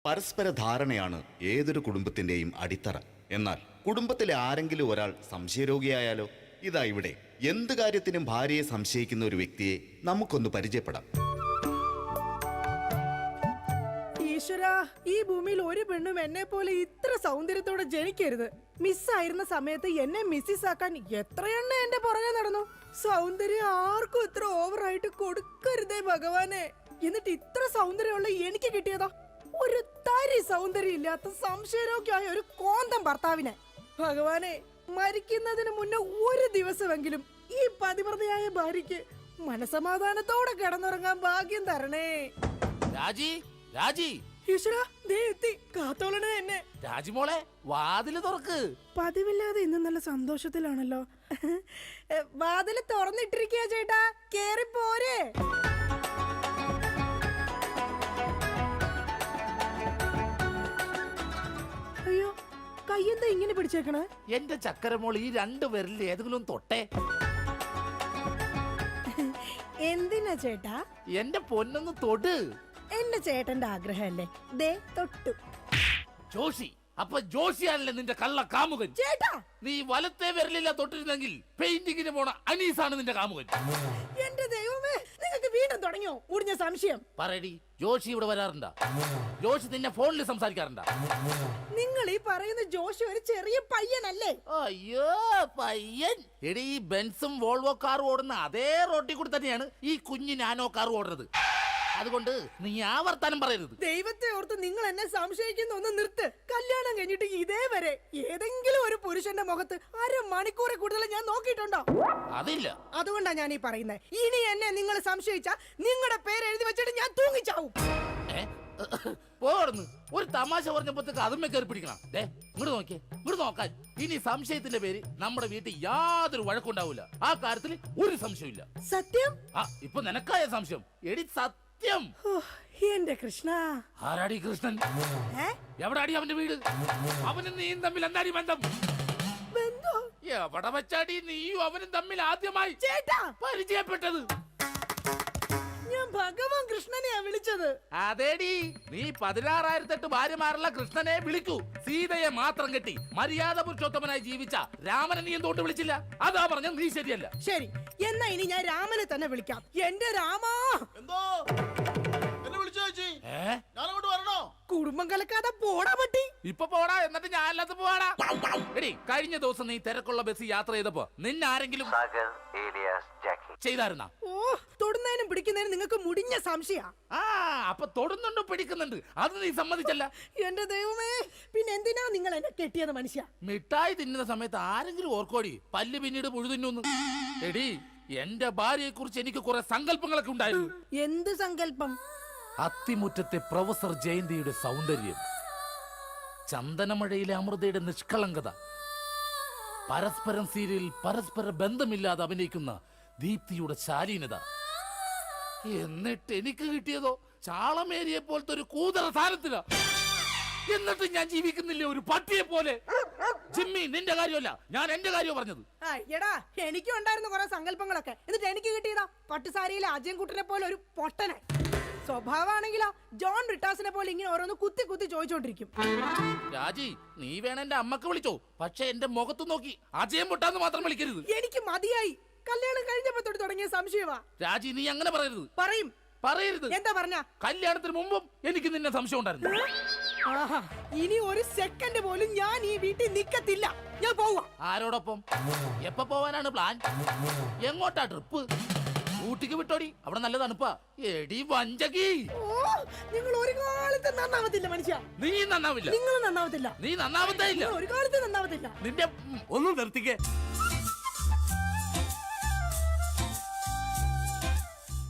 പരസ്പര ധാരണയാണ് ഏതൊരു കുടുംബത്തിന്റെയും അടിത്തറ. എന്നാൽ കുടുംബത്തിലെ ആരെങ്കിലും ഒരാൾ സംശയരോഗിയായാലോ? ഇതാ ഇവിടെ എന്ത് കാര്യത്തിനും ഭാര്യയെ സംശയിക്കുന്ന ഒരു വ്യക്തിയെ നമുക്കൊന്ന് പരിചയപ്പെടാം. ഈശ്വരാ, ഈ ഭൂമിയിൽ ഒരു പെണ്ണും എന്നെ പോലെ ഇത്ര സൗന്ദര്യത്തോടെ ജനിക്കരുത്. മിസ്സായിരുന്ന സമയത്ത് എന്നെ മിസ്സിസ് ആക്കാൻ എത്രയെണ്ണ എന്റെ പുറകെ നടന്നു. സൗന്ദര്യം ആർക്കും ഇത്ര ഓവറായിട്ട് കൊടുക്കരുതേ ഭഗവാനെ. എന്നിട്ട് ഇത്ര സൗന്ദര്യമുള്ള എനിക്ക് കിട്ടിയതോ ഒരു തരി സൗന്ദര്യം ഇല്ലാത്ത സംശയരോഗ്യമായ ഒരു കോന്തം ഭർത്താവിനെ. ഭഗവാനെ, മരിക്കുന്നതിന് മുന്നേ ഒരു ദിവസമെങ്കിലും ഈ പതിവ്രതയായ ഭാര്യയ്ക്ക് മനസമാധാനത്തോടെ കിടന്നുറങ്ങാൻ ഭാഗ്യം തരണേ. രാജി, രാജി, ഈശ്വരാ, ദേ എത്തി. കാത്തോളണേ എന്നെ. രാജിമോളെ, വാതില് തുറക്ക്. പതിവില്ലാതെ ഇന്ന് നല്ല സന്തോഷത്തിലാണല്ലോ. വാതില് തുറന്നിട്ടിരിക്കുക ചേട്ടാ, കേറി പോരെ. അയ്യോ, കയ്യെന്താ ഇങ്ങനെ പിടിച്ചേക്കണേ? എന്റെ ചക്കരമോൾ ഈ രണ്ടു പേരിൽ ഏതെങ്കിലും തൊട്ടേ. എന്തിനാ ചേട്ടാ? എന്റെ പൊന്നൊന്ന് തൊട്. എന്റെ ചേട്ടന്റെ ആഗ്രഹമല്ലേ, ദേ തൊട്ടു. ജോഷി, അപ്പൊ ജോഷിയാണല്ലേ നിന്റെ കള്ള കാമുകൻ? ചേട്ടാ, നീ വലത്തെ വിരലില്ല തൊട്ടിരുന്നെങ്കിൽ പെയിന്റിങ്ങിന് പോണ അനീസാണ് നിന്റെ കാമുകൻ. എന്റെ ദൈവമേ, നിങ്ങൾക്ക് വീണ്ടും തുടങ്ങിയോ മുടിഞ്ഞ സംശയം? പറയടി, ജോഷി ഇവിടെ വരാറുണ്ടാ? ജോഷി നിന്നെ ഫോണിൽ സംസാരിക്കാറുണ്ടാ? നിങ്ങൾ ഈ പറയുന്ന ജോഷി ഒരു ചെറിയ പയ്യനല്ലേ? അയ്യോ, പയ്യൻ. എടി, ഈ ബെൻസും വോൾവോ കാറും ഓടുന്ന അതേ റോട്ടിൽ കൂടി തന്നെയാണ് ഈ കുഞ്ഞു നാനോ കാർ ഓടുന്നത്. അതുകൊണ്ട് നീ ആ വർത്താനം പറയരുത്. ദൈവത്തെ ഓർത്ത് നിങ്ങൾ എന്നെ സംശയിക്കുന്ന ഒന്ന് നിർത്ത്. കല്യാണം കഴിഞ്ഞിട്ട് ഇതേവരെ ഏതെങ്കിലും ഒരു പുരുഷന്റെ മുഖത്ത് അരമണിക്കൂറിൽ കൂടുതൽ ഞാൻ നോക്കിയിട്ടുണ്ടോ? അതില്ല. അതുകൊണ്ടാ ഞാൻ ഈ പറയുന്നത്. ഇനി എന്നെ നിങ്ങൾ സംശയിച്ചാ നിങ്ങളുടെ പേര് എഴുതി വെച്ചിട്ട് ഞാൻ തൂങ്ങിച്ചാവും. പോർന്ന് ഒരു തമാശ പറഞ്ഞപ്പോഴത്തേക്ക് അതുമ്മേ കയറി പിടിക്കണം. ഇങ്ങോട്ട് നോക്കിയേ, ഇങ്ങോട്ട് നോക്കാൻ. ഇനി സംശയത്തിന്റെ പേര് നമ്മുടെ വീട്ടിൽ യാതൊരു വഴക്കുണ്ടാവില്ല. ആ കാര്യത്തിൽ ഒരു സംശയമില്ല. സത്യം? ആ, ഇപ്പൊ നിനക്കായ സംശയം. എടി സത്യം. എന്റെ കൃഷ്ണ. ആരാടി കൃഷ്ണൻ? എവിടാടി അവന്റെ വീട്? അവനും നീയും തമ്മിൽ എന്താടി ബന്ധം? എവിടെ വെച്ചാടി നീയും അവനും തമ്മിൽ ആദ്യമായി പരിചയപ്പെട്ടത്? ഞാൻ ഭഗവാൻ കൃഷ്ണനെയാ വിളിച്ചത്. അതേടി, നീ 16,008 ഭാര്യമാരുള്ള കൃഷ്ണനെ വിളിക്കൂ. സീതയെ മാത്രം കെട്ടി മര്യാദ പുരുഷോത്തമനായി ജീവിച്ച രാമനെ നീ എന്തുകൊണ്ട് വിളിച്ചില്ല? അതാ പറഞ്ഞ നീ ശരിയല്ല. ശരി, എന്നാ ഇനി ഞാൻ രാമനെ തന്നെ വിളിക്കാം. എന്റെ രാമാ. എന്തോ എന്നെ വിളിച്ചു ചേച്ചി? ഞാനങ്ങോട്ട് വരണോ? കുടുംബം കലക്കാതെ പോടാ പട്ടി. ഇപ്പൊ പോടാ, എന്നിട്ട് ഞാൻ അല്ലാത്ത പോവാടാ. എടി, കഴിഞ്ഞ ദിവസം നീ തിരക്കുള്ള ബസ് യാത്ര ചെയ്തപ്പോ നിന്നെ ആരെങ്കിലും ചെയ്തായിരുന്നാ? ഓ, തൊടുന്നതിനും പിടിക്കുന്നതിനും നിങ്ങൾക്ക് മുടിഞ്ഞ സംശയ. ആ, അപ്പൊ തൊടുന്നുണ്ടോ പിടിക്കുന്നുണ്ട്, അത് നീ സമ്മതിച്ചല്ല. എന്റെ ദൈവമേ, പിന്നെ എന്തിനാ നിങ്ങൾ എന്നെ കെട്ടിയത് മനുഷ്യ? മിഠായി തിന്നുന്ന സമയത്ത് ആരെങ്കിലും ഓർക്കോടി പല്ല് പിന്നീട് പുഴുതിന്നു? എടി, എന്റെ ഭാര്യയെ കുറിച്ച് എനിക്ക് കുറെ സങ്കല്പങ്ങളൊക്കെ ഉണ്ടായിരുന്നു. എന്ത് സങ്കല്പം? അത്തിമുറ്റത്തെ പ്രൊഫസർ ജയന്തിയുടെ സൗന്ദര്യം, ചന്ദനമഴയിലെ അമൃതയുടെ നിഷ്കളങ്കത, പരസ്പരം സീരിയലിൽ പരസ്പര ബന്ധമില്ലാതെ അഭിനയിക്കുന്ന ദീപ്തിയുടെ ശാലീനത. എന്നിട്ട് എനിക്ക് കിട്ടിയതോ ചാളമേരിയെ പോലത്തെ ഒരു കൂതറ സാധനത്തില. എന്നിട്ട് ഞാൻ ജീവിക്കുന്നില്ലേ ഒരു പട്ടിയെ പോലെ? ജിമ്മി, നിന്റെ കാര്യമല്ല, ഞാൻ എന്റെ കാര്യം പറഞ്ഞത്. എടാ, എനിക്കും ഉണ്ടായിരുന്നു കുറെ സങ്കല്പങ്ങളൊക്കെ. എന്നിട്ട് എനിക്ക് കിട്ടിയതാ പട്ടുസാരിയിലെ അജയൻകുട്ടനെ പോലെ ഒരു പൊട്ടനെ. സ്വഭാവമാണെങ്കിലോ ജോൺ ബ്രിട്ടാസിനെ പോലെ ഇങ്ങനെ ഓരോന്ന് കുത്തി കുത്തി ചോദിച്ചോണ്ടിരിക്കും. രാജി, നീ വേണം എന്റെ അമ്മക്ക് വിളിച്ചോ, പക്ഷെ എന്റെ മുഖത്ത് നോക്കി അജയം പൊട്ടാന്ന് മാത്രം വിളിക്കരുത്. എനിക്ക് മതിയായി. കല്യാണം കഴിഞ്ഞപ്പോ തൊട്ട് തുടങ്ങിയ സംശയമാ. രാജി, നീ അങ്ങനെ പറയരുത്. പറയരുത്. എന്താ പറഞ്ഞ? കല്യാണത്തിന് മുമ്പും എനിക്ക് നിന്നെ സംശയം ഉണ്ടായിരുന്നു. ഇനി ഒരു സെക്കൻഡ് പോലും ഞാൻ ഈ വീട്ടിൽ നിക്കത്തില്ല. ഞാൻ പോവാ. ആരോടൊപ്പം? എപ്പോ പോവാനാണ് പ്ലാൻ? എങ്ങോട്ടാ ട്രിപ്പ്? ഊട്ടിക്ക് വിട്ടോടി, അവിടെ നല്ല തണുപ്പാ. എടി വഞ്ചകി, നിങ്ങൾ ഒരു കാലത്ത് നന്നാവത്തില്ല മനുഷ്യ. നീ നന്നാവില്ല. നിങ്ങൾ നന്നാവത്തില്ല. നീ നന്നാവത്തേ ഇല്ല. ഒരു കാലത്ത് നന്നാവത്തില്ല. നിന്റെ ഒന്നും നിർത്തിക്കേ.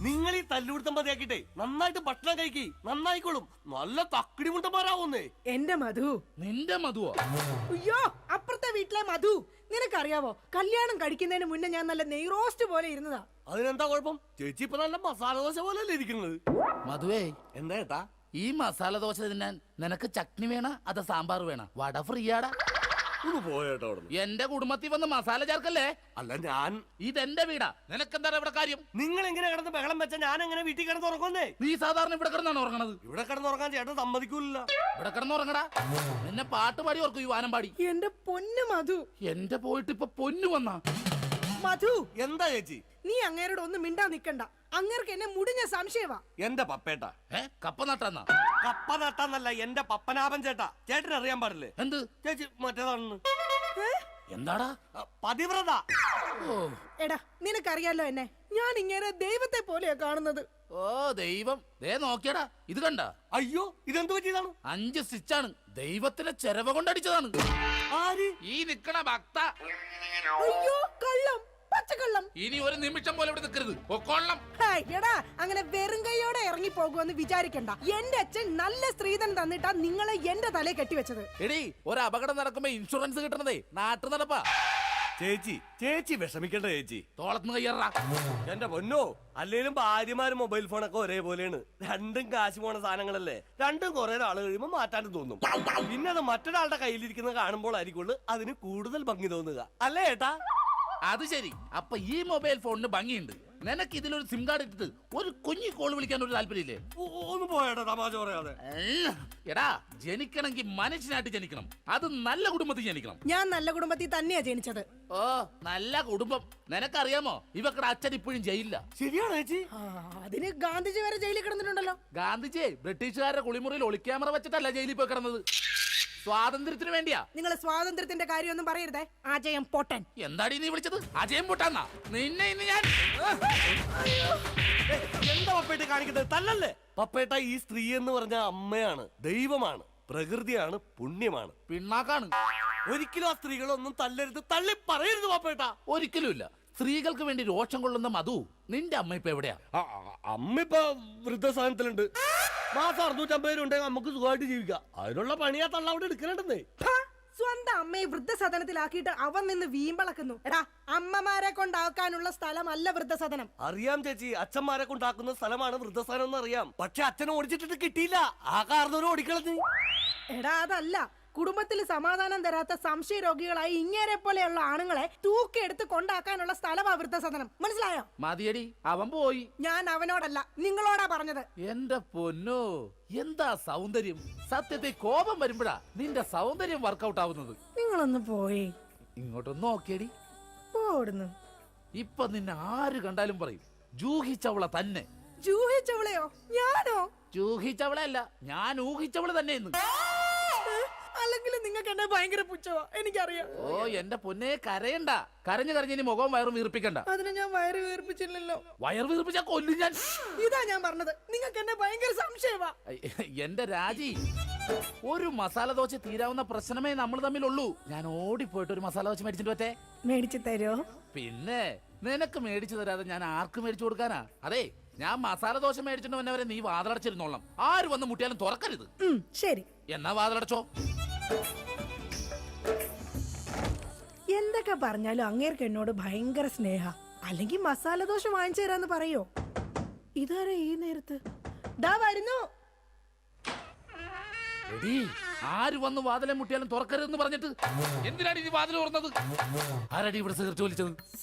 നിങ്ങൾ ഈ തല്ലുപിടുത്തം മതിയാക്കിട്ടെ നന്നായിട്ട് ഭക്ഷണം കഴിക്കി, നന്നായിക്കോളും. നല്ല തക്കിടി മുണ്ടന്മാരാവുന്നേ. എന്റെ മധു. നിന്റെ മധുവോ? അയ്യോ, അപ്പുറത്തെ വീട്ടിലെ മധു. നിനക്കറിയാവോ, കല്യാണം കഴിക്കുന്നതിന് മുന്നേ ഞാൻ നല്ല നെയ് റോസ്റ്റ് പോലെ ഇരുന്നതാ. അതിനെന്താ കുഴപ്പം? ചേച്ചി ഇപ്പൊ നല്ല മസാല ദോശ പോലെ അല്ലേ ഇരിക്കുന്നത്? മധുവേ, എന്താ ഏട്ടാ? ഈ മസാല ദോശ തിന്നാൻ നിനക്ക് ചട്നി വേണ അതോ സാമ്പാർ വേണ? വട ഫ്രീയാടാ. ഒന്ന് പോയേട്ടോ അവിടുന്ന്. എന്റെ കുടുംബത്തിൽ വന്ന് മസാല ചേർക്കല്ലേ. അല്ല ഞാൻ ഇതെന്റെ വീടാ, നിനക്കെന്താണ് ഇവിടെ കാര്യം? നിങ്ങൾ എങ്ങനെ കിടന്ന് ബഹളം വെച്ചാൽ ഞാൻ എങ്ങനെ വീട്ടിൽ കിടന്ന് ഉറങ്ങുന്നേ? നീ സാധാരണ ഇവിടെ കിടന്നാണ് ഉറങ്ങണത്. ഇവിടെ കിടന്നുറങ്ങാൻ ചേട്ടൻ സമ്മതിക്കൂല. ഇവിടെ കിടന്ന് ഉറങ്ങടാ. നിന്നെ പാട്ട് പാടി ഓർക്കും ഈ വാനം പാടി. എന്റെ പൊന്നു മധു. എന്റെ പോയിട്ട് ഇപ്പൊ പൊന്നു വന്നാ. മധു, എന്താ ചേച്ചി? നീ അങ്ങേരോട് ഒന്നും മിണ്ടാ നിക്കണ്ട. അങ്ങേർക്ക് എന്നെ മുടിഞ്ഞ സംശയവാ. എന്റെ പപ്പേട്ട കപ്പ നട്ടാന്നാ? കപ്പ നട്ടാന്നല്ല, എന്റെ പപ്പനാഭൻ ചേട്ടാ. ചേട്ടന് അറിയാൻ പാടില്ലേ? എന്ത് ചേച്ചി മറ്റേതാണെന്ന്. ഏ? എന്താടാ? പതിവ്രത. ഓ എടാ, നിനക്കറിയാലോ എന്നെ. ഞാൻ ഇങ്ങനെ ദൈവത്തെ പോലെയാ കാണുന്നത്. ഓ ദൈവം, ദേ നോക്കിയടാ, ഇത് കണ്ട? അയ്യോ, ഇതെന്ത് പറ്റിയതാണ്? 5 സ്റ്റിച്ചാണ്. ദൈവത്തിന്റെ ചെരവ കൊണ്ടടിച്ചതാണ്. ആര്? ഈ നിക്കണ ഭക്ത. അയ്യോ, കള്ളം, പച്ചക്കള്ളം. ഇനി ഒരു നിമിഷം പോലെ ഇവിടെ നിൽക്കരുത്, പൊക്കോളണം. ഹായ്, എടാ, അങ്ങനെ വെറും കൈയോടെ ഇറങ്ങി പോകുമെന്ന് വിചാരിക്കണ്ട. എന്റെ അച്ഛൻ നല്ല സ്ത്രീധനം തന്നിട്ടാ നിങ്ങളെ എന്റെ തലയെ കെട്ടിവെച്ചത്. എടീ, ഒരു അപകടം നടക്കുമ്പോ ഇൻഷുറൻസ് കിട്ടണതേ നാട്ടു നടപ്പാ. ചേച്ചി വിഷമിക്കണ്ട ചേച്ചി. തോളത്തുനിന്ന് കയ്യറാ. എന്റെ പൊന്നോ, അല്ലേലും ഭാര്യമാരും മൊബൈൽ ഫോണൊക്കെ ഒരേപോലെയാണ്. രണ്ടും കാശ് പോണ സാധനങ്ങളല്ലേ. രണ്ടും കുറെ നാള് കഴിയുമ്പോ മാറ്റാനും തോന്നും. പിന്നെ അത് മറ്റൊരാളുടെ കയ്യിലിരിക്കുന്നത് കാണുമ്പോൾ ആയിരിക്കുള്ളൂ അതിന് കൂടുതൽ ഭംഗി തോന്നുക, അല്ലേ ഏട്ടാ? അത് ശരി. അപ്പൊ ഈ മൊബൈൽ ഫോണിന് ഭംഗിയുണ്ട്. നിനക്ക് ഇതിലൊരു സിം കാർഡ് ഇട്ടിട്ട് ഒരു കുഞ്ഞി കോൾ വിളിക്കാൻ ഒരു താല്പര്യമില്ലേ? ഒന്ന് പോയേട്ടാ, തമാശ പറയാതെ. എടാ, ജനിക്കണമെങ്കിൽ മനുഷ്യനായിട്ട് ജനിക്കണം. അത് നല്ല കുടുംബത്തിൽ ജനിക്കണം. ഞാൻ നല്ല കുടുംബത്തിൽ തന്നെയാ ജനിച്ചത്. ഓ, നല്ല കുടുംബം. നിനക്കറിയാമോ, ഇവക്കടെ അച്ഛൻ ഇപ്പോഴും ജയിലില്ല. ശരിയാണോ ചേച്ചി? അതിന് ഗാന്ധിജി വരെ ജയിലിൽ കിടന്നിട്ടുണ്ടല്ലോ. ഗാന്ധിജിയെ ബ്രിട്ടീഷുകാരുടെ കുളിമുറിയിൽ ഒളിക്യാമറ വെച്ചിട്ടല്ല ജയിലിൽ പോയി കിടന്നത്. സ്വാതന്ത്ര്യത്തിന് വേണ്ടിയാ. നിങ്ങൾ സ്വാതന്ത്ര്യത്തിന്റെ കാര്യമൊന്നും പറയരുതേ. അജയം പൊട്ടൻ. എന്താടി നീ വിളിച്ചത്? അജയം പൊട്ടാന്നാ? നിന്നെ ഇന്ന് ഞാൻ എന്താ പപ്പേട്ട കാണിക്കുന്നത്? തല്ലല്ലേ പപ്പേട്ട. ഈ സ്ത്രീ എന്ന് പറഞ്ഞ അമ്മയാണ്, ദൈവമാണ്, പ്രകൃതിയാണ്, പുണ്യമാണ്, പിണ്ണാക്കാണ്. ഒരിക്കലും ആ സ്ത്രീകളൊന്നും തല്ലരുത്, തള്ളി പറയരുത് പപ്പേട്ട. ഒരിക്കലുമില്ല. സ്ത്രീകൾക്ക് വേണ്ടി രോഷം കൊള്ളുന്ന മധു, നിന്റെ അമ്മ ഇപ്പൊ എവിടെയാ? അമ്മ ഇപ്പൊ വൃദ്ധസാധനത്തിലുണ്ട്. മാസം 650 രൂപ ഉണ്ടെങ്കിൽ നമുക്ക് സുഖമായിട്ട് ജീവിക്കാം. അതിനുള്ള പണിയാ തള്ള അവിടെ എടുക്കലുണ്ടെന്നേ. സ്വന്തം അമ്മയെ വൃദ്ധസദനത്തിലാക്കിയിട്ട് അവൻ നിന്ന് വീമ്പളക്കുന്നു. എടാ, അമ്മമാരെ കൊണ്ടാക്കാനുള്ള സ്ഥലമല്ല വൃദ്ധസദനം. അറിയാം ചേച്ചി, അച്ഛന്മാരെ കൊണ്ടാക്കുന്ന സ്ഥലമാണ് വൃദ്ധസ്ഥാനം എന്ന് അറിയാം. പക്ഷെ അച്ഛനെ ഓടിച്ചിട്ട് കിട്ടിയില്ല. ആ കാരണവരും ഓടിക്കളഞ്ഞു. എടാ, അതല്ല. കുടുംബത്തിൽ സമാധാനം തരാത്ത സംശയ രോഗികളായി ഇങ്ങേരെ പോലെയുള്ള ആണുങ്ങളെ തൂക്കിയെടുത്ത് കൊണ്ടാക്കാനുള്ള സ്ഥലമാ വൃദ്ധസദനം. മനസ്സിലായോ? മതിയടി, അവൻ പോയി. ഞാൻ അവനോടല്ല, നിങ്ങളോടാ പറഞ്ഞത്. എന്റെ പൊന്നോ, എന്താ സൗന്ദര്യം! സത്യത്തെ കോപം വരുമ്പോഴാ നിന്റെ സൗന്ദര്യം വർക്കൗട്ട് ആവുന്നത്. നിങ്ങളൊന്ന് പോയി ഇങ്ങോട്ടൊന്ന് നോക്കിയടി. പോടുന്നു. ഇപ്പൊ നിന്നെ ആര് കണ്ടാലും പറയും ജൂഹിച്ചവള തന്നെ. ജൂഹിച്ചവളെയോ? ഞാനോ? ജൂഹിച്ചവളെ അല്ല, ഞാൻ ഊഹിച്ചവള് തന്നെയെന്ന്. അല്ലെങ്കിൽ നിങ്ങൾക്ക് എന്നെ ഭയങ്കര പുച്ഛവാ, എനിക്കറിയാം. ഓ എന്റെ പൊന്നെ, കരയണ്ട. കരഞ്ഞു കരഞ്ഞ് ഇനി മുഖവും വയറും വീർപ്പിക്കണ്ട. അതിന് ഞാൻ വയറ് വീർപ്പിച്ചില്ലല്ലോ. വയർ വീർപ്പിച്ചാ കൊല്ലും ഞാൻ. ഇതാ ഞാൻ പറഞ്ഞത്, നിങ്ങൾക്ക് എന്നെ ഭയങ്കര സംശയവാ. എന്റെ രാജി, ഒരു മസാല ദോശ തീരാവുന്ന പ്രശ്നമേ നമ്മൾ തമ്മിലുള്ളൂ. ഞാൻ ഓടിപ്പോയിട്ട് ഒരു മസാല ദോശ മേടിച്ചിട്ട് പറ്റേ? മേടിച്ചു തരോ? പിന്നെ നിനക്ക് മേടിച്ചു തരാതെ ഞാൻ ആർക്ക് മേടിച്ചു കൊടുക്കാനാ? അതെ, ഞാൻ മസാല ദോശ മേടിച്ചിട്ട് വന്നവരെ നീ വാതിലടച്ചിരുന്നോളാം. ആര് വന്ന് മുട്ടിയാലും തുറക്കരുത്. ശരി. എന്നാ വാതിലടച്ചോ. എന്തൊക്കെ പറഞ്ഞാലും അങ്ങേർക്ക് എന്നോട് ഭയങ്കര സ്നേഹ. അല്ലെങ്കിൽ മസാല ദോശ വാങ്ങിച്ചു തരാന്ന് പറയോ? ഇതാരാ ഈ നേരത്ത്? ദാ വരുന്നു. എടീ, ആര് വന്ന് വാതിലെ മുട്ടിയാലും തുറക്കരുതെന്ന് പറഞ്ഞിട്ട് എന്തിനാണ് ഈ വാതിൽ തുറന്നത്? ആരടി ഇവിടെ സിഗരറ്റ് വലിച്ചത്?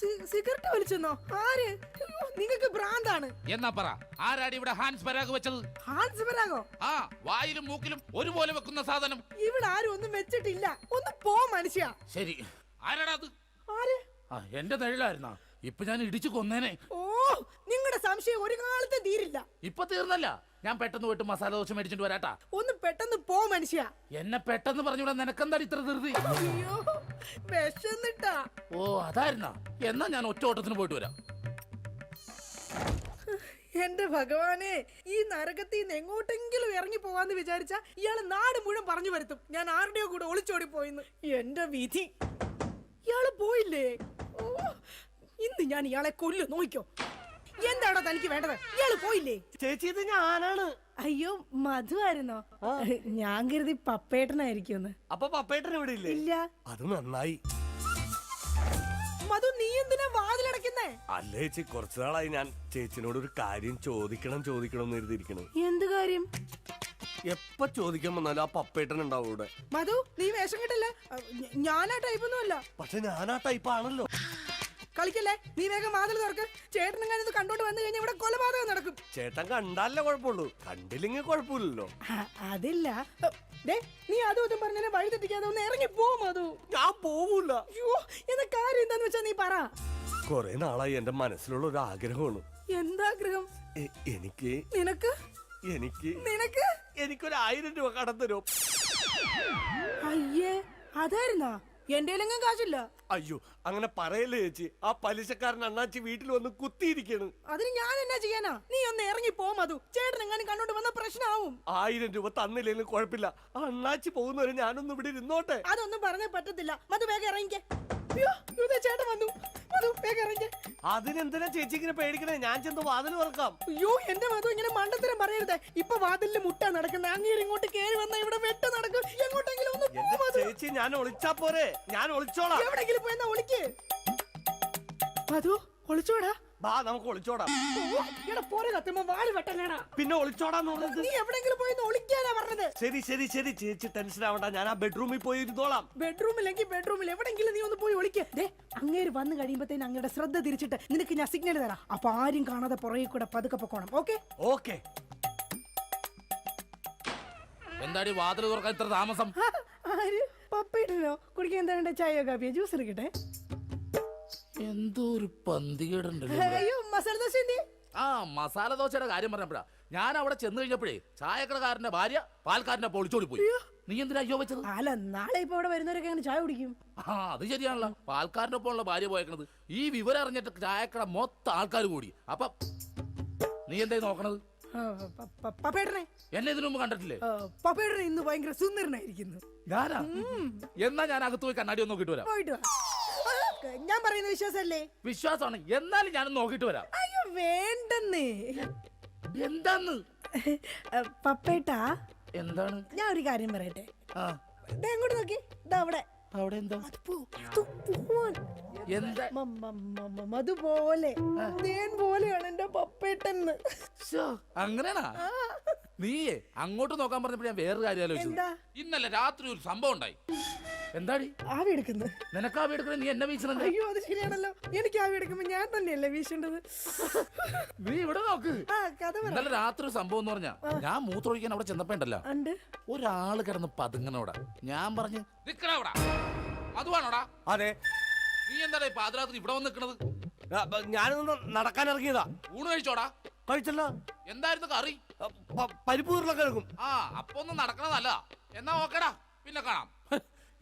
സിഗരറ്റ് വലിച്ചെന്നോ? ആര്? നിങ്ങൾക്ക് ഭ്രാന്താണ്. എന്നാ പറ, ആരാടി ഇവിടെ ഹാൻസ് പരാഗ് വെച്ചത്? ഹാൻസ് പരാഗോ? ആ, വായിലും മൂക്കിലും ഒരുപോലെ വെക്കുന്ന സാധനം. ഇവിടെ ആരും ഒന്നും വെച്ചിട്ടില്ല. ഒന്ന് പോ മനുഷ്യ. ശരി, ആരാടാ അത്? ആര്? എന്റെ തഴിലായിരുന്നാ? ഇപ്പൊ ഞാൻ ഇടിച്ചു കൊന്നേനെ. ഓ, നിങ്ങളുടെ സംശയം ഒരു കാലത്ത് തീരില്ല. ഇപ്പൊ തീർന്നല്ല. ഞാൻ പെട്ടെന്ന് പോയിട്ട് മസാല ദോശ മേടിച്ചിട്ട് വരാട്ടാ. ഒന്ന് പെട്ടെന്ന് പോ മനുഷ്യ. എന്നെ പെട്ടെന്ന് പറഞ്ഞൂടാ, നിനക്കെന്താ ഇത്ര ധൃതി? അയ്യോ, വിശന്നിട്ടാ. ഓ അതായിരുന്നാ? എന്നാ ഞാൻ ഒറ്റ ഓട്ടത്തിന് പോയിട്ട് വരാം. എന്റെ ഭഗവാനെ, ഈ നരകത്തിൽ നിന്ന് എങ്ങോട്ടെങ്കിലും ഇറങ്ങി പോവാന്ന് വിചാരിച്ച ഇയാള് നാട് മുഴുവൻ പറഞ്ഞു വരുത്തും ഞാൻ ആരുടെയോ കൂടെ ഒളിച്ചോടി പോയിന്ന്. എന്റെ വിധി, ഇയാള് പോയില്ലേ? ഓ, ഇന്ന് ഞാൻ ഇയാളെ കൊല്ലു. നോക്കിക്കോ. എന്താണോ തനിക്ക് വേണ്ടത്? ഇയാള് പോയില്ലേ? ചേച്ചി, ഇത് ഞാനാണ്. അയ്യോ, മധു ആയിരുന്നോ? ഞാൻ കരുതി പപ്പേട്ടനായിരിക്കും. അപ്പൊ പപ്പേട്ടൻ ഇവിടെ ഇല്ലേ? ഇല്ല. അത് നന്നായി. മധു, നീ എന്തിനാ വാതിലടക്കുന്നേ? അല്ല ചേച്ചി, കുറച്ചു നാളായി ഞാൻ ചേച്ചിനോട് ഒരു കാര്യം ചോദിക്കണം എന്ന് എഴുതിയിരിക്കണു. എന്ത് കാര്യം? എപ്പ ചോദിക്കാൻ വന്നാലും ആ പപ്പേട്ടൻ ഉണ്ടാവും ഇവിടെ. മധു നീ വേഷം കിട്ടില്ലേ? ഞാനാ ടൈപ്പൊന്നും അല്ല. പക്ഷെ ഞാൻ ആ ടൈപ്പ് ആണല്ലോ. കളിക്കല്ലേ, നീ വേഗം വാതിൽ തുറക്ക്. ചേട്ടനും കഴിഞ്ഞത് കണ്ടോണ്ട് വന്നു കഴിഞ്ഞാൽ ഇവിടെ കൊലപാതകം നടക്കും. ചേട്ടൻ കണ്ടാലേ കുഴപ്പമുള്ളൂ, കണ്ടില്ലെങ്കിൽ കുഴപ്പമില്ലല്ലോ. അതില്ല. ദേ, നീ അതും ഇതും പറഞ്ഞാൽ വഴി തെറ്റിക്കാതെ ഒന്ന് ഇറങ്ങി പോ മധു. ഞാൻ പോവൂല. അയ്യോ, എന്താ കാര്യം എന്താന്ന് വെച്ചാ നീ പറ. കൊറേ നാളായി എന്റെ മനസ്സിലുള്ള ഒരു ആഗ്രഹമാണ്. എന്താഗ്രഹം? എനിക്ക് നിനക്ക് എനിക്ക് നിനക്ക് എനിക്കൊരു 1000 രൂപ കടം തരും. അയ്യേ, അതായിരുന്നാ? എന്റെ കാശില്ല. അയ്യോ അങ്ങനെ പറയല്ലേ ചേച്ചി, ആ പലിശക്കാരൻ അണ്ണാച്ചി വീട്ടിൽ വന്ന് കുത്തിയിരിക്കാണ്. അതിന് ഞാൻ എന്നാ ചെയ്യാനാ? നീ ഒന്ന് ഇറങ്ങി പോ മധു. ചേട്ടൻ എങ്ങാനും കണ്ടോണ്ട് വന്ന പ്രശ്നമാവും. 1000 രൂപ തന്നില്ലെങ്കിലും കുഴപ്പമില്ല, അണ്ണാച്ചി പോകുന്നവരെ ഞാനൊന്നും ഇവിടെ ഇരുന്നോട്ടെ. അതൊന്നും പറഞ്ഞേ പറ്റത്തില്ല. മധു വേഗം ഇറങ്ങിക്കേ. അയ്യോ, ഇതേ ചേട്ടൻ വന്നു. മധു വേഗം ഇറങ്ങിക്കേ. അതിനെന്തിനാ ചേച്ചി ഇങ്ങനെ പേടിക്കണേ? ഞാൻ ചെന്ന് വാതിൽ തുറക്കാം. അയ്യോ, എന്റെ മധു ഇങ്ങനെ മണ്ടത്തരം പറയരുതേ. ഇപ്പൊ വാതിലിൽ മുട്ട നടക്കുന്നത്. അങ്ങേര് ഇങ്ങോട്ട് കേറി വന്ന ഇവിടെ വെട്ട് നടക്കും. എങ്ങോട്ടെങ്കിലും ഒന്ന് പോ എന്റെ മധു. ചേച്ചി ഞാൻ ഒളിച്ചാ പോരെ, ഞാൻ ഒളിച്ചോളാം. എവിടെങ്കിലും പോയി ഒളിക്ക്. മധു ഒളിച്ചോടാ. ബാ നമുക്ക് ഒളിച്ചോടാം. ഇവിടെ പോരെ കത്തുമ്പോ വാല് വെട്ടല്ലേടാ. പിന്നെ ഒളിച്ചോടാന്ന് പറഞ്ഞത്? നീ എവിടെങ്കിലും പോയി ഒളിക്കാനാ പറഞ്ഞത്. ശരി ശരി ശരി ചേച്ചി ടെൻഷൻ ആവണ്ട, ഞാൻ ആ ബെഡ്റൂമിൽ പോയി ഇരുന്നോളാം. ബെഡ്റൂമിലെങ്കിൽ ബെഡ്റൂമിൽ എവിടെങ്കിലും നീ ഒന്ന് പോയി ഒളിക്ക്. ദേ, അങ്ങേര് വന്നു കഴിയുമ്പോഴത്തേന് അങ്ങയുടെ ശ്രദ്ധ തിരിച്ചിട്ട് നിനക്ക് ഞാൻ സിഗ്നൽ തരാം. അപ്പൊ ആരും കാണാതെ പുറകെ കൂടെ പതുക്കെ പൊക്കോണം. ഓക്കെ? ഓക്കെ. എന്താടി വാതിൽ തുറക്കാൻ ഇത്ര താമസം? ആര്? പപ്പയിട്ടോ? കുടിക്കാൻ എന്താ വേണ്ട? ചായയോ കാപ്പിയോ ജ്യൂസ് എടുക്കട്ടെ? എന്തോ ഒരു പന്തികേടുണ്ടല്ലോ. അയ്യോ, മസാല ദോശ എന്തി? ആ മസാല ദോശയുടെ കാര്യം പറഞ്ഞപ്പോഴാ ഞാൻ അവിടെ ചെന്ന് കഴിഞ്ഞപ്പോഴേ ചായക്കടക്കാരന്റെ ഭാര്യ പാൽക്കാരന്റെ പൊളിച്ചോടി പോയി. നീ എന്തിനാ അയ്യോ വെച്ചത്? അല്ല, നാളെ ഇപ്പൊ ഇവിടെ വരുന്നവരൊക്കെ അങ്ങനെ ചായ കുടിക്കും. ആ അത് ശരിയാണല്ലോ, പാൽക്കാരന്റെ ഒപ്പം ഉള്ള ഭാര്യ പോയേക്കണത്. ഈ വിവരം അറിഞ്ഞിട്ട് ചായക്കട മൊത്തം ആൾക്കാർ കൂടി. അപ്പൊ നീ എന്തായി നോക്കണത്? പപ്പേട്ടനെ എന്നെ ഇതിനു മുമ്പ് കണ്ടിട്ടില്ലേ? പപ്പേട്ടനെ ഇന്ന് ഭയങ്കര സുന്ദരനായിരിക്കുന്നു. ഞാനാ? എന്നാ ഞാൻ അകത്ത് പോയി കണ്ണാടി ഒന്ന് നോക്കിട്ട് വരാം. പോയിട്ട് വാ. ഞാൻ പറയുന്ന വിശ്വാസല്ലേ? വിശ്വാസമാണ്, എന്നാലും ഞാനൊന്ന് നോക്കിട്ട് വരാം. അയ്യോ വേണ്ടെന്നേ. എന്താന്ന്? പപ്പേട്ടാ, എന്താണ്? ഞാൻ ഒരു കാര്യം പറയട്ടെ. ആ ദേ അങ്ങോട്ട് നോക്കി. ദാ അവിടെ. അവിടെ എന്താ? എന്താ? അതുപോലെ തേൻ പോലെയാണ് എന്റെ പപ്പേട്ടെന്ന്. അങ്ങനെയാണാ? നീയേ അങ്ങോട്ട് നോക്കാൻ പറഞ്ഞപ്പോ ഞാൻ വേറൊരു കാര്യം ആലോചിച്ചു. എന്താ? ഇന്നലെ രാത്രി ഒരു സംഭവം ഉണ്ടായി. എന്താടി? ആവി എടുക്കുന്നു. നിനക്ക് ആവി എടുക്കണേ, നീ എന്നെ വീശണേ. അയ്യോ, അത് ശരിയാണല്ലോ. എനിക്ക് ആവി എടുക്കുമ്പോ ഞാൻ തന്നെയല്ലേ വീശേണ്ടത്. നീ ഇവിടെ നോക്ക്. ആ കഥ പറ. ഇന്നലെ രാത്രി ഒരു സംഭവം എന്ന് പറഞ്ഞാ, ഞാൻ മൂത്രമൊഴിക്കാൻ അവിടെ ചെന്നപ്പോ ഉണ്ടല്ലോ, ഉണ്ട് ഒരാള് കിടന്ന് പതുങ്ങനോടാ. ഞാൻ പറഞ്ഞു നിക്കണവിടെ, അതുവാണോടാ? അതെ. നീ എന്താടാ പാതിരാത്രി ഇവിടെ വന്ന് നിക്കണത്? ഞാനൊന്ന് നടക്കാൻ ഇറങ്ങിയതാ. ഊണ് കഴിച്ചോടാ? കഴിച്ചല്ല. എന്തായിരുന്നു കറി? പരിപ്പ് ഉരുളക്കിഴങ്ങും. ആ അപ്പൊ ഒന്നും നടക്കണതല്ല. എന്നാ ഓക്കേടാ, പിന്നെ കാണാം.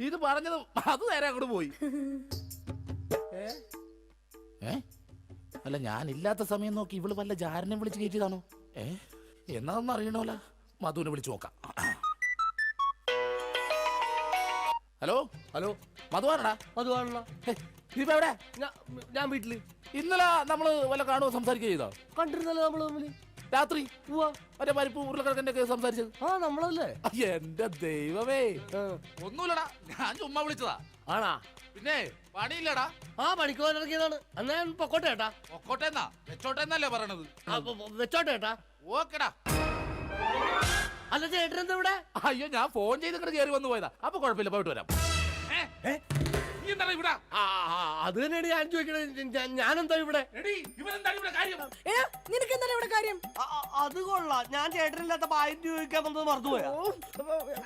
ഇത് പറഞ്ഞത് അത് നേരെ അങ്ങോട്ട് പോയി. അല്ല ഞാൻ ഇല്ലാത്ത സമയം നോക്കി ഇവള് വല്ല ജാരനെ വിളിച്ച് കയറ്റിയതാണോ? എന്നാന്ന് അറിയണോല. മധുവിനെ വിളിച്ചു നോക്കാം. ഹലോ ഹലോ, മധുവാണടാ? മധുവാണല്ലോ. നീ ഇപ്പൊ എവിടെ? ഞാൻ വീട്ടില്. ഇന്നലെ നമ്മള് വല്ല കാണുമോ സംസാരിക്കുക ചെയ്തോ? കണ്ടിരുന്നല്ലോ നമ്മള് തമ്മില് രാത്രി. മറ്റേ പരിപ്പ് ഉരുളക്കിഴക്കിന്റെ സംസാരിച്ചത്. ആ നമ്മളല്ലേ? എന്റെ ദൈവമേ, ഒന്നുമില്ലടാ, ഞാൻ ചുമ്മാ വിളിച്ചതാ. ആണാ? പിന്നെ പണിയില്ലടാ. ആ പണിക്ക് പോകാൻ ഇറങ്ങിയതാണ്. എന്നാ ഞാൻ പൊക്കോട്ടെ ഏട്ടാ. പൊക്കോട്ടെന്നാ വെച്ചോട്ടെന്നല്ലേ പറയണത്? വെച്ചോട്ടെ ഏട്ടാ. ഓക്കെടാ. അല്ല ചേട്ടൻ എന്താ ഇവിടെ? അയ്യോ ഞാൻ ഫോൺ ചെയ്ത് ഇങ്ങോട്ട് കയറി വന്നു പോയതാ. അപ്പൊ കുഴപ്പമില്ല, പോയിട്ട് വരാം. അത് തന്നെയാണ് ഞാൻ ചോദിക്കണത്. ഞാനെന്താ ഇവിടെ? നിനക്ക് എന്താണ് ഇവിടെ കാര്യം? അത് കൊള്ളാം. ഞാൻ ചേട്ടനില്ലാത്ത 1000 രൂപ ചോദിക്കാൻ വന്നത് മറന്നുപോയാ?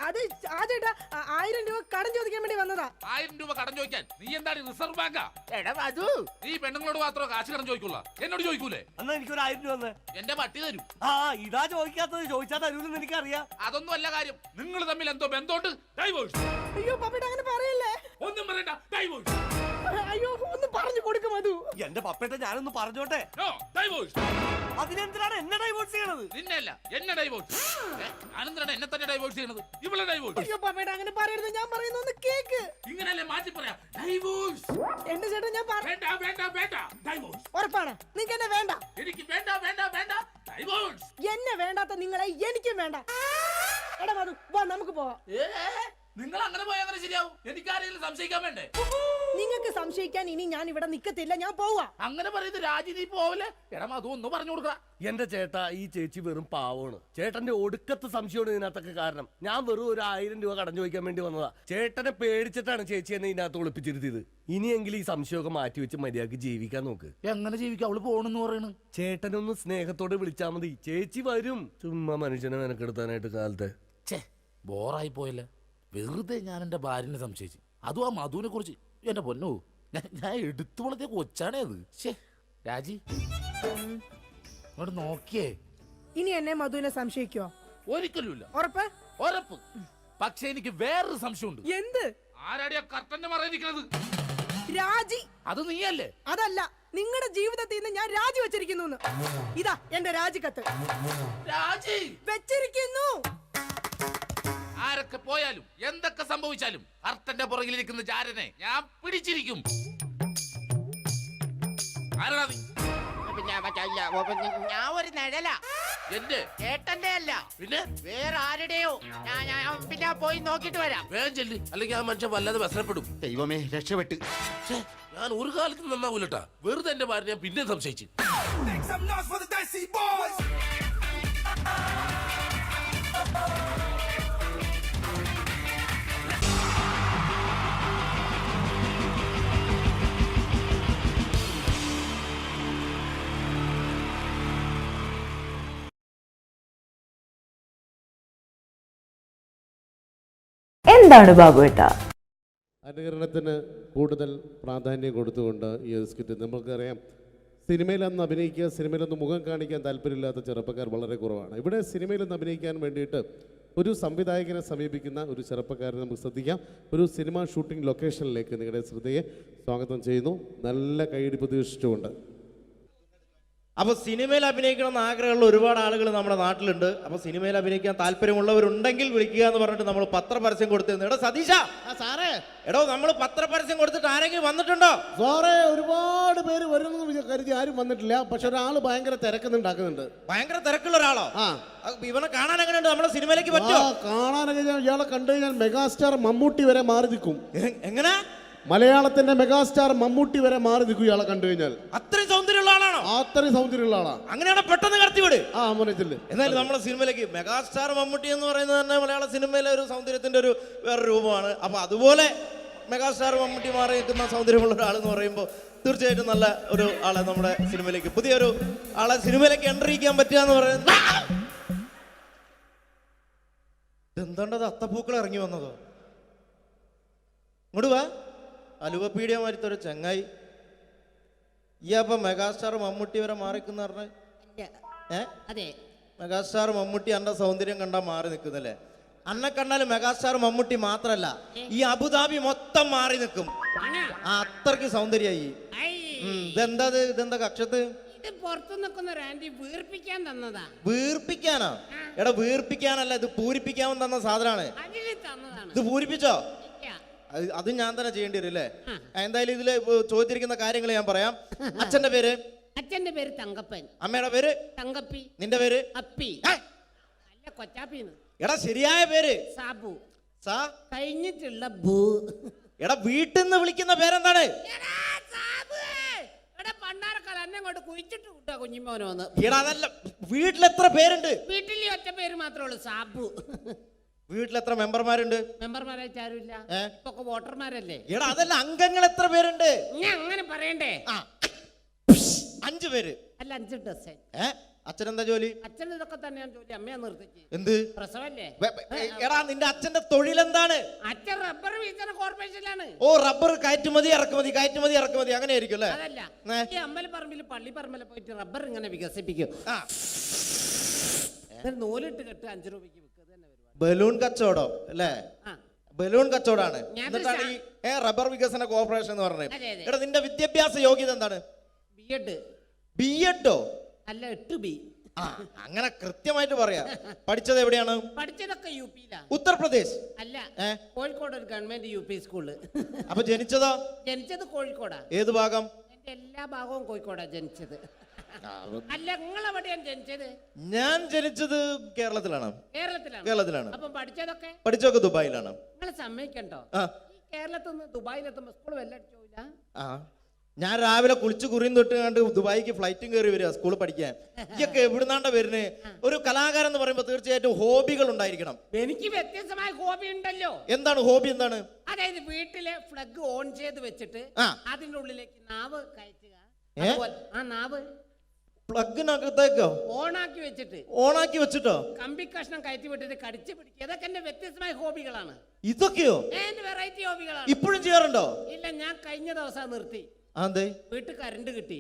അത് ആ ചേട്ടാ 1000 രൂപ കടം ചോദിക്കാൻ വേണ്ടി വന്നതാ. 1000 രൂപ കടം ചോദിക്കാൻ? നീ എന്താണ് റിസർവ് ബാങ്കാ? നീ പെണ്ണുങ്ങളോട് മാത്രമേ കാശ് കടം ചോദിക്കുള്ള, എന്നോട് ചോദിക്കൂലേ? എന്നാ എനിക്കൊരു 1000 രൂപ തന്നെ. എന്റെ പട്ടി തരൂ. ആ ഇതാ ചോദിക്കാത്തത്. ചോദിച്ചാൽ തരൂലെന്ന് എനിക്കറിയാം. അതൊന്നും അല്ല കാര്യം. നിങ്ങൾ തമ്മിൽ എന്തോ ബന്ധമുണ്ട്. ഡൈവോഴ്സ്. അയ്യോ പപ്പേട്ട അങ്ങനെ പറയല്ലേ. ഒന്നും പറയണ്ട, ഡൈവോഴ്സ്. അയ്യോ ഒന്ന് പറഞ്ഞു കൊടുക്കും മധു. എന്റെ പപ്പേട്ട ഞാനൊന്ന് പറഞ്ഞോട്ടെ. ഡൈവോഴ്സ്. അതിനെന്തിനാണ് എന്നെ ഡൈവോഴ്സ് ചെയ്യണത്? നിന്നെയല്ല, എന്നെ ഡൈവോഴ്സ്. ഞാനെന്തിനാണ് എന്നെ തന്നെ ഡൈവോഴ്സ് ചെയ്യണത്? ഇവളെ ഡൈവോഴ്സ്. അയ്യോ പപ്പേട്ട അങ്ങനെ പറയരുത്. ഞാൻ പറയുന്ന ഒന്ന് കേക്ക്. ഇങ്ങനല്ലേ മാറ്റി പറയാ? ഡൈവോഴ്സ്. എന്റെ ചേട്ടൻ ഞാൻ വേണ്ട വേണ്ട വേണ്ട, ഡൈവോഴ്സ്. ഉറപ്പാണ് നിങ്ങൾക്ക് എന്നെ വേണ്ട? എനിക്ക് വേണ്ട വേണ്ട വേണ്ട, ഡൈവോഴ്സ്. എന്നെ വേണ്ടാത്ത നിങ്ങളെ എനിക്കും വേണ്ട. എടാ മധു വാ നമുക്ക് പോവാം. നിങ്ങൾ അങ്ങനെ പോയാൽ അങ്ങനെ ശരിയാവും. എനിക്ക് ആരെങ്കിലും സംശയിക്കാൻ വേണ്ടേ? നിങ്ങൾക്ക് സംശയിക്കാൻ ഇനി ഞാൻ ഇവിടെ നിക്കത്തില്ല, ഞാൻ പോവാ. അങ്ങനെ പറയുന്നത് രാജി, നീ പോവല്ലേ? എടാ മധു ഒന്ന് പറഞ്ഞു കൊടുക്ക. എന്റെ ചേട്ടാ, ഈ ചേച്ചി വെറും പാവമാണ്. ചേട്ടന്റെ ഒടുക്കത്തെ സംശയമാണ് ഇതിനകത്തൊക്കെ കാരണം. ഞാൻ വെറും ഒരു 1000 രൂപ കടം ചോദിക്കാൻ വേണ്ടി വന്നതാ. ചേട്ടനെ പേടിച്ചിട്ടാണ് ചേച്ചി എന്നെ ഇതിനകത്ത് ഒളിപ്പിച്ചിരുത്തിയത്. ഇനിയെങ്കിലും ഈ സംശയമൊക്കെ മാറ്റി വെച്ച് മര്യാദക്ക് ജീവിക്കാൻ നോക്ക്. എങ്ങനെ ജീവിക്കാം? അവള് പോണെന്ന് പറയണ്. ചേട്ടനൊന്ന് സ്നേഹത്തോടെ വിളിച്ചാ മതി, ചേച്ചി വരും. ചുമ്മാ മനുഷ്യനെ മെനക്കെടുത്താനായിട്ട് കാലത്തെ. ഛേ, ബോറായി പോയല്ലേ. വെറുതെ ഞാൻ എന്റെ ഭാര്യനെ സംശയിച്ചു. അതും ആ മധുവിനെ കുറിച്ച്. എന്റെ പൊന്നോ, ഞാൻ എടുത്തു വളർത്തിയ കൊച്ചാണേ അത്. ശേ രാജി, ഇങ്ങോട്ട് നോക്കിയേ. ഇനി എന്നെ മധുവിനെ സംശയിക്കോ? ഒരിക്കലുമില്ല. ഉറപ്പ്? ഉറപ്പ്. പക്ഷെ എനിക്ക് വേറൊരു സംശയമുണ്ട്. എന്ത്? ആരാടിയാ കർട്ടന്റെ മറയിരിക്കുന്നത്? രാജി. അത് നീയല്ലേ? അതല്ല, നിങ്ങളുടെ ജീവിതത്തിൽ നിന്ന് ഞാൻ രാജി വെച്ചിരിക്കുന്നു. ഇതാ എന്റെ രാജിക്കത്ത്. രാജി വെച്ചിരിക്കുന്നു. ആരൊക്കെ പോയാലും എന്തൊക്കെ സംഭവിച്ചാലും കർട്ടന്റെ പുറകിലിരിക്കുന്ന ചാരനെ ഞാൻ പിടിച്ചിരിക്കും. ആരാ നീ? ഞാൻ ഒരു നിഴല, എന്റെ ചേട്ടന്റെ അല്ല, പിന്നെ വേറെ ആരുടെയോ. ഞാൻ പിന്നെ പോയി നോക്കിട്ട് വരാം. വേഗം ചെല്ലി, അല്ലെങ്കിൽ ആ മനുഷ്യൻ വല്ലാതെ വ്യസനപ്പെടും. ദൈവമേ, രക്ഷപ്പെട്ട്. ഛേ, ഞാൻ ഒരു കാലത്ത് നന്നാവൂലട്ടാ. വെറുതെ എന്റെ ഭാര്യ ഞാൻ പിന്നെ സംശയിച്ചു. എന്താണ് ബാബുവേട്ട? അനുകരണത്തിന് കൂടുതൽ പ്രാധാന്യം കൊടുത്തുകൊണ്ട് ഈ സ്കിറ്റ്, നമുക്കറിയാം സിനിമയിലൊന്ന് അഭിനയിക്കുക, സിനിമയിലൊന്ന് മുഖം കാണിക്കാൻ താല്പര്യമില്ലാത്ത ചെറുപ്പക്കാർ വളരെ കുറവാണ്. ഇവിടെ സിനിമയിലൊന്ന് അഭിനയിക്കാൻ വേണ്ടിയിട്ട് ഒരു സംവിധായകനെ സമീപിക്കുന്ന ഒരു ചെറുപ്പക്കാരനെ നമുക്ക് ശ്രദ്ധിക്കാം. ഒരു സിനിമ ഷൂട്ടിംഗ് ലൊക്കേഷനിലേക്ക് നിങ്ങളുടെ ശ്രദ്ധയെ സ്വാഗതം ചെയ്യുന്നു, നല്ല കൈയടി പ്രതീക്ഷിച്ചുകൊണ്ട്. അപ്പോൾ സിനിമയിൽ അഭിനയിക്കണമെന്ന് ആഗ്രഹമുള്ള ഒരുപാട് ആളുകൾ നമ്മുടെ നാട്ടിലുണ്ട്. അപ്പോൾ സിനിമയിൽ അഭിനയിക്കാൻ താല്പര്യമുള്ളവരുണ്ടെങ്കിൽ വിളിക്കുക എന്ന് പറഞ്ഞിട്ട് നമ്മൾ പത്രപരസ്യം കൊടുത്തിരുന്നു. എടോ സതീശ, സാറേ, എടോ നമ്മൾ പത്രപരസ്യം കൊടുത്തിട്ട് ആരെങ്കിലും വന്നിട്ടുണ്ടോ? സാറേ, ഒരുപാട് പേര് വരുമെന്ന് കരുതി ആരും വന്നിട്ടില്ല. പക്ഷെ ഒരാൾ ഭയങ്കര തിരക്കുന്നുണ്ടാക്കുന്നുണ്ട്. ഭയങ്കര തിരക്കുള്ള ഒരാളോ? ആ, ഇവനെ കാണാൻ എങ്ങനെയുണ്ട്? നമ്മുടെ സിനിമയിലേക്ക് പറ്റുമോ? കാണാനൊക്കെ ഇയാളെ കണ്ടു കഴിഞ്ഞാൽ മെഗാസ്റ്റാർ മമ്മൂട്ടി വരെ മാറി നിൽക്കും. എങ്ങനെ? മലയാളത്തിന്റെ മെഗാസ്റ്റാർ മമ്മൂട്ടി വരെ മാറി നിൽക്കും ഇയാളെ കണ്ടു കഴിഞ്ഞാൽ. അത്രയും സൗന്ദര്യമുള്ള ആളാണോ? അത്രയും സൗന്ദര്യമുള്ള ആളാ. അങ്ങനെയാണ് പെട്ടെന്ന് കടത്തിവിട്. ആ മോനത്തില്. എന്നാലും നമ്മുടെ സിനിമയിലേക്ക് മെഗാസ്റ്റാർ മമ്മൂട്ടി എന്ന് പറയുന്നത് തന്നെ മലയാള സിനിമയിലെ ഒരു സൗന്ദര്യത്തിന്റെ ഒരു വേറെ രൂപമാണ്. അപ്പൊ അതുപോലെ മെഗാസ്റ്റാർ മമ്മൂട്ടി മാറി നിൽക്കുന്ന സൗന്ദര്യമുള്ള ഒരാൾ എന്ന് പറയുമ്പോൾ തീർച്ചയായിട്ടും നല്ല ഒരു ആളെ നമ്മുടെ സിനിമയിലേക്ക്, പുതിയൊരു ആളെ സിനിമയിലേക്ക് എൻട്രി ചെയ്യാൻ പറ്റുക എന്ന് പറയുന്നത്. എന്താണ്ടത് അത്തപ്പൂക്കൾ ഇറങ്ങി വന്നതോ? ഇങ്ങോട്ട് വാ. അലുവപ്പീഡിയ മാറ്റൊരു ചങ്ങായി. ഈ അപ്പൊ മെഗാസ്റ്റാർ മമ്മൂട്ടി വരെ മാറിക്കുന്ന പറഞ്ഞ അതെ, മെഗാസ്റ്റാർ മമ്മൂട്ടി അന്റെ സൗന്ദര്യം കണ്ടാൽ മാറി നിൽക്കുന്നല്ലേ? അന്നെ കണ്ടാൽ മെഗാസ്റ്റാർ മമ്മൂട്ടി മാത്രല്ല, ഈ അബുദാബി മൊത്തം മാറി നിൽക്കും. അത്രയ്ക്ക് സൗന്ദര്യായി. ഇതെന്താ കക്ഷത്ത്? ഇത് പുറത്തു നിൽക്കുന്ന ഒരു ആന്റി വീർപ്പിക്കാൻ തന്നതാ. വീർപ്പിക്കാനാ? എടാ വീർപ്പിക്കാനല്ല, ഇത് പൂരിപ്പിക്കാൻ തന്ന സാധനമാണ്. അതില് തന്നതാണ്. ഇത് പൂരിപ്പിച്ചോ? ഇല്ല. അത് ഞാൻ തന്നെ ചെയ്യേണ്ടി വരും അല്ലേ? എന്തായാലും ഇതില് ചോദിച്ചിരിക്കുന്ന കാര്യങ്ങൾ ഞാൻ പറയാം. അച്ഛന്റെ പേര്? അച്ഛന്റെ പേര് തങ്കപ്പൻ. അമ്മയുടെ പേര്? തങ്കപ്പി. നിന്റെ പേര്? അപ്പി. അല്ല, കൊച്ചാപ്പിന്ന്. എടാ ശരിയായ പേര്? സാബു. സാ കഴിഞ്ഞിട്ടുള്ള ബൂ. എടാ വീട്ടിൽ നിന്ന് വിളിക്കുന്ന പേരെന്താണ്? പണ്ടാരക്കാലം എന്നെ കൊണ്ട് കുഴിച്ചിട്ട് വിട്ടാ കുഞ്ഞിമോനോന്ന്. എടാ അതല്ല, വീട്ടിലെത്ര പേരുണ്ട്? വീട്ടിൽ ഒറ്റ പേര് മാത്രമേ ഉള്ളൂ, സാബു. വീട്ടിലെത്ര മെമ്പർമാരുണ്ട്? മെമ്പർമാരായിട്ട് ആരുമില്ല, ഇപ്പൊ വോട്ടർമാരല്ലേ. എടാ അതല്ല, അംഗങ്ങൾ എത്ര പേരുണ്ട്? ഞാൻ അങ്ങനെ പറയണ്ടേ? 5 പേര്. അല്ല, 5 ഡസൻ. അച്ഛനെന്താ ജോലി? അച്ഛൻ ഇതൊക്കെ തന്നെയാണ് ജോലി. അമ്മയെ നിർത്തിച്ച്. എന്ത് പ്രസവല്ലേ? എടാ നിന്റെ അച്ഛന്റെ തൊഴിൽ എന്താണ്? അച്ഛൻ റബ്ബർ വികസന കോർപ്പറേഷനിലാണ്. ഓ, റബ്ബർ കയറ്റുമതി ഇറക്കുമതി അങ്ങനെ ആയിരിക്കും അല്ലേ? അതല്ല, ഈ അമ്പലപ്പറമ്പിൽ പള്ളിപ്പറമ്പിൽ പോയിട്ട് റബ്ബർ ഇങ്ങനെ വികസിപ്പിക്കും. നൂലിട്ട് കെട്ട് 5 രൂപയ്ക്ക് വിൽക്കുക തന്നെ. ബലൂൺ കച്ചവടം അല്ലേ? ബലൂൺ കച്ചവടാണ്. എന്നിട്ടാണ് ഈ റബ്ബർ വികസന കോർപ്പറേഷൻ എന്ന് പറഞ്ഞത്. എടാ നിന്റെ വിദ്യാഭ്യാസ യോഗ്യത എന്താണ്? ബിഎഡോ? അല്ല, 8B. അങ്ങനെ കൃത്യമായിട്ട് പറയാ. പഠിച്ചത് എവിടെയാണ്? പഠിച്ചതൊക്കെ UP-ലാ. ഉത്തർപ്രദേശ്? അല്ല, കോഴിക്കോട് ഒരു ഗവൺമെന്റ് UP സ്കൂള്. അപ്പൊ ജനിച്ചതോ? ജനിച്ചത് കോഴിക്കോടാ. ഏത് ഭാഗം? എന്റെ എല്ലാ ഭാഗവും കോഴിക്കോടാ ജനിച്ചത്. അല്ല, നിങ്ങളെവിടെയാണ് ജനിച്ചത്? ഞാൻ ജനിച്ചത് കേരളത്തിലാണ്. കേരളത്തിലാണ്. അപ്പം പഠിച്ചതൊക്കെ? പഠിച്ചതൊക്കെ ദുബായിലാണ്. നിങ്ങൾ സമ്മതിക്കണ്ടോ ആ. ഈ കേരളത്തിൽ നിന്ന് ദുബായിലെത്തുമ്പോ സ്കൂൾ വെല്ലടിച്ചോയില്ല. ആ ഞാൻ രാവിലെ കുളിച്ച് കുറിയും തൊട്ട് കണ്ട് ദുബായിക്ക് ഫ്ലൈറ്റും കയറി വരിക സ്കൂളിൽ പഠിക്കാൻ. ഇയൊക്കെ എവിടുന്നാണ്ട വരുന്നത്? ഒരു കലാകാരൻ എന്ന് പറയുമ്പോൾ തീർച്ചയായിട്ടും ഹോബികൾ ഉണ്ടായിരിക്കണം. എനിക്ക് വ്യത്യസ്തമായ ഹോബി ഉണ്ടല്ലോ. എന്താണ് ഹോബി? എന്താണ്? അതായത് വീട്ടിലെ ഫ്ലഗ് ഓൺ ചെയ്ത് വെച്ചിട്ട് ആ. അതിന്റെ ഉള്ളിലേക്ക് നാവ് കയറ്റുക. ഏ? അതുപോലെ ആ നാവ് പ്ലഗിനകത്തേക്കോ ഓണാക്കി വെച്ചിട്ട് ഓണാക്കി വെച്ചിട്ടോ കമ്പി കഷ്ണം കയറ്റി വിട്ടിട്ട് കടിച്ചു പിടിക്കുക. ഇതൊക്കെ എന്റെ വ്യത്യസ്തമായ ഹോബികളാണ്. ഇതൊക്കെയോ എന്റെ വെറൈറ്റി ഹോബികളാണ്. ഇപ്പോഴും ചെയ്യാറുണ്ടോ? ഇല്ല, ഞാൻ കഴിഞ്ഞ ദിവസം നിർത്തി. അതെ. വീട്ടിൽ കറണ്ട് കിട്ടി.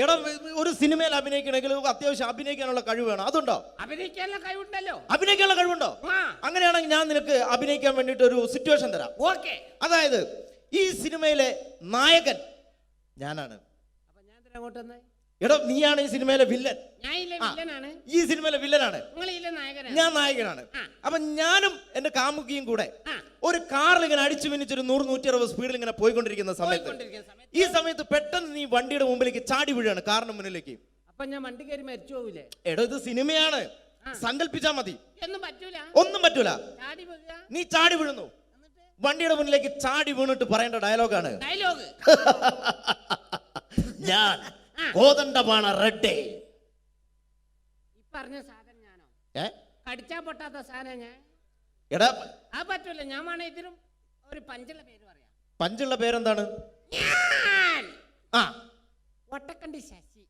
എടാ ഒരു സിനിമയിൽ അഭിനയിക്കണമെങ്കിൽ അത്യാവശ്യം അഭിനയിക്കാനുള്ള കഴിവ് വേണം. അതുണ്ടോ? അഭിനയിക്കാനുള്ള കഴിവുണ്ടല്ലോ. അഭിനയിക്കാനുള്ള കഴിവുണ്ടോ? ആ. അങ്ങനെയാണെങ്കിൽ ഞാൻ നിനക്ക് അഭിനയിക്കാൻ വേണ്ടിട്ട് ഒരു സിറ്റുവേഷൻ തരാം. ഓക്കെ. അതായത് ഈ സിനിമയിലെ നായകൻ ഞാനാണ്. അപ്പൊ ഞാൻ അങ്ങോട്ട് വന്നേ. എടാ നീയാണ് ഈ സിനിമയിലെ വില്ലൻ. ഞാൻ ഇല്ല വില്ലനാണ്. ഈ സിനിമയിലെ വില്ലനാണ്. നിങ്ങൾ ഇല്ല നായകനാണ്. ഞാൻ നായകനാണ്. അപ്പൊ ഞാനും എന്റെ കാമുകിയും കൂടെ ഒരു കാറിൽ ഇങ്ങനെ അടിച്ചു മിനിച്ചൊരു 100-160 സ്പീഡിൽ ഇങ്ങനെ പോയിക്കൊണ്ടിരിക്കുന്ന സമയത്ത് ഈ സമയത്ത് പെട്ടെന്ന് നീ വണ്ടിയുടെ മുമ്പിലേക്ക് ചാടി വീഴാണ്, കാറിന് മുന്നിലേക്ക്. അപ്പൊ ഞാൻ വണ്ടി കയറി മരിച്ചു പോവില്ലേ? എടോ ഇത് സിനിമയാണ്, സങ്കല്പിച്ചാ മതി. ഒന്നും പറ്റൂല. ഒന്നും പറ്റൂല. ചാടി വീഴുക. നീ ചാടി വീഴുന്നു. വണ്ടിയുടെ മുന്നിലേക്ക് ചാടി വീണിട്ട് പറയേണ്ട ഡയലോഗാണ്. ഡയലോഗ്. ഞാൻ കോതണ്ടപാണ റെഡ്ഡേ. ഈ പറഞ്ഞ സാധനം ഞാനോ? കടിച്ചാ പൊട്ടാത്ത സാധനം ഞാൻ. എടാ അത് പറ്റൂല. ഞാൻ വേണേ ഇതിനും ഒരു പഞ്ചുള്ള പേര് പറയാം. പഞ്ചുള്ള പേരെന്താണ്? ഞാൻ ആ ഒട്ടക്കണ്ടി ശശി.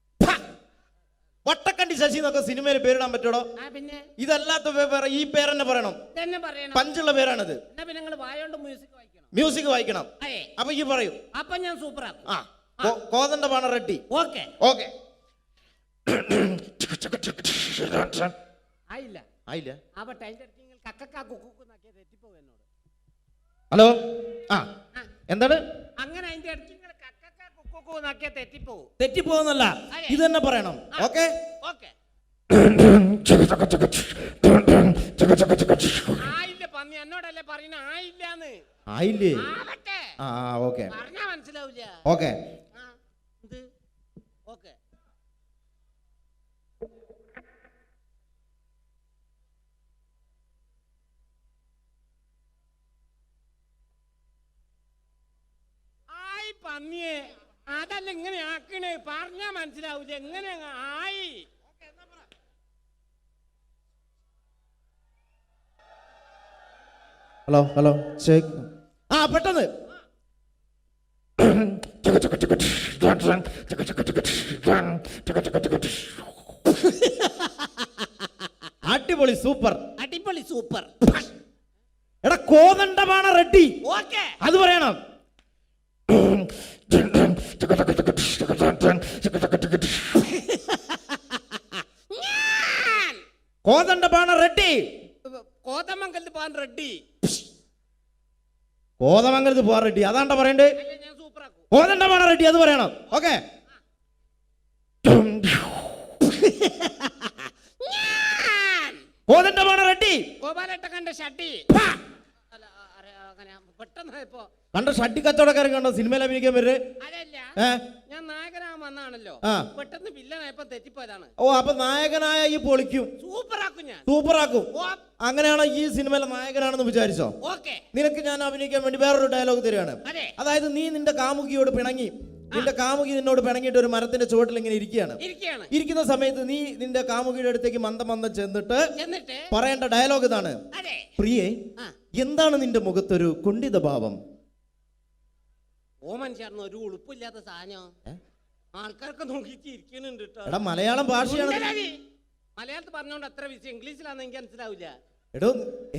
വട്ടക്കണ്ടി ശശി എന്നൊക്കെ സിനിമയിൽ പേരിടാൻ പറ്റോടോ? ആ പിന്നെ ഇതല്ലാത്ത വേറെ ഈ പേരെന്നെ പറയണം. തന്നെ പറയണം. പഞ്ചുള്ള പേരാണിത്. എന്നാ പിന്നെ നിങ്ങൾ വായോണ്ട് മ്യൂസിക് വായിക്കണം. മ്യൂസിക് വായിക്കണം. അതെ. അപ്പൊ ഈ പറയും. അപ്പൊ ഞാൻ സൂപ്പർ ആക്കും. ആ കോതണ്ടപാണ റെഡ്ഡി. ഓക്കെ. ഓക്കെ. ആയില്ല. ആയില്ല. അപ്പൊ ടൈലർ നിങ്ങൾ കക്കക്കാ കുക്കുന്നാക്കിയ തെറ്റിപ്പോവും എന്നോട്. ഹലോ. ആ എന്താണ്? അങ്ങനെ അതിന്റെ ഇടയ്ക്ക് നിങ്ങൾ കക്കക്കാ കുക്കുന്നാക്കിയ തെറ്റിപ്പോവും. തെറ്റിപ്പോന്നല്ല, ഇത് തന്നെ പറയണം. ഓക്കെ. ഓക്കെ. ആയില്ല പന്നി, എന്നോടല്ലേ പറയുന്ന ആയില്ലാന്ന്. ആയില്ലേ? ആവട്ടെ. ആ ഓക്കെ. പറഞ്ഞാ മനസ്സിലാവില്ല. ഓക്കെ. ഓക്കെ. ആയി പന്നിയെ, അതല്ല ഇങ്ങനെ ആക്കണേ. പറഞ്ഞാ മനസ്സിലാവില്ല. എങ്ങനെ ആയി? Hello hello check. ആ പെട്ടെന്ന്. അടിപൊളി, സൂപ്പർ. അടിപൊളി, സൂപ്പർ. എടാ കോതണ്ടപാണ റെഡ്ഡി. ഓക്കെ. അത് പറയണം. കോതണ്ടപാണ റെഡ്ഡി. കോതമംഗലത്ത് പോകാൻ റെഡ്ഡി. കോതമംഗലത്ത് പോവാൻ റെഡ്ഡി, അതാണ്ട പറയണ്ടേ? ഞാൻ സൂപ്പർ ആക്കും. കോതണ്ടപാണ റെഡ്ഡി, അത് പറയണം. ഓക്കെ. കോതണ്ടപാണ റെഡ്ഡി. ഗോപാലേട്ട കണ്ട ഷട്ടി. പെട്ടെന്ന് ഇപ്പോ കണ്ട ഷട്ടി കച്ചവടക്കാരൻ കണ്ടോ സിനിമയിൽ അഭിനയിക്കാൻ വരുന്നത്? അതല്ല, ഞാൻ നായകനാകാൻ വന്നാണല്ലോ. പെട്ടെന്ന് വില്ലനായപ്പോ തെറ്റിപ്പോയതാണ്. ഓ അപ്പൊ നായകനായ ഈ പൊളിക്കും. സൂപ്പറാക്കും ഞാൻ. സൂപ്പറാക്കും. അങ്ങനെയാണോ ഈ സിനിമയിലെ നായകനാണെന്ന് വിചാരിച്ചോ? ഓക്കെ. നിനക്ക് ഞാൻ അഭിനയിക്കാൻ വേണ്ടി വേറൊരു ഡയലോഗ് തരികയാണ്. അതായത് നീ നിന്റെ കാമുകിയോട് പിണങ്ങി, നിന്റെ കാമുകി നിന്നോട് പിണങ്ങിയിട്ട് ഒരു മരത്തിന്റെ ചുവട്ടിൽ ഇങ്ങനെ ഇരിക്കുന്ന സമയത്ത് നീ നിന്റെ കാമുകിയുടെ അടുത്തേക്ക് മന്ദം ചെന്നിട്ട് പറയേണ്ട ഡയലോഗ് ഇതാണ്. പ്രിയേ, എന്താണ് നിന്റെ മുഖത്തൊരു കുണ്ഠിത ഭാവം? ഓമൻ ചേർന്ന് ഒരു ഉളുപ്പില്ലാത്ത സാധനം ആൾക്കാർക്ക് നോക്കിയിട്ട് ഇരിക്കുന്നുണ്ട്. എടാ മലയാളം ഭാഷയാണ്. മലയാളത്തിൽ പറഞ്ഞോണ്ട് അത്ര വിഷയം, ഇംഗ്ലീഷിലാണെന്ന് എനിക്ക് മനസ്സിലാവില്ല. എടോ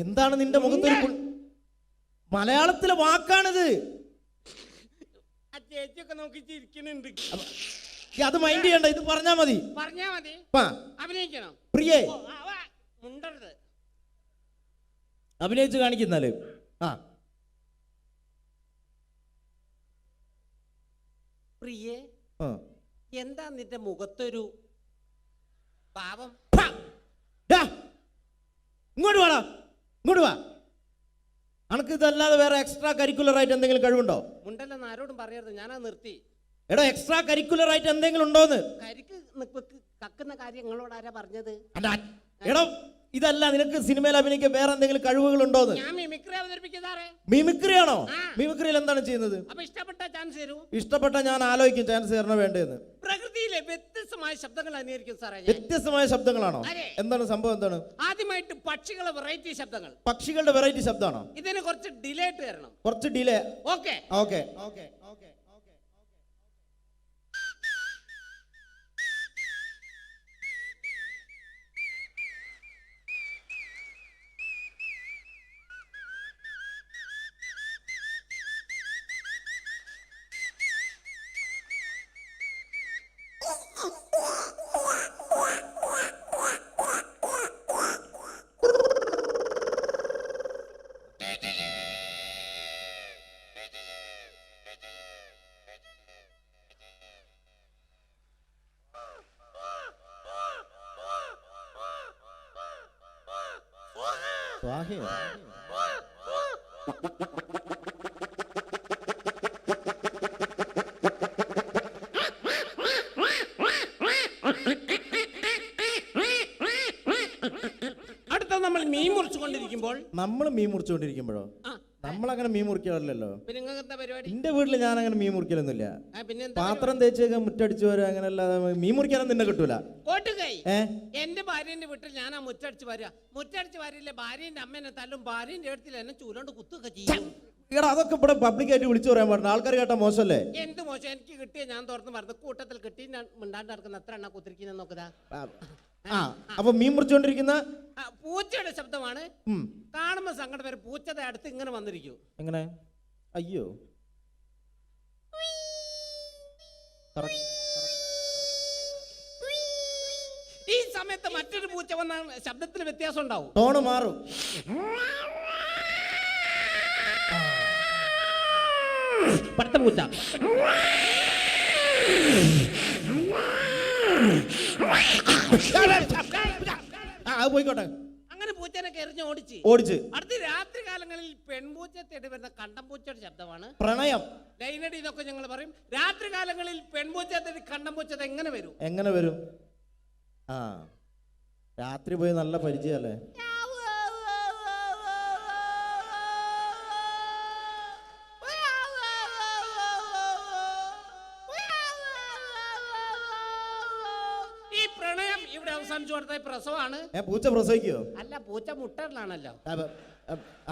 എന്താണ് നിന്റെ മുഖത്തൊരു മലയാളത്തിലെ വാക്കാണിത്. ആ ചേച്ചിയൊക്കെ നോക്കിയിട്ട് ഇരിക്കുന്നുണ്ട്. അത് മൈൻഡ് ചെയ്യണ്ട, ഇത് പറഞ്ഞാ മതി. പറഞ്ഞാ മതി. അഭിനയിക്കണം. പ്രിയേ മുണ്ടരുത്. അഭിനയിച്ച് കാണിക്കുന്നാല്. ആ പ്രിയേ, എന്താ നിന്റെ മുഖത്തൊരു പാവം? ഇങ്ങോട്ട് വാടാ, ഇങ്ങോട്ട് വാ. അനക്ക് ഇതല്ലാതെ വേറെ എക്സ്ട്രാ കരിക്കുലർ ആയിട്ട് എന്തെങ്കിലും കഴിവുണ്ടോ? മുണ്ടല്ലെന്ന് ആരോടും പറയരുത്, ഞാനത് നിർത്തി. എടാ എക്സ്ട്രാ കരിക്കുലർ ആയിട്ട് എന്തെങ്കിലും ഉണ്ടോന്ന്? കരിക്ക് കക്കുന്ന കാര്യം നിങ്ങളോട് ആരാ പറഞ്ഞത്? എടോ ഇതല്ല, നിനക്ക് സിനിമയിൽ അഭിനയിക്കാൻ വേറെ എന്തെങ്കിലും കഴിവുകളുണ്ടോന്ന്? ഞാൻ മിമിക്രി അവതരിപ്പിക്കും സാറേ. മിമിക്രിയാണോ? ആ. മിമിക്രിയിൽ എന്താണ് ചെയ്യുന്നത്? അപ്പൊ ഇഷ്ടപ്പെട്ട ചാൻസ് തരൂ. ഇഷ്ടപ്പെട്ട ഞാൻ ആലോചിക്കും ചാൻസ് തരണോ വേണ്ടതെന്ന്. പ്രകൃതിയിലെ വ്യത്യസ്തമായ ശബ്ദങ്ങൾ അനുകരിക്കും സാറേ ഞാൻ. വ്യത്യസ്തമായ ശബ്ദങ്ങളാണോ? അതെ. എന്താണ് സംഭവം? എന്താണ്? ആദ്യമായിട്ട് പക്ഷികളെ വെറൈറ്റി ശബ്ദങ്ങൾ. പക്ഷികളുടെ വെറൈറ്റി ശബ്ദമാണോ? ഇതിന് കുറച്ച് ഡിലേ ഇട്ട് തരണം. കുറച്ച് delay. Okay. Okay okay okay. സ്വാഹയോ? അടുത്ത നമ്മൾ മീൻ മുറിച്ചുകൊണ്ടിരിക്കുമ്പോൾ നമ്മൾ മീൻ മുറിച്ചുകൊണ്ടിരിക്കുമ്പോഴോ? നമ്മളങ്ങനെ മീൻ മുറിക്കാറില്ലല്ലോ. പിന്നെ നിങ്ങൾക്ക് എന്താ പരിപാടി? എന്റെ വീട്ടിൽ ഞാൻ അങ്ങനെ മീൻ മുറിക്കലൊന്നുമില്ല. പിന്നെ എന്താ പാത്രം തേച്ചൊക്കെ മുറ്റടിച്ചു വരാ, അങ്ങനെ അല്ലാതെ മീൻ മുറിക്കാനൊന്നും നിന്നെ കിട്ടൂല. കോട്ടുകൈ. ഏ? എന്റെ ഭാര്യന്റെ വീട്ടിൽ ഞാനാ മുറ്റടിച്ച് വരിക. മുറ്റടിച്ച് വരില്ലേ ഭാര്യന്റെ അമ്മേനെ തല്ലും, ഭാര്യന്റെ അടുത്തിൽ എന്നെ ചൂലോണ്ട് കുത്തൊക്കെ ചെയ്യും. എടാ, അതൊക്കെ ഇവിടെ പബ്ലിക്കായിട്ട് വിളിച്ചു പറയാൻ പാടില്ല. ആൾക്കാർ കേട്ടാ മോശമല്ലേ? എന്ത് മോശം? എനിക്ക് കിട്ടിയ ഞാൻ തുറന്ന് പറഞ്ഞു. കൂട്ടത്തിൽ കിട്ടി ഞാൻ മിണ്ടാണ്ട് നടക്കുന്ന എത്ര എണ്ണ കുത്തിരിക്കുന്ന നോക്കുക. ആ, അപ്പൊ മീൻ മുറിച്ചുകൊണ്ടിരിക്കുന്ന പൂച്ചയുടെ ശബ്ദമാണ്. കാണുമ്പോ സങ്കടം വരും. പൂച്ചയുടെ അടുത്ത് ഇങ്ങനെ വന്നിരിക്കും. എങ്ങനെ? അയ്യോ, ഈ സമയത്ത് മറ്റൊരു പൂച്ച വന്ന ശബ്ദത്തിൽ വ്യത്യാസം ഉണ്ടാവും. ടോണ് മാറും. പടുത്ത പൂച്ച. അത് പോയിക്കോട്ടെ. അങ്ങനെ പൂച്ചനെ എറിഞ്ഞ് ഓടിച്ച്. അടുത്ത രാത്രി കാലങ്ങളിൽ പെൺപൂച്ച തേടി വരുന്ന കണ്ടംപൂച്ചയുടെ ശബ്ദമാണ് പ്രണയം. ലൈനടി എന്നൊക്കെ ഞങ്ങൾ പറയും. രാത്രി കാലങ്ങളിൽ പെൺപൂച്ച തേടി കണ്ടംപൂച്ച എങ്ങനെ വരും? എങ്ങനെ വരും? ആ, രാത്രി പോയി നല്ല പരിചയല്ലേ? ഈ പ്രണയം ഇവിടെ അവസാനിച്ചു കൊടുത്ത പ്രസവമാണ്. പൂച്ച പ്രസവിക്കോ? അല്ല, പൂച്ച മുട്ടറിലാണല്ലോ.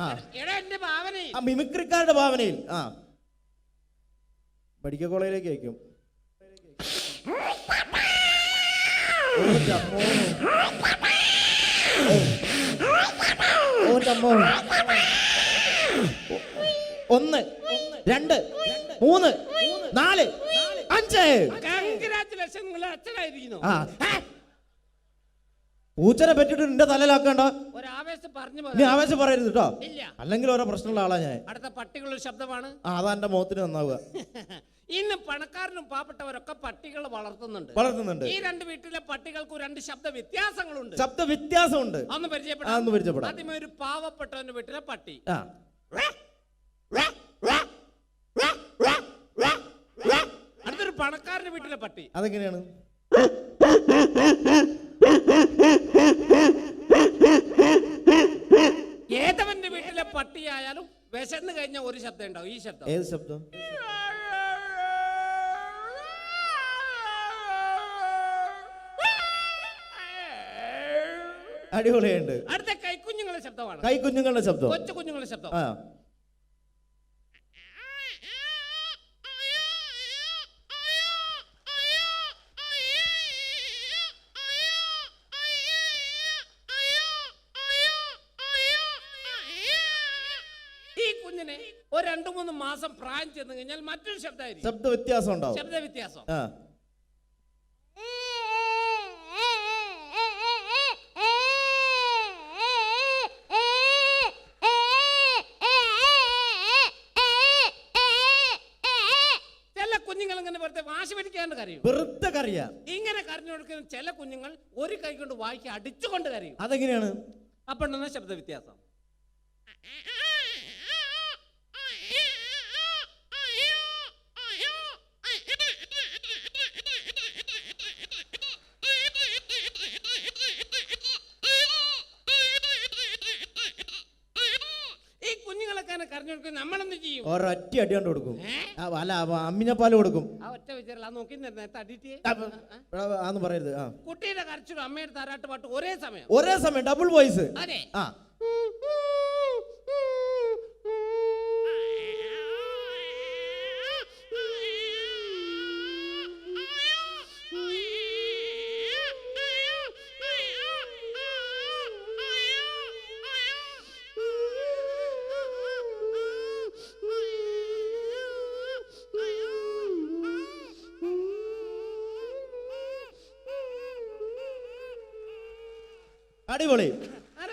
ആ, എടാ എന്റെ ഭാവനയിൽ. ആ, മിമിക്രിക്കാരുടെ ഭാവനയിൽ. ആ, മെഡിക്കൽ കോളേജിലേക്ക് അയക്കും. ഒന്ന്, രണ്ട്, മൂന്ന്, നാല്, അഞ്ച്. കൺഗ്രാറ്റുലേഷൻ, നിങ്ങൾ അച്ഛനായിരിക്കുന്നു. പൂച്ചനെ പറ്റിട്ട് നിന്റെ തലയിലാക്കണ്ട. ഒരാവേശം പറഞ്ഞു നീ ആവേശം പറയരുത് കേട്ടോ. ഇല്ല, അല്ലെങ്കിൽ ഓരോ പ്രശ്നമുള്ള ആളാ ഞാൻ. അടുത്ത പട്ടികളുടെ ശബ്ദമാണ്. അതാ എന്റെ മുഖത്തിന് നന്നാവുക. ഇന്ന് പണക്കാരനും പാവപ്പെട്ടവരൊക്കെ പട്ടികൾ വളർത്തുന്നുണ്ട്. ഈ രണ്ട് വീട്ടിലെ പട്ടികൾക്ക് രണ്ട് ശബ്ദ വ്യത്യാസങ്ങളുണ്ട്. ശബ്ദ വ്യത്യാസമുണ്ട്. ഒന്ന് പരിചയപ്പെടാം. ആദ്യമേ ഒരു പാവപ്പെട്ടവന്റെ വീട്ടിലെ പട്ടി. അടുത്തൊരു പണക്കാരന്റെ വീട്ടിലെ പട്ടി. അതെങ്ങനെയാണ്? ഏതവന്റെ വീട്ടിലെ പട്ടിയായാലും വിശന്ന് കഴിഞ്ഞ ഒരു ശബ്ദം ഉണ്ടാവും. ഈ ശബ്ദം. ഏത് ശബ്ദം? അടിപൊളിയുണ്ട്. അടുത്ത കൈക്കുഞ്ഞുങ്ങളുടെ ശബ്ദമാണ്. കൈക്കുഞ്ഞുങ്ങളുടെ ശബ്ദം. കൊച്ചു കുഞ്ഞുങ്ങളുടെ ശബ്ദം. ഈ കുഞ്ഞിനെ ഒരു 2-3 മാസം പ്രായം ചെന്ന് കഴിഞ്ഞാൽ മറ്റൊരു ശബ്ദമായിരിക്കും. ശബ്ദ വ്യത്യാസം ഉണ്ടാവും. ശബ്ദ വ്യത്യാസം. ചില കുഞ്ഞുങ്ങൾ ഇങ്ങനെ വെറുതെ വാശി പിടിക്കാണ്ട് കരയും. വെറുതെ കരയാ. ഇങ്ങനെ കരഞ്ഞു കൊടുക്കുന്ന ചില കുഞ്ഞുങ്ങൾ ഒരു കൈ കൊണ്ട് വായിക്ക് അടിച്ചുകൊണ്ട് കരയും. അതെങ്ങനെയാണ്? അപ്പോഴാണ് ശബ്ദ വ്യത്യാസം. കരഞ്ഞു കൊടുക്കും നമ്മളെന്ത് ചെയ്യും? ഒരൊറ്റ അടി കൊണ്ട് കൊടുക്കും. ഏ? അല്ല അമ്മിഞ്ഞപ്പാല് കൊടുക്കും. ആ ഒറ്റ വിചാരില്ല നോക്കി തടിയിട്ട് ആന്ന് പറയരുത്. ആ കുട്ടിയുടെ കരച്ചിലും അമ്മയുടെ താരാട്ട് പാട്ട് ഒരേ സമയം. ഒരേ സമയം ഡബിൾ വോയിസ്. അതെ. ആ അടിപൊളി.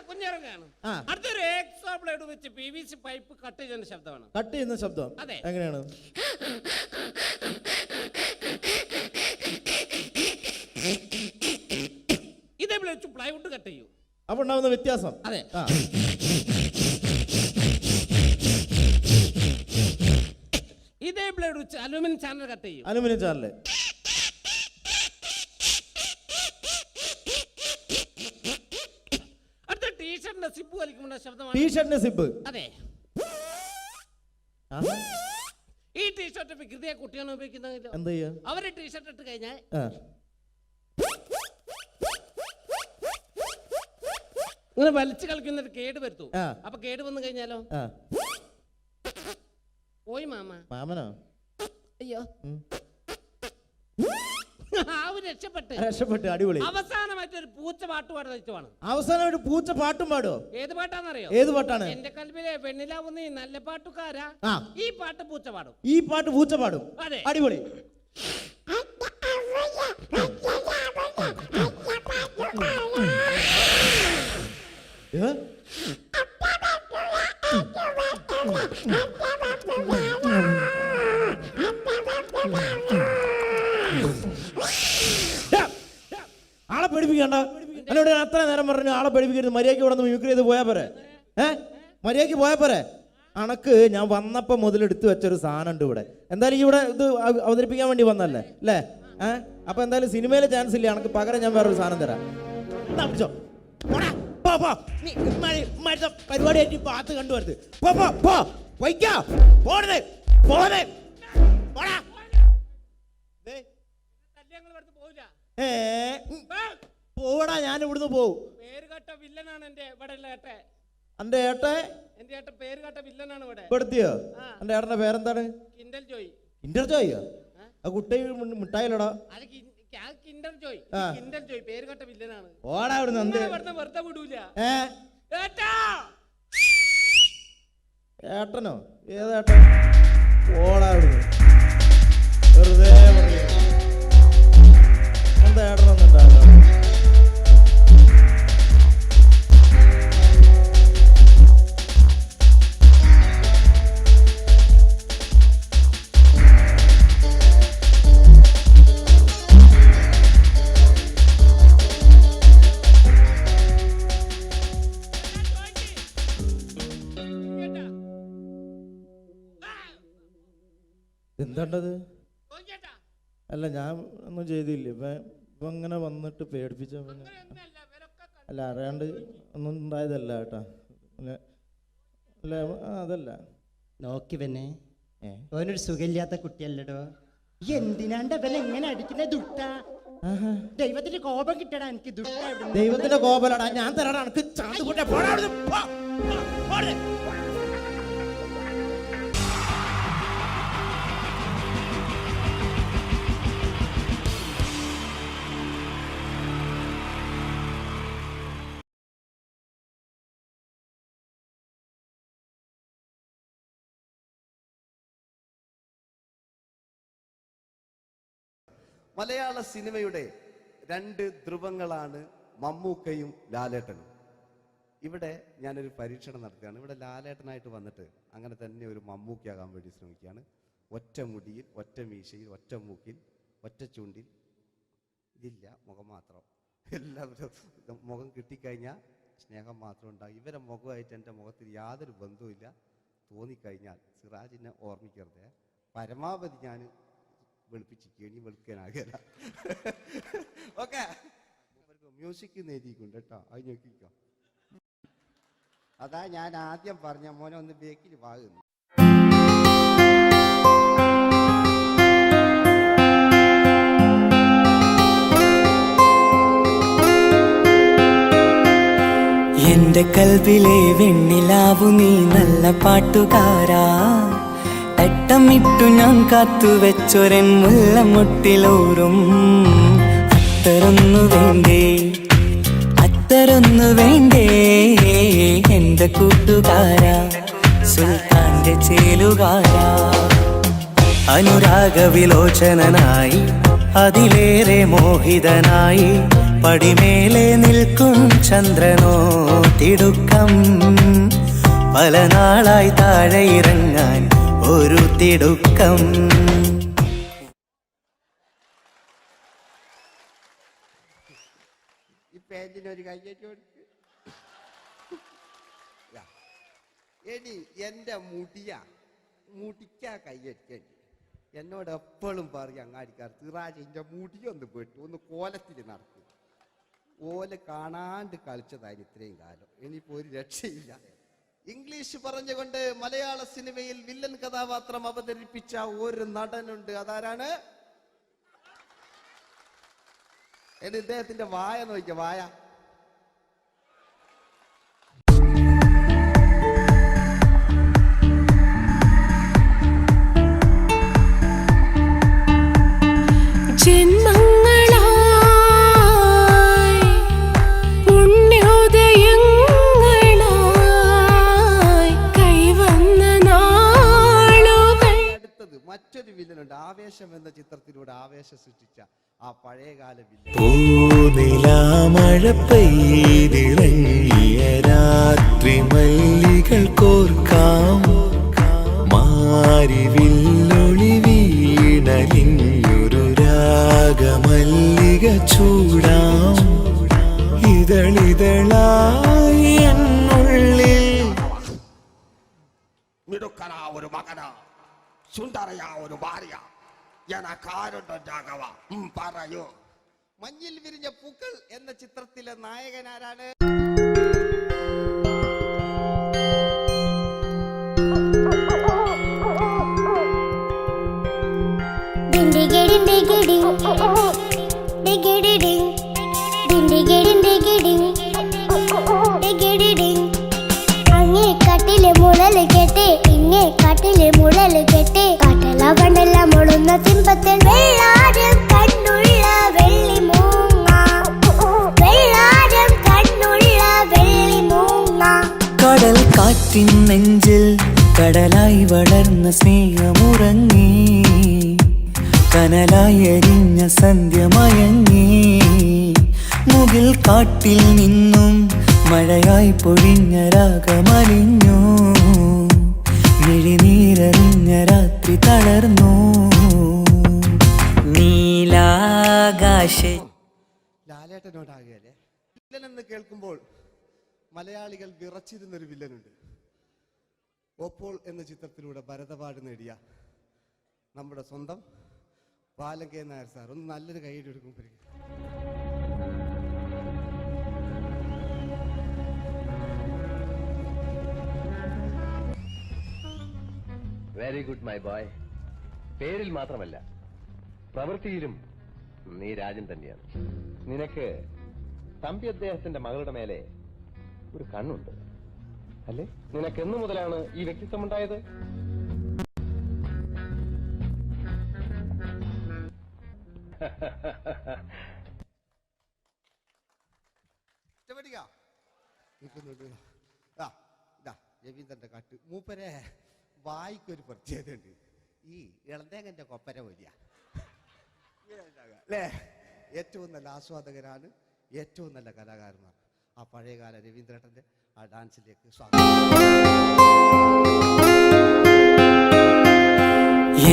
കുഞ്ഞിറങ്ങാണ്. ആ. അടുത്തൊരു എക്സ്ട്രാ ബ്ലേഡ് വെച്ച് PVC പൈപ്പ് കട്ട് ചെയ്യുന്ന ശബ്ദമാണ്. കട്ട് ചെയ്യുന്ന ശബ്ദം. അതെ. എങ്ങനെയാണ്? ഇതേപോലെ വെച്ച് പ്ലൈവുഡ് കട്ട് ചെയ്യൂ. അപ്പൊ ഉണ്ടാവുന്ന വ്യത്യാസം. അതെ. ആ ഇതേ ബ്ലേഡ് വെച്ച് അലുമിനിയം ചാനൽ കട്ട് ചെയ്യും. Aluminium channel. അടുത്ത ടീഷർട്ടിന്റെ സിപ്പ് വലിക്കുമ്പോൾ ശബ്ദമാണ്. ടീഷർട്ടിന്റെ സിപ്പ്. അതെ. ഈ ടീഷർട്ട് വികൃതിയെ കുട്ടിയാണ് ഉപയോഗിക്കുന്നത്. എന്താ ചെയ്യാ? അവര് ടീഷർട്ട് ഇട്ട് കഴിഞ്ഞാൽ ഇങ്ങനെ വലിച്ചു കളിക്കുന്നൊരു കേട് വരുത്തു. അപ്പൊ കേട് വന്നു കഴിഞ്ഞാലോ? പോയി മാമനോ? അയ്യോ രക്ഷപ്പെട്ടു. അടിപൊളി. അവസാനമായിട്ട് ഒരു പൂച്ച പാട്ട് പാടുന്ന ഇഷ്ടമാണ്. അവസാനമായിട്ട് പൂച്ച പാട്ടും പാടോ? ഏത് പാട്ടാന്നറിയോ? ഏത് പാട്ടാണ്? എന്റെ കൽവിലെ വെണ്ണിലാവുന്ന ഈ നല്ല പാട്ടുകാരാ. ഈ പാട്ട് പൂച്ച പാടും. ഈ പാട്ട് പൂച്ച പാടും. അതെ. അടിപൊളി. ആളെ പേടിപ്പിക്കണ്ട. എന്നോട് അത്ര നേരം പറഞ്ഞു ആളെ പേടിപ്പിക്കരുത്, മര്യാദയ്ക്ക് ഇവിടെ നിന്ന് മിമിക്രി ചെയ്ത് പോയാ പോരെ. മര്യാദയ്ക്ക് പോയാ പോരെ. അണക്ക് ഞാൻ വന്നപ്പോ മുതൽ എടുത്തു വെച്ചൊരു സാധനം ഉണ്ട് ഇവിടെ. എന്തായാലും ഇവിടെ ഇത് അവതരിപ്പിക്കാൻ വേണ്ടി വന്നല്ലേ അല്ലേ? അപ്പൊ എന്തായാലും സിനിമയിലെ ചാൻസ് ഇല്ല. അണക്ക് പകരം ഞാൻ വേറൊരു സാധനം തരാം. പരിപാടിയായിട്ട് പാത്ത് കണ്ടുവരുത്. പോടാ, ഞാൻ ഇവിടുന്ന് പോവും. പേരുകെട്ട വില്ലനാണ് എന്റെ ഇവിടെ ഏട്ടെ. എന്റെ ഏട്ടെ? എന്റെ ഏട്ടൻ പേരുകെട്ട വില്ലനാണ് ഇവിടെ. പെടുത്തിയോ? എന്റെ ഏട്ടന്റെ പേരെന്താണ്? കിൻഡൽ ജോയ്. Kinder Joyo? ആ കുട്ടി മിഠായിലടാ. അത് കിൻഡർ ജോയ്. കിൻഡൽ ജോയ് പേരുകെട്ട വില്ലനാണ്. ഓടാ ഇവിടുന്ന്. വെറുതെ വിടൂല. ഏട്ടനോ? ഏതേട്ടൻ? ഓടാ ഇവിടുന്ന്. വെറുതെ പറയാ. എന്താ ഏട്ടനൊന്നും ഉണ്ടാവില്ല. എന്താണ്ടത്? അല്ല ഞാൻ ഒന്നും ചെയ്തില്ല. ഇപ്പൊ ഇങ്ങനെ വന്നിട്ട് പേടിപ്പിച്ച. അല്ല അറിയാണ്ട് ഒന്നും ഉണ്ടായതല്ല കേട്ടാ. അല്ല അതല്ല. നോക്കി പിന്നെ ഓനൊരു സുഖമില്ലാത്ത കുട്ടിയല്ലടോ. ഈ എന്തിനാണ്ട് അവൻ എങ്ങനെ അടിക്കുന്ന ദുട്ട? ദൈവത്തിന്റെ കോപം കിട്ടടാ എനിക്ക്. ദുട്ട ദൈവത്തിന്റെ കോപലടാ. ഞാൻ തരാടാ എനിക്ക്. ചാന്ത് കൂട്ടെ പോടാ. മലയാള സിനിമയുടെ രണ്ട് ധ്രുവങ്ങളാണ് മമ്മൂക്കയും ലാലേട്ടനും. ഇവിടെ ഞാനൊരു പരീക്ഷണം നടത്തുകയാണ്. ഇവിടെ ലാലേട്ടനായിട്ട് വന്നിട്ട് അങ്ങനെ തന്നെ ഒരു മമ്മൂക്കയാകാൻ വേണ്ടി ശ്രമിക്കുകയാണ്. ഒറ്റ മുടിയിൽ, ഒറ്റ മീശയിൽ, ഒറ്റ മൂക്കിൽ, ഒറ്റ ചൂണ്ടിൽ. ഇതില്ല, മുഖം മാത്രം. എല്ലാവരും മുഖം കിട്ടിക്കഴിഞ്ഞാൽ സ്നേഹം മാത്രം ഉണ്ടാകും. ഇവരെ മുഖമായിട്ട് എൻ്റെ മുഖത്തിൽ യാതൊരു ബന്ധവുമില്ല. തോന്നിക്കഴിഞ്ഞാൽ സിറാജിനെ ഓർമ്മിക്കരുത്. പരമാവധി ഞാൻ വെളുപ്പിച്ചിരിക്കുക. ഇനി വെളുക്കാനാകില്ല. ഓക്കെ, മ്യൂസിക് എഴുതിയിട്ടുണ്ട് കേട്ടോ. അത് നോക്കിക്കോ. അതാ ഞാൻ ആദ്യം പറഞ്ഞ മോനെ ഒന്ന് ബേക്കിൽ വാങ്ങുന്നു. എന്റെ കൽവിലെ വെണ്ണിലാവു നീ നല്ല പാട്ടുകാരാ, തട്ടമിട്ടു ഞാൻ കാത്തുവെച്ചൊരൻ മുല്ലമുട്ടിലോറും അത്തരൊന്നു വേണ്ടേ, അത്തരൊന്നു വേണ്ടേ എന്റെ കൂട്ടുകാരാ, സുൽത്താന്റെ ചേലുകാരാ. അനുരാഗവിലോചനായി അതിലേറെ മോഹിതനായി പടിമേലെ നിൽക്കും ചന്ദ്രനോ തിടുക്കം, പല നാളായി താഴെ ഇറങ്ങാൻ ഒരു തിടുക്കം. ഈ പേജിനൊരു കയ്യേറ്റി കൊടുക്ക്. എടി എന്റെ മുടിക്കാ കയ്യടിക്കേണ്ടി. എന്നോട് എപ്പോഴും പറയും അങ്ങാടിക്കാർ, സിറാജ് എന്റെ മുടിയൊന്ന് പെട്ടു, ഒന്ന് കോലത്തിൽ നടക്കും. ഓല് കാണാണ്ട് കളിച്ചതായിരുന്നു ഇത്രയും കാലം. ഇനിയിപ്പോ ഒരു രക്ഷയില്ല. ഇംഗ്ലീഷ് പറഞ്ഞുകൊണ്ട് മലയാള സിനിമയിൽ വില്ലൻ കഥാപാത്രം അവതരിപ്പിച്ച ഒരു നടനുണ്ട്. അതാരാണ്? ഇദ്ദേഹത്തിന്റെ വായ നോക്കിയ വായ. മറ്റൊരു വില്ലനുണ്ട്. ആവേശം എന്ന ചിത്രത്തിലൂടെ ആവേശം സൃഷ്ടിച്ച ആ പഴയകാല വില്ലൻ. പൂനിലാമഴ പെയ്തിറങ്ങിയ രാത്രി മല്ലികൾ കോർക്കാം, മാരിവില്ലൊളി വീണലിഞ്ഞൊരു രാഗമല്ലിക ചൂടാം, ഇതളിതളായി എന്നുള്ളിൽ മിടുക്കനാ ഒരു മകനാ, സുന്ദരയാ ഒരു ഭാര്യ, എനക്കാരുണ്ടോ രാഘവ പറയൂ. മഞ്ഞിൽ വിരിഞ്ഞ പൂക്കൾ എന്ന ചിത്രത്തിലെ നായകനാരാണ്? അങ്ങേ കട്ടിലെ മുളല് കെട്ടി ഇങ്ങേ കട്ടിലെ മുളല് കെട്ടി കട്ടല പണ്ടല്ല മുളുന്ന സിംഹത്തിൽ വെള്ളാരം കണ്ണുള്ള വെള്ളി മൂങ്ങ, വെള്ളാരം കണ്ണുള്ള വെള്ളി മൂങ്ങ. കടൽ കാറ്റിൻ നെഞ്ചിൽ കടലായി വളർന്ന സ്നേഹമുറങ്ങി, കനലായി എരിഞ്ഞ സന്ധ്യ മയങ്ങി, മുകിൽ കാട്ടിൽ നിന്നും മഴയായി പൊഴിഞ്ഞ രാഗമലിഞ്ഞു, മിഴിനീരറിഞ്ഞ രാത്രി തളർന്നു. നീലാകാശ ലാലേട്ടനോടാകല്ലേ വില്ലൻ എന്ന് കേൾക്കുമ്പോൾ മലയാളികൾ വിറച്ചിരുന്നൊരു വില്ലനുണ്ട്. ഓപ്പോൾ എന്ന ചിത്രത്തിലൂടെ ഭരത് അവാർഡ് നേടിയ നമ്മുടെ സ്വന്തം ബാലകേ നായർ സാർ. ഒന്ന് നല്ലൊരു കൈയ്യടി എടുക്കുമ്പോൾ വെരി ഗുഡ് മൈ ബോയ്. പേരിൽ മാത്രമല്ല പ്രവൃത്തിയിലും നീ രാജൻ തന്നെയാണ്. നിനക്ക് തമ്പി അദ്ദേഹത്തിന്റെ മകളുടെ മേലെ ഒരു കണ്ണുണ്ട് അല്ലേ? നിനക്ക് എന്നു മുതലാണ് ഈ വ്യക്തിത്വം ഉണ്ടായത്? രവീന്ദ്രന്റെ കാട്ട് മൂപ്പരെ വായിക്കൊരു പ്രത്യേകതയുണ്ട്. ഈ ഇളന്തേങ്ങന്റെ കൊപ്പര വലിയ അല്ലേ? ഏറ്റവും നല്ല ആസ്വാദകരാണ്, ഏറ്റവും നല്ല കലാകാരന്മാർ. ആ പഴയകാല രവീന്ദ്രേട്ടന്റെ ആ ഡാൻസിലേക്ക് സ്വാഗതം.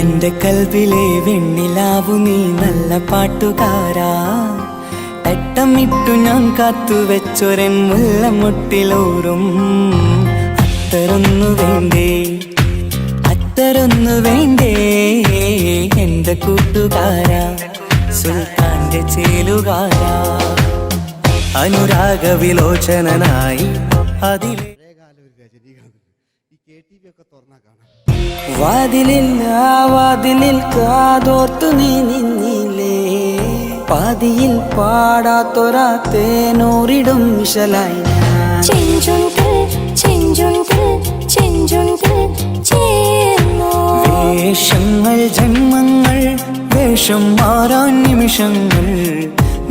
എന്റെ കൽവിലെ വെണ്ണിലാവു നീ നല്ല പാട്ടുകാരാ, തട്ടമിട്ടു ഞാൻ കാത്തുവെച്ചൊരൻ മുല്ലമുട്ടിലോറും അത്തരൊന്നു വേണ്ടേ, അത്തരൊന്നു വേണ്ടേ എന്റെ കൂട്ടുകാരാ, സുൽത്താന്റെ ചേലുകാരാ. അനുരാഗവിലോചനായി അതിലെ പഴയകാല ഈ KTV ഒക്കെ തുറന്നാ കാണാം. വാതിലിൽ ആ വാതിലിൽ കാതോർത്തു നീ നിന്നില്ലേ, പാതിയിൽ പാടാത്തൊരാ തേനൂറിടും വിശലായി വേഷങ്ങൾ ജന്മങ്ങൾ വേഷം മാറാൻ നിമിഷങ്ങൾ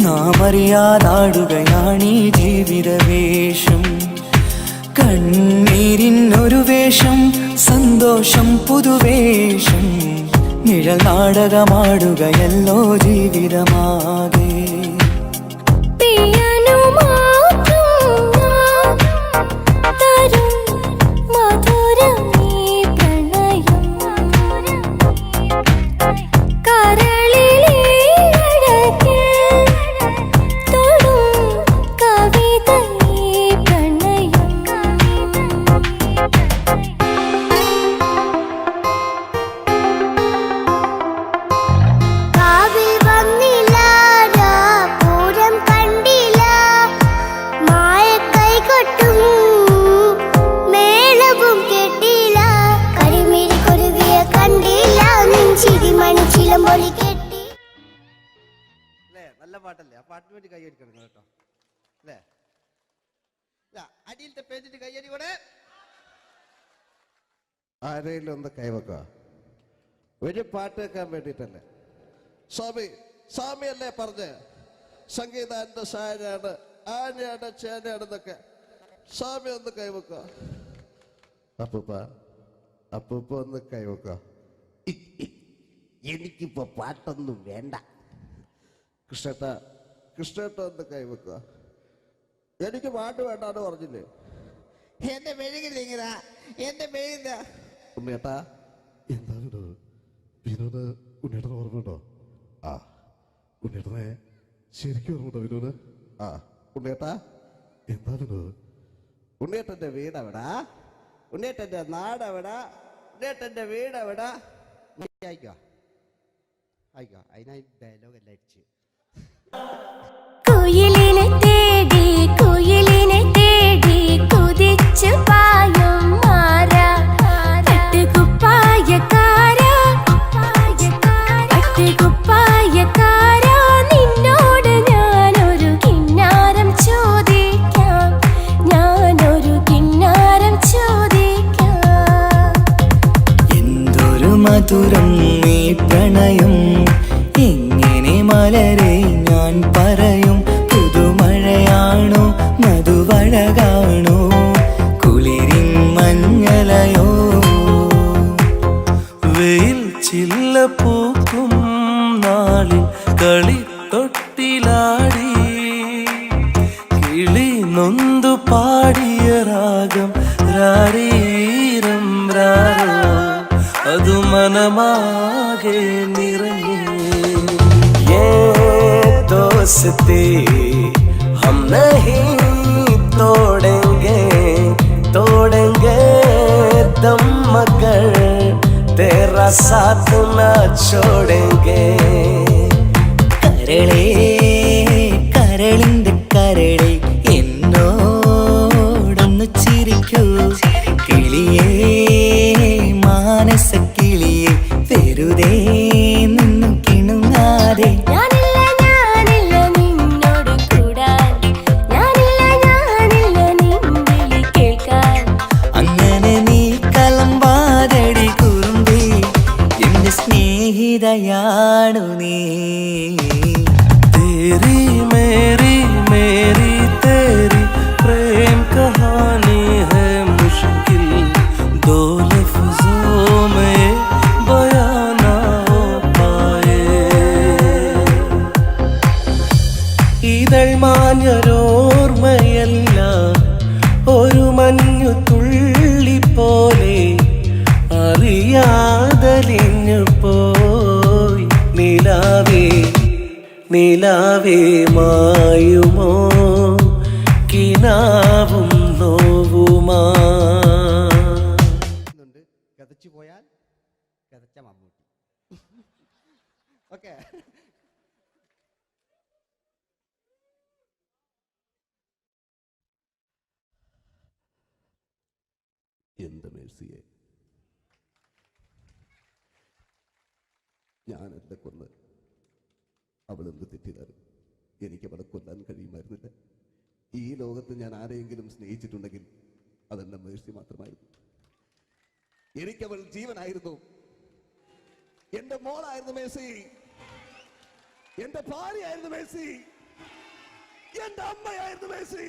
നാം അറിയാതാടുകയാണീ ജീവിത വേഷം. കണ്ണീരിനൊരു വേഷം സന്തോഷം പുതുവേഷം നിഴൽ നാടകമാടുകയല്ലോ ജീവിതമാകെ. നല്ല പാട്ടല്ലേ? ആ പാട്ടിന് വേണ്ടി കൈയടിക്കണം കേട്ടോ അല്ലേ? അടിയിലത്തെ പേജിന്റെ കൈയടി കൂടെ ആരെങ്കിലും ഒന്ന് കൈവക്കുക. ഒരു പാട്ട് വെക്കാൻ വേണ്ടിട്ടല്ലേ? സ്വാമിയല്ലേ പറഞ്ഞ് സംഗീതം എന്റെ സാരാണ്, ആനയാണ് ചേനയാണെന്നൊക്കെ. സ്വാമി ഒന്ന് കൈവക്കുക. അപ്പൂപ്പ ഒന്ന് കൈവക്കുക. എനിക്കിപ്പോ പാട്ടൊന്നും വേണ്ട. കൃഷ്ണേട്ട ഒന്ന് കൈവെക്കുക. എനിക്ക് പാട്ട് വേണ്ടാന്ന് പറഞ്ഞില്ലേ? എന്റെ മെഴുകില്ല, എന്റെ മെഴുകില്ല. ഉണ്ണേട്ടാ എന്താ വിനോദ്? ഉണ്ണേട്ടന് ഓർമ്മയുണ്ടോ? ആ ഉണ്ണേട്ടനെ ശരിക്കും ഓർമ്മയുണ്ടോ വിനോദ്? ആ ഉണ്ണേട്ടാ എന്താ വിനോദ്? ഉണ്ണേട്ടന്റെ വീടെവിടാ? ഉണ്ണേട്ടന്റെ നാടെവിടാ? ഉണ്ണേട്ടന്റെ വീടെവിടാ? അയക്കോ അതിനായി ഡയലോഗ് എല്ലാം അടിച്ച്. കുയിലിനെ തേടി കുതിച്ചു പായും മാറാ പട്ടുകുപ്പായക്കാരാ നിന്നോട് ഞാനൊരു കിന്നാരം ചോദിക്കാം, എന്തൊരു മധുരം ഈ പ്രണയം, എങ്ങനെ മലരെ ഞാൻ പറയും. പുതുമഴയാണോ മധുവഴകാണോ കുളിരിൻ മഞ്ഞലയോ. വെയിൽ ചില്ല പൂക്കും നാളിൽ കളി തൊട്ടിലാടി കിളി നൊന്തു പാടിയ രാഗം രാരീരം രാരോ അതു മനമാകെ നിറഞ്ഞേ. दोस्ती हम नहीं तोड़ेंगे दम मगर तेरा साथ ना छोड़ेंगे. കരളേ കരളിന്റെ കരളെ എന്നോടൊന്ന് ചിരിക്കൂ. കിളിയേ മാനസ കിളിയെ വെറുതെ നിന്നു കിണുങ്ങാതെ. സ്നേഹിതയാണു നീ. തേരി മേരി മേരി തേരി പ്രേം കഹാനി ഹൈ മുഷ്കിൽ ദോ ലഫ്സോं में बयां ना हो पाए. ഇതൾ മാഞ്ഞൊരോർമ്മയല്ല ഒരു മഞ്ഞു തുള്ളി പോലെ അറിയാതലിഞ്ഞു പോയി. നിലാവേ മായുമോ കിനാവും നോവുമാ. കഥച്ചു പോയാൽ കഥച്ച മമ്മൂട്ടി. ഓക്കെ എൻ്റെ മേഴ്സിയെ ഞാനെന്നെ കൊന്ന് അവളെന്ത് തെറ്റിയതാലും എനിക്ക് അവളെ കൊല്ലാൻ കഴിയുമായിരുന്നില്ല. ഈ ലോകത്ത് ഞാൻ ആരെയെങ്കിലും സ്നേഹിച്ചിട്ടുണ്ടെങ്കിൽ അതെന്നെ മേഴ്സി മാത്രമായിരുന്നു. എനിക്കവൾ ജീവനായിരുന്നു, എൻ്റെ മോളായിരുന്നു മേഴ്സി, എൻ്റെ ഭാര്യയായിരുന്നു മേഴ്സി, എൻ്റെ അമ്മയായിരുന്നു മേഴ്സി.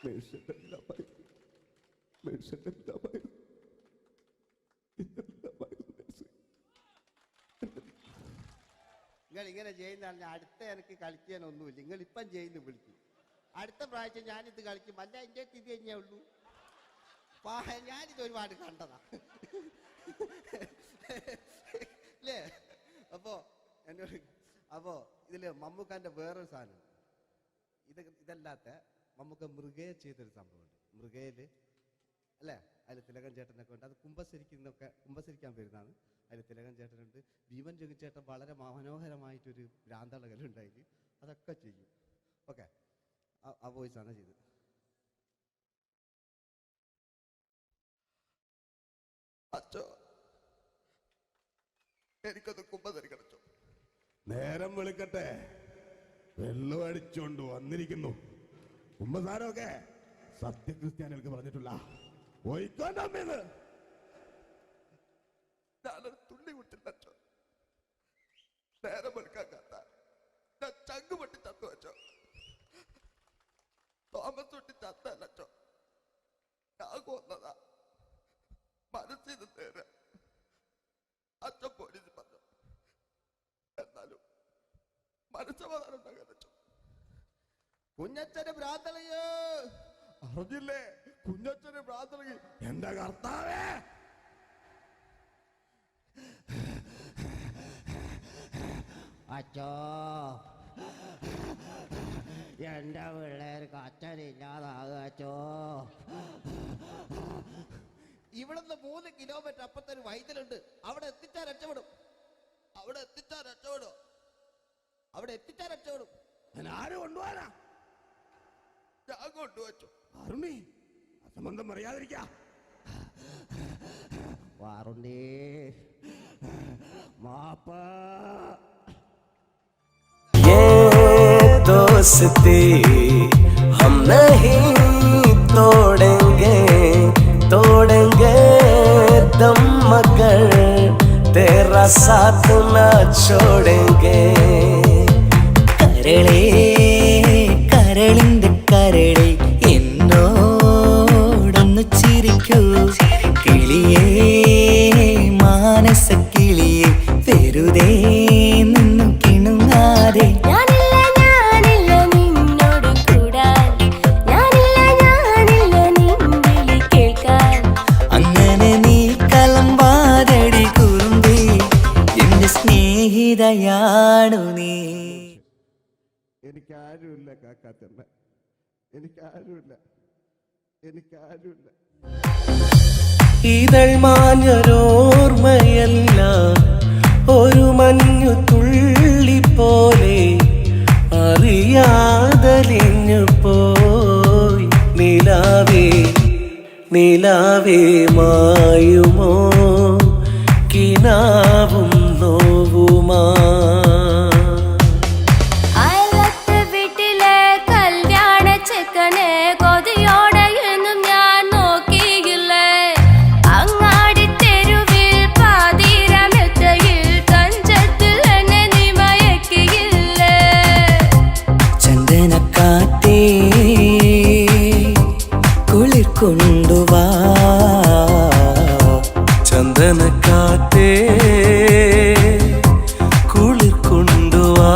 മേഴ്സിയുടെ എല്ലാമായിരുന്നു, മേഴ്സിയുടെ എല്ലാമായിരുന്നു, എല്ലാമായിരുന്നു മേഴ്സി. നിങ്ങൾ ഇങ്ങനെ ചെയ്യുന്ന അടുത്ത എനിക്ക് കളിക്കാനൊന്നുമില്ല. നിങ്ങൾ ഇപ്പം ചെയ്യുന്നു വിളിക്കും, അടുത്ത പ്രാവശ്യം ഞാനിത് കളിക്കും. അല്ല എൻ്റെ ഇത് കഴിഞ്ഞേ ഉള്ളൂ. ഞാനിത് ഒരുപാട് കണ്ടതാ അല്ലേ? അപ്പോ ഇതില് മമ്മൂക്കാന്റെ വേറൊരു സാധനം, ഇതല്ലാത്ത മമ്മൂക്ക മൃഗയെ ചെയ്തൊരു സംഭവമുണ്ട്. മൃഗയില് അല്ലേ, അതിൽ തിലകൻ ചേട്ടനൊക്കെ ഉണ്ട്. അത് കുമ്പസരിക്കാൻ വരുന്നതാണ്. അതിൽ തിലകൻ ചേട്ടനുണ്ട്, ഭീമൻ ജോഗി ചേട്ടൻ വളരെ മനോഹരമായിട്ടൊരു ഭ്രാന്തളകലുണ്ടായി. അതൊക്കെ ചെയ്യും. ഓക്കെ, ആ വോയിസാണ് ചെയ്തത്. അച്ചോ, എനിക്കൊന്ന് കുമ്പസരിക്കണച്ചോ. നേരം വിളിക്കട്ടെ, വെള്ളം അടിച്ചോണ്ട് വന്നിരിക്കുന്നു. കുമ്പസാരമൊക്കെ സത്യക്രിസ്ത്യാനികൾക്ക് പറഞ്ഞിട്ടുള്ള പോയിക്കോണ്ടമ്മേന്ന് ഞാനൊരു തുള്ളി കുട്ടില്ലച്ചോ. നേരം വെളുക്കാൻ കാത്ത ഞാൻ ചങ്ക് പൊട്ടി ചത്തു വെച്ചോ. തോമസ് തൊട്ടി ചത്തല്ലച്ചോ, ഞാൻ കൊന്നതാ. മനസ്സിന് നേരെ അച്ഛൻ പോലീസ് പറഞ്ഞു. എന്നാലും മനസ്സമാധാനം ഉണ്ടാകാനോ. കുഞ്ഞച്ഛന് ഭ്രാന്തളയോ അറിഞ്ഞില്ലേ? കുഞ്ഞച്ഛന് ഭ്രാന്തളി. എന്റെ കർത്താവേ, അച്ചോ എന്റെ പിള്ളേർക്ക് അച്ഛനില്ലാതാകച്ചോ. ഇവിടുന്ന് 3 കിലോമീറ്റർ അപ്പുറത്തൊരു വൈദ്യുണ്ട്. അവിടെ എത്തിച്ചാൽ രക്ഷപ്പെടും. അവിടെ എത്തിച്ചാൽ രക്ഷപ്പെടും. അവിടെ എത്തിച്ചാൽ രക്ഷപ്പെടും. ആര് കൊണ്ടുപോകാനാ? ഞാൻ കൊണ്ടുവച്ചു. അരുണി, അസംബന്ധം പറയാതിരിക്ക. വാറുണ്ടേ മാപ്പ. दोस्ती हम नहीं तोड़ेंगे, तोड़ेंगे दम मगर तेरा साथ ना छोड़ेंगे. കരളേ കരളിന്റെ കരളെ എന്നോടൊന്ന് ചിരിക്കൂ. കിളിയേ മാനസ കിളിയെ വെറുതെ നിന്നു കിണുങ്ങാതെ. അങ്ങനെ നീ കലമ്പാതടി കുറുമ്പി, എന്റെ സ്നേഹിതയാണു നീ. എനിക്കാരുമില്ല കാക്കാത്തമ്മ, എനിക്കാരുമില്ല, എനിക്കാരുമില്ല. ഇതൾ മാഞ്ഞൊരോർമ്മയല്ല, ഒരു മഞ്ഞു തുള്ളി പോലെ അറിയാതലിഞ്ഞു പോയി. നിലാവേ നിലാവേ മായുമോ കിനാവും നോവുമാ. കൊണ്ടുവാ ചന്ദനക്കാറ്റേ, കുളിർ കൊണ്ടുവാ.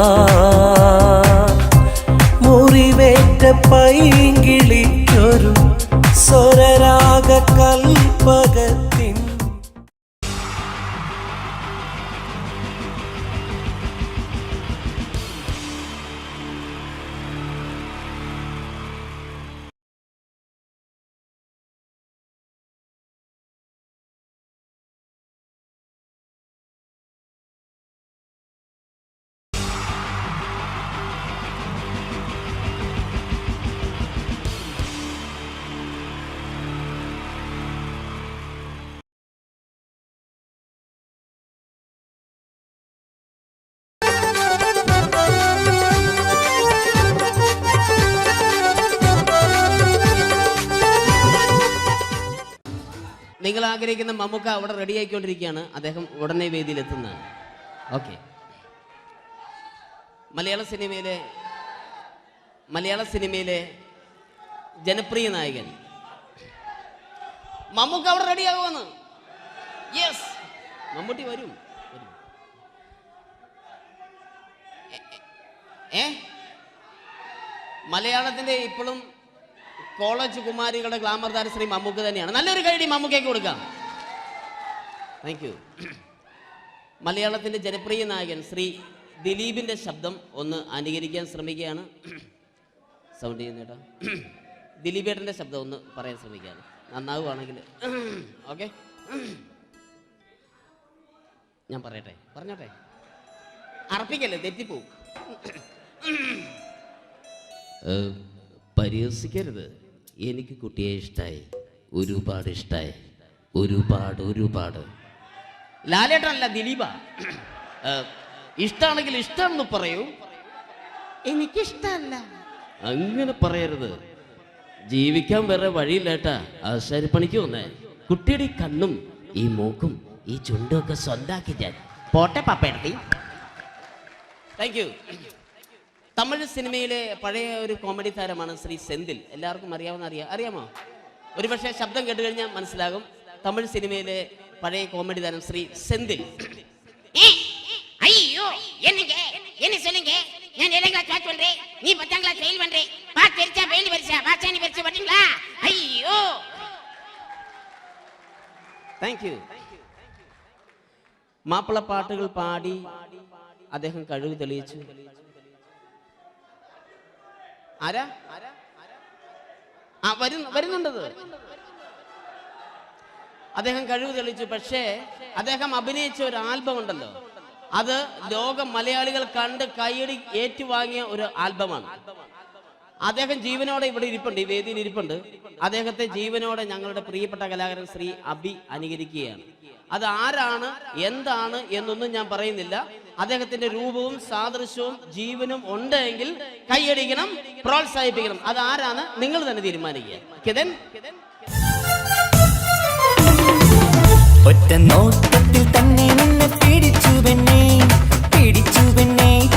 മുറിവേറ്റ പൈങ്കിളിക്കൊരു സ്വരരാഗ കൽപ്പകത്തിൻ. നിങ്ങൾ ആഗ്രഹിക്കുന്ന മമ്മൂക്ക അവിടെ റെഡി ആയിക്കൊണ്ടിരിക്കുകയാണ്. അദ്ദേഹം ഉടനെ വേദിയിൽ എത്തുന്നതാണ്. ഓക്കെ. മലയാള സിനിമയിലെ ജനപ്രിയ നായകൻ മമ്മൂക്ക അവിടെ റെഡി ആകുമെന്ന്. യെസ്, മമ്മൂട്ടി വരും. മലയാളത്തിന്റെ ഇപ്പോഴും കോളേജ് കുമാരികളുടെ ഗ്ലാമർ താരം ശ്രീ മമ്മൂക്ക തന്നെയാണ്. നല്ലൊരു കൈഡി മമ്മൂക്കയ്ക്ക് കൊടുക്കാം. Thank you. മലയാളത്തിന്റെ ജനപ്രിയ നായകൻ ശ്രീ ദിലീപിന്റെ ശബ്ദം ഒന്ന് അനുകരിക്കാൻ ശ്രമിക്കുകയാണ്. സൗണ്ട് ചെയ്യുന്നേട്ടാ. ദിലീപേട്ടന്റെ ശബ്ദം ഒന്ന് പറയാൻ ശ്രമിക്കുകയാണ്. നന്നാവുകയാണെങ്കിൽ ഓക്കെ. ഞാൻ പറഞ്ഞോട്ടെ. അർപ്പിക്കല്ലേ, തെറ്റിപ്പോവും. പരിഹസിക്കരുത്, എനിക്ക് കുട്ടിയെ ഇഷ്ടമായി, ഒരുപാട് ഇഷ്ടമായി, ഒരുപാട്. ലാലേട്ടനല്ല, ദിലീപ. ഇഷ്ടമാണെങ്കിൽ ഇഷ്ടമെന്ന് പറയൂ, എനിക്കിഷ്ടമല്ല അങ്ങനെ പറയരുത്. ജീവിക്കാൻ വേറെ വഴിയില്ലേട്ടാ. ആശാരിപ്പണിക്ക് വന്നേ. കുട്ടിയുടെ ഈ കണ്ണും ഈ മൂക്കും ഈ ചുണ്ടും ഒക്കെ സ്വന്താക്കി ഞാൻ പോട്ടെ പപ്പയെടുത്തി. Thank you. തമിഴ് സിനിമയിലെ പഴയ ഒരു കോമഡി താരമാണ് ശ്രീ സെന്തിൽ. എല്ലാവർക്കും അറിയാമോ? ഒരുപക്ഷെ ശബ്ദം കേട്ട് കഴിഞ്ഞാൽ മനസ്സിലാകും. തമിഴ് സിനിമയിലെ പഴയ കോമഡി താരം ശ്രീ സെന്തിൽ. ஐயோ என்னங்க என்ன சொல்லுங்க நான் 7th கிளாஸ் பாஸ் பண்றேன் நீ 10th கிளாஸ் ஃபெயில் பண்றேன் பாஸ் தெரிச்சா ஃபெயில் பரிசா பாஸானி பரிசா பாத்தீங்களா ஐயோ. Thank you. മാപ്പിളപ്പാട്ടുകൾ പാടി അദ്ദേഹം കഴിവ് തെളിയിച്ചു. ആരാ വരുന്നുണ്ടത്. അദ്ദേഹം കഴിവ് തെളിയിച്ചു. പക്ഷേ അദ്ദേഹം അഭിനയിച്ച ഒരു ആൽബം ഉണ്ടല്ലോ, അത് ലോക മലയാളികൾ കണ്ട് കൈയടി ഏറ്റുവാങ്ങിയ ഒരു ആൽബമാണ്. അദ്ദേഹം ജീവനോടെ ഇവിടെ ഇരിപ്പുണ്ട്, ഈ വേദിയിൽ ഇരിപ്പുണ്ട്. അദ്ദേഹത്തെ ജീവനോടെ ഞങ്ങളുടെ പ്രിയപ്പെട്ട കലാകാരൻ ശ്രീ അബി അനുകരിക്കുകയാണ്. അത് ആരാണ് എന്താണ് എന്നൊന്നും ഞാൻ പറയുന്നില്ല. അദ്ദേഹത്തിന്റെ രൂപവും സാദൃശ്യവും ജീവനും ഉണ്ടെങ്കിൽ കൈയടിക്കണം, പ്രോത്സാഹിപ്പിക്കണം. അത് ആരാണ് നിങ്ങൾ തന്നെ തീരുമാനിക്കുക. ഒറ്റ നോട്ടത്തിൽ തന്നെ നിന്നെ പിടിച്ചു പെണ്ണേ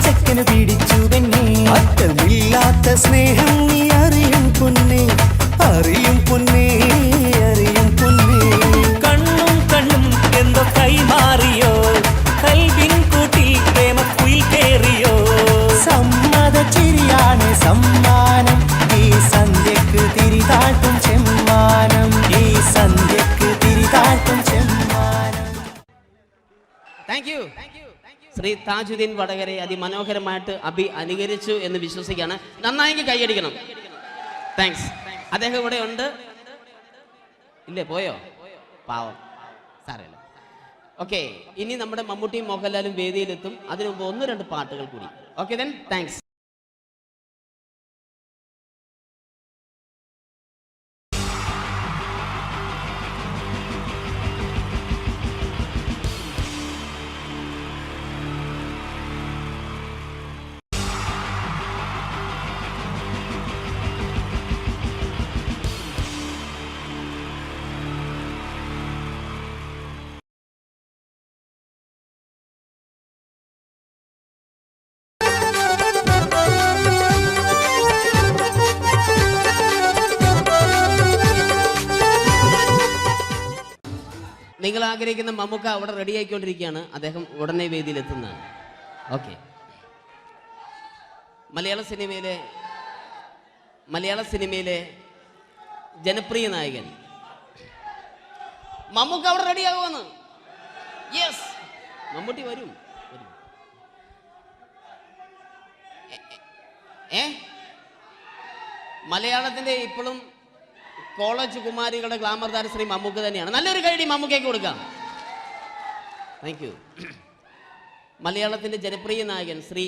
ചക്കന് പിടിച്ചു പെണ്ണേ. അറ്റമില്ലാത്ത സ്നേഹം നീ അറിയും പൊന്നേ. കണ്ണും എന്തോ കൈമാറിയോ, കൽവിൻ കൂട്ടിൽ പ്രേമക്കുയിൽ കേറിയോ. സമ്മത ചിരിയാണ് സമ്മാനം, ഈ സന്ധ്യക്ക് തിരിതാട്ടും ചെമ്മാനം, ഈ സന്ധ്യക്ക് തിരിതാട്ടും ചെമ്മാനം. Thank you. ശ്രീ താജുദ്ദീൻ വടകരെ അതിമനോഹരമായിട്ട് അബി അനുകരിച്ചു എന്ന് വിശ്വസിക്കുകയാണ്. നന്നായെങ്കിൽ കൈയടിക്കണം. താങ്ക്സ്. അദ്ദേഹം ഇവിടെ ഉണ്ട്. ഇല്ലേ, പോയോ? പാവം, സാരമില്ല. ഓക്കെ, ഇനി നമ്മുടെ മമ്മൂട്ടിയും മോഹൻലാലും വേദിയിലെത്തും. അതിനു മുമ്പ് 1-2 പാട്ടുകൾ കൂടി. Okay then, thanks. നിങ്ങൾ ആഗ്രഹിക്കുന്ന മമ്മൂക്ക അവിടെ റെഡി ആയിക്കൊണ്ടിരിക്കുകയാണ്. അദ്ദേഹം ഉടനെ വേദിയിൽ എത്തുന്നതാണ്. ഓക്കെ. മലയാള സിനിമയിലെ ജനപ്രിയ നായകൻ മമ്മൂക്ക അവിടെ റെഡി ആകുമെന്ന്. യെസ്, മമ്മൂട്ടി വരും. മലയാളത്തിന്റെ ഇപ്പോഴും കോളേജ് കുമാരികളുടെ ഗ്ലാമർ താരം ശ്രീ മമ്മൂക്ക തന്നെയാണ്. നല്ലൊരു കൈഡി മമ്മൂക്കയ്ക്ക് കൊടുക്കാം. Thank you. മലയാളത്തിന്റെ ജനപ്രിയ നായകൻ ശ്രീ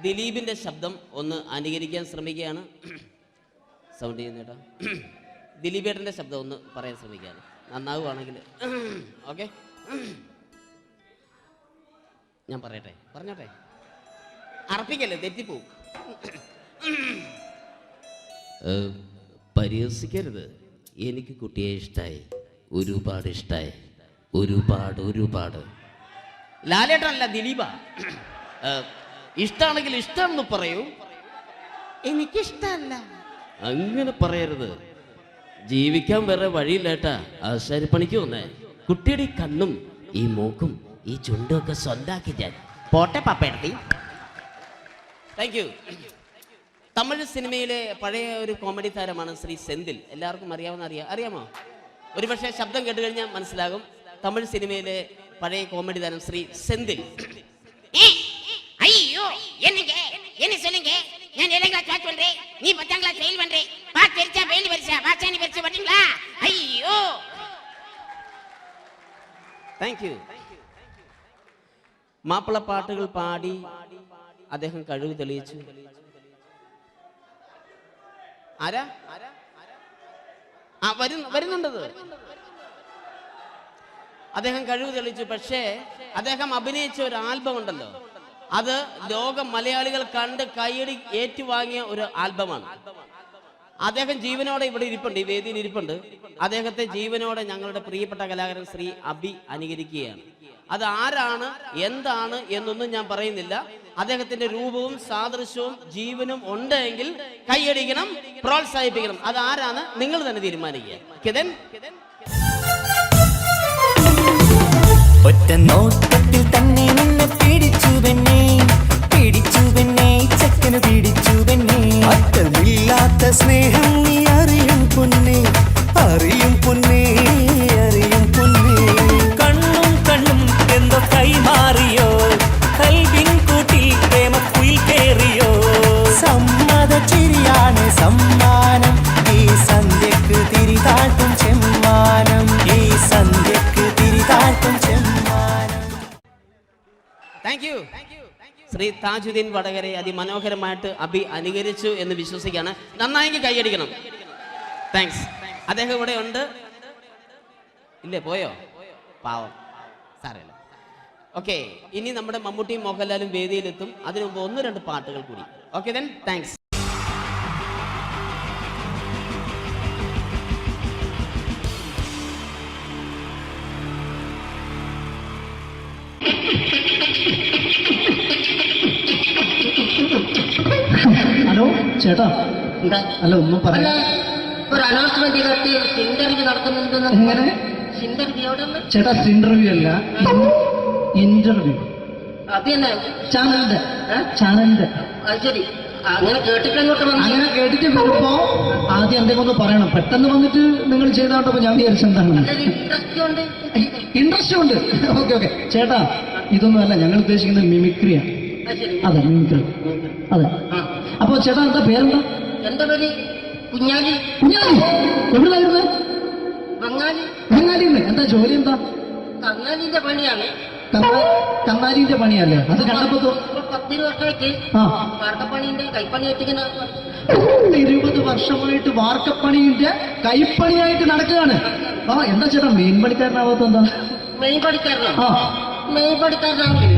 ദിലീപിന്റെ ശബ്ദം ഒന്ന് അനുകരിക്കാൻ ശ്രമിക്കുകയാണ്. സൗണ്ട് ചെയ്യുന്നേട്ടാ. ദിലീപേട്ടന്റെ ശബ്ദം ഒന്ന് പറയാൻ ശ്രമിക്കുകയാണ്. നന്നാവുകയാണെങ്കിൽ ഓക്കെ. ഞാൻ പറഞ്ഞോട്ടെ. അർപ്പിക്കല്ലേ, തെറ്റിപ്പോവും. പരിഹസിക്കരുത്, എനിക്ക് കുട്ടിയെ ഇഷ്ടമായി, ഒരുപാട് ഇഷ്ടായി. ഒരുപാട്. ലാലേട്ടനല്ല, ദിലീപ. ഇഷ്ടാണെങ്കിൽ ഇഷ്ടമെന്ന് പറയൂ. എനിക്കിഷ്ടല്ല അങ്ങനെ പറയരുത്. ജീവിക്കാൻ വേറെ വഴിയില്ലേട്ടാ. ആശാരിപ്പണിക്ക് വന്നേ. കുട്ടിയുടെ ഈ കണ്ണും ഈ മൂക്കും ഈ ചുണ്ടും ഒക്കെ സ്വന്താക്കി ഞാൻ. പോട്ടെ പാപ്പേടത്തി. Thank you. തമിഴ് സിനിമയിലെ പഴയ ഒരു കോമഡി താരമാണ് ശ്രീ സെന്തിൽ. എല്ലാവർക്കും അറിയാമോ? ഒരുപക്ഷെ ശബ്ദം കേട്ട് കഴിഞ്ഞാൽ മനസ്സിലാകും. തമിഴ് സിനിമയിലെ പഴയ കോമഡി താരം ശ്രീ സെന്തിൽ. ஐயோ என்னங்க என்ன சொல்லுங்க நான் 7th கிளாஸ் பாஸ் பண்றேன் நீ 10th கிளாஸ் ஃபெயில் பண்றே பாஸ் தெரிச்சா ஃபெயில் பரிசா பாச்சானி பரிசு வரீங்களா ஐயோ താങ്ക് യു. മാപ്പിള പാട്ടുകൾ പാടി അദ്ദേഹം കഴിവ് തെളിയിച്ചു. ആരാ വരുന്നുണ്ടത്. അദ്ദേഹം കഴിവ് തെളിയിച്ചു. പക്ഷേ അദ്ദേഹം അഭിനയിച്ച ഒരു ആൽബം ഉണ്ടല്ലോ, അത് ലോക മലയാളികൾ കണ്ട് കൈയടി ഏറ്റുവാങ്ങിയ ഒരു ആൽബമാണ്. അദ്ദേഹം ജീവനോടെ ഇവിടെ ഇരിപ്പുണ്ട്, ഈ വേദിയിൽ ഇരിപ്പുണ്ട്. അദ്ദേഹത്തെ ജീവനോടെ ഞങ്ങളുടെ പ്രിയപ്പെട്ട കലാകാരൻ ശ്രീ അബി അനുകരിക്കുകയാണ്. അത് ആരാണ് എന്താണ് എന്നൊന്നും ഞാൻ പറയുന്നില്ല. അദ്ദേഹത്തിന്റെ രൂപവും സാദൃശ്യവും ജീവനും ഉണ്ടെങ്കിൽ കൈയടിക്കണം, പ്രോത്സാഹിപ്പിക്കണം. അത് ആരാണ് നിങ്ങൾ തന്നെ തീരുമാനിക്കുക. കിതൻ ഒറ്റ നോട്ടത്തിൽ തന്നെ നിന്നെ പിടിച്ചു പെണ്ണേ ചക്കന് പിടിച്ചു പെണ്ണേ. അറ്റമില്ലാത്ത സ്നേഹം നീ അറിയും പൊന്നേ. കണ്ണും എന്തോ കൈമാറിയോ, കൽവിൻ കൂട്ടിൽ പ്രേമക്കുയിൽ കേറിയോ. സമ്മത ചിരിയാണ് സമ്മാനം, ഈ സന്ധ്യക്ക് തിരിതാട്ടും ചെമ്മാനം. Thank you. ശ്രീ താജുദ്ദീൻ വടകരെ അതിമനോഹരമായിട്ട് അബി അനുകരിച്ചു എന്ന് വിശ്വസിക്കുകയാണ്. നന്നായെങ്കിൽ കൈയടിക്കണം. താങ്ക്സ്. അദ്ദേഹം ഇവിടെ ഉണ്ട്. ഇല്ലേ, പോയോ? പാവം, സാരമില്ല. ഓക്കെ, ഇനി നമ്മുടെ മമ്മൂട്ടിയും മോഹൻലാലും വേദിയിലെത്തും. അതിനു മുമ്പ് 1-2 പാട്ടുകൾ കൂടി. Okay then, thanks. ഹലോ ചേട്ടാ, അല്ല ഒന്നും പറയാ. ഒരു അനൗൺസ്മെന്റ് ഇന്റർവ്യൂ നടക്കുന്നുണ്ട്. എങ്ങനെ ചേട്ടാ? ഇന്റർവ്യൂ അല്ല, ഇന്റർവ്യൂ. അത് തന്നെ ചാനലിന്റെ. ശരി, അങ്ങനെ കേട്ടിട്ട് അങ്ങനെ കേട്ടിട്ട് വരുമ്പോ ആദ്യം എന്തെങ്കിലും ഒന്ന് പറയണം. പെട്ടെന്ന് വന്നിട്ട് നിങ്ങൾ ചെയ്താണ്ടപ്പോ ഞാൻ വിചാരിച്ചെന്താണ് ഇൻട്രസ്റ്റ് ഉണ്ട്. ഓക്കെ ചേട്ടാ, ഇതൊന്നും അല്ല ഞങ്ങൾ ഉദ്ദേശിക്കുന്നത് മിമിക്രിയാണ്. അതെ, മിമിക്രി. അതെ. അപ്പൊ ചേട്ടാ എന്താ പേരെന്താ? എന്റെ പേര് കുഞ്ഞാലി. എവിടെയായിരുന്നു? ബംഗാളിന്ന്. എന്താ ജോലി? എന്താ? കന്നാലിന്റെ പണിയാണ്. കന്നാലിന്റെ പണിയല്ലേ? അത് കണ്ടപ്പോ 10 വർഷമായിട്ട് വാർക്കപ്പണിന്റെ കൈപ്പണിയായിട്ട് 20 വർഷമായിട്ട് വാർക്കപ്പണിന്റെ കൈപ്പണിയായിട്ട് നടക്കുകയാണ്. എന്താ ചേട്ടാ മെയിൻ പണിക്കാരനാവാത്ത? എന്താ മെയിൻ പണിക്കാരനാണെങ്കിൽ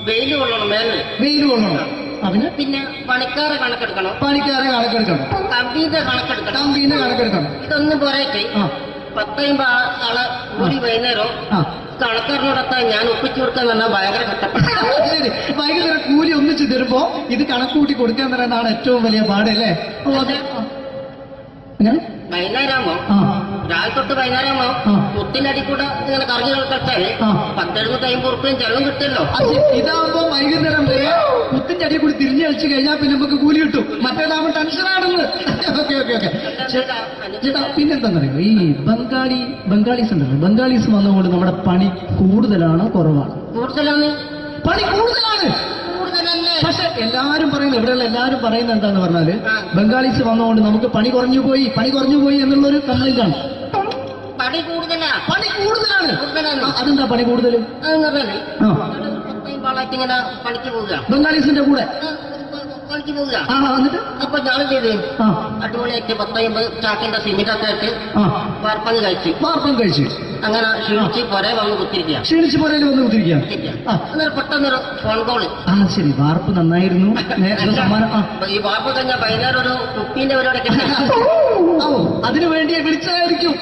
വെയിൽ കൊള്ളണം, വെയിൽ കൊള്ളണം. അതിന് പിന്നെ പണിക്കാരെ കണക്കെടുക്കണം, കമ്പീന്റെ കണക്കെടുക്കണം. ഇതൊന്നും പോരായിട്ട് 10-50 ആളെ കൂടി വൈകുന്നേരം കണക്കാരനോടൊക്കെ ഞാൻ ഒപ്പിച്ചു കൊടുക്കാൻ പറഞ്ഞാൽ ഭയങ്കര കഷ്ടപ്പെട്ടു. വൈകുന്നേരം കൂലി ഒന്നിച്ചു തരുമ്പോ ഇത് കണക്കൂട്ടി കൊടുക്കാൻ പറയുന്നതാണ് ഏറ്റവും വലിയ പാടല്ലേ? വൈകുന്നേരമാകുമ്പോ രാവിലെ തൊട്ട് വൈകുന്നേരമാകുമ്പോ മുത്തിനടി കൂടെ ഇങ്ങനെ കറങ്ങി കളിച്ചാല് 10-70-50 ഉറുപ്പിയും ചെലവും കിട്ടുമല്ലോ. ഇതാകുമ്പോ വൈകുന്നേരം വരെ മുത്തിന്റെ അടി കൂടി തിരിഞ്ഞു കളിച്ചു കഴിഞ്ഞാൽ പിന്നെ നമുക്ക് കൂലി കിട്ടും. മറ്റേതാകുമ്പോ ടെൻഷനാണെന്ന്. ചേട്ടാ പിന്നെന്താന്നറിയോ, ഈ ബംഗാളീസ് ഉണ്ടല്ലോ, ബംഗാളീസ് വന്നുകൊണ്ട് നമ്മുടെ പണി കൂടുതലാണോ കുറവാണ്? പണി കൂടുതലാണ്. പക്ഷെ എല്ലാരും പറയുന്നത്, ഇവിടെയുള്ള എല്ലാരും പറയുന്നത് എന്താന്ന് പറഞ്ഞാല് ബംഗാളീസ് വന്നുകൊണ്ട് നമുക്ക് പണി കുറഞ്ഞു പോയി എന്നുള്ളൊരു കംപ്ലൈന്റ് ആണ്. പണി കൂടുതലാണ്. അതെന്താ പണി കൂടുതൽ? പണിക്ക് പോവുക ബംഗാളീസിന്റെ കൂടെ പണിക്ക് പോവുക. എന്നിട്ട് അപ്പൊ ഞാൻ ചെയ്ത് അടിപൊളിയായിട്ട് 10-50 ചാക്കിന്റെ സിമെന്റൊക്കെ ആയിട്ട് വാർപ്പങ്ങ് കഴിച്ചു. അങ്ങനെ ക്ഷീണിച്ച് പുറേ വന്ന് കുത്തിരിക്കുക. അന്നേരം പെട്ടെന്നൊരു ഫോൺ കോള്. ശരി, വാർപ്പ് നന്നായിരുന്നു. ഈ വാർപ്പ് കഴിഞ്ഞാൽ വൈകുന്നേരം ഒരു കുപ്പീന്റെ പരിപാടിയൊക്കെ അതിനു വേണ്ടി വിളിച്ചതായിരിക്കും.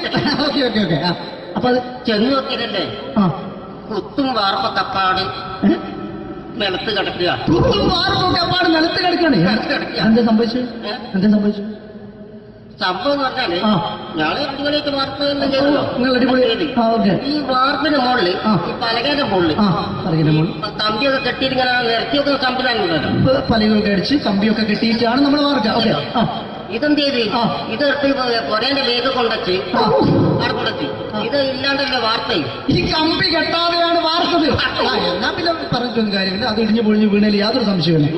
അപ്പൊ അത് ചെന്ന് നോക്കിയതല്ലേ, കുത്തും വാർപ്പ തപ്പാട് നിലത്ത് കിടക്കുക. നിലത്ത് കിടക്കാണ്. എന്താ സംഭവിച്ചു? സംഭവം എന്ന് പറഞ്ഞാല് ഞാള് അടിപൊളിയായിട്ട് വാർപ്പ് ഈ വാർപ്പിന്റെ മുകളില് ഈ പലകയുടെ മുകളില് കമ്പിയൊക്കെ കെട്ടിയിങ്ങനെ നിരത്തി വെക്കുന്ന സംവിധാനം പലകൊക്കെ അടിച്ച് കമ്പിയൊക്കെ കെട്ടിയിട്ടാണ് നമ്മൾ വാർക്കുക. ഇതെന്ത് ചെയ്ത് ഇതെടുത്ത് പൊരേന്റെ വേഗ കൊണ്ടച്ച് അവിടെ കൊണ്ടച്ച് ഇത് ഇല്ലാണ്ടല്ലേ വാർത്ത. ഈ കമ്പി കെട്ടാതെയാണ് വാർത്തത്. എന്നാ പിന്നെ പറഞ്ഞിട്ടൊന്നും കാര്യമില്ല. അത് ഇടിഞ്ഞു പൊളിഞ്ഞു വീണേൽ യാതൊരു സംശയമില്ല.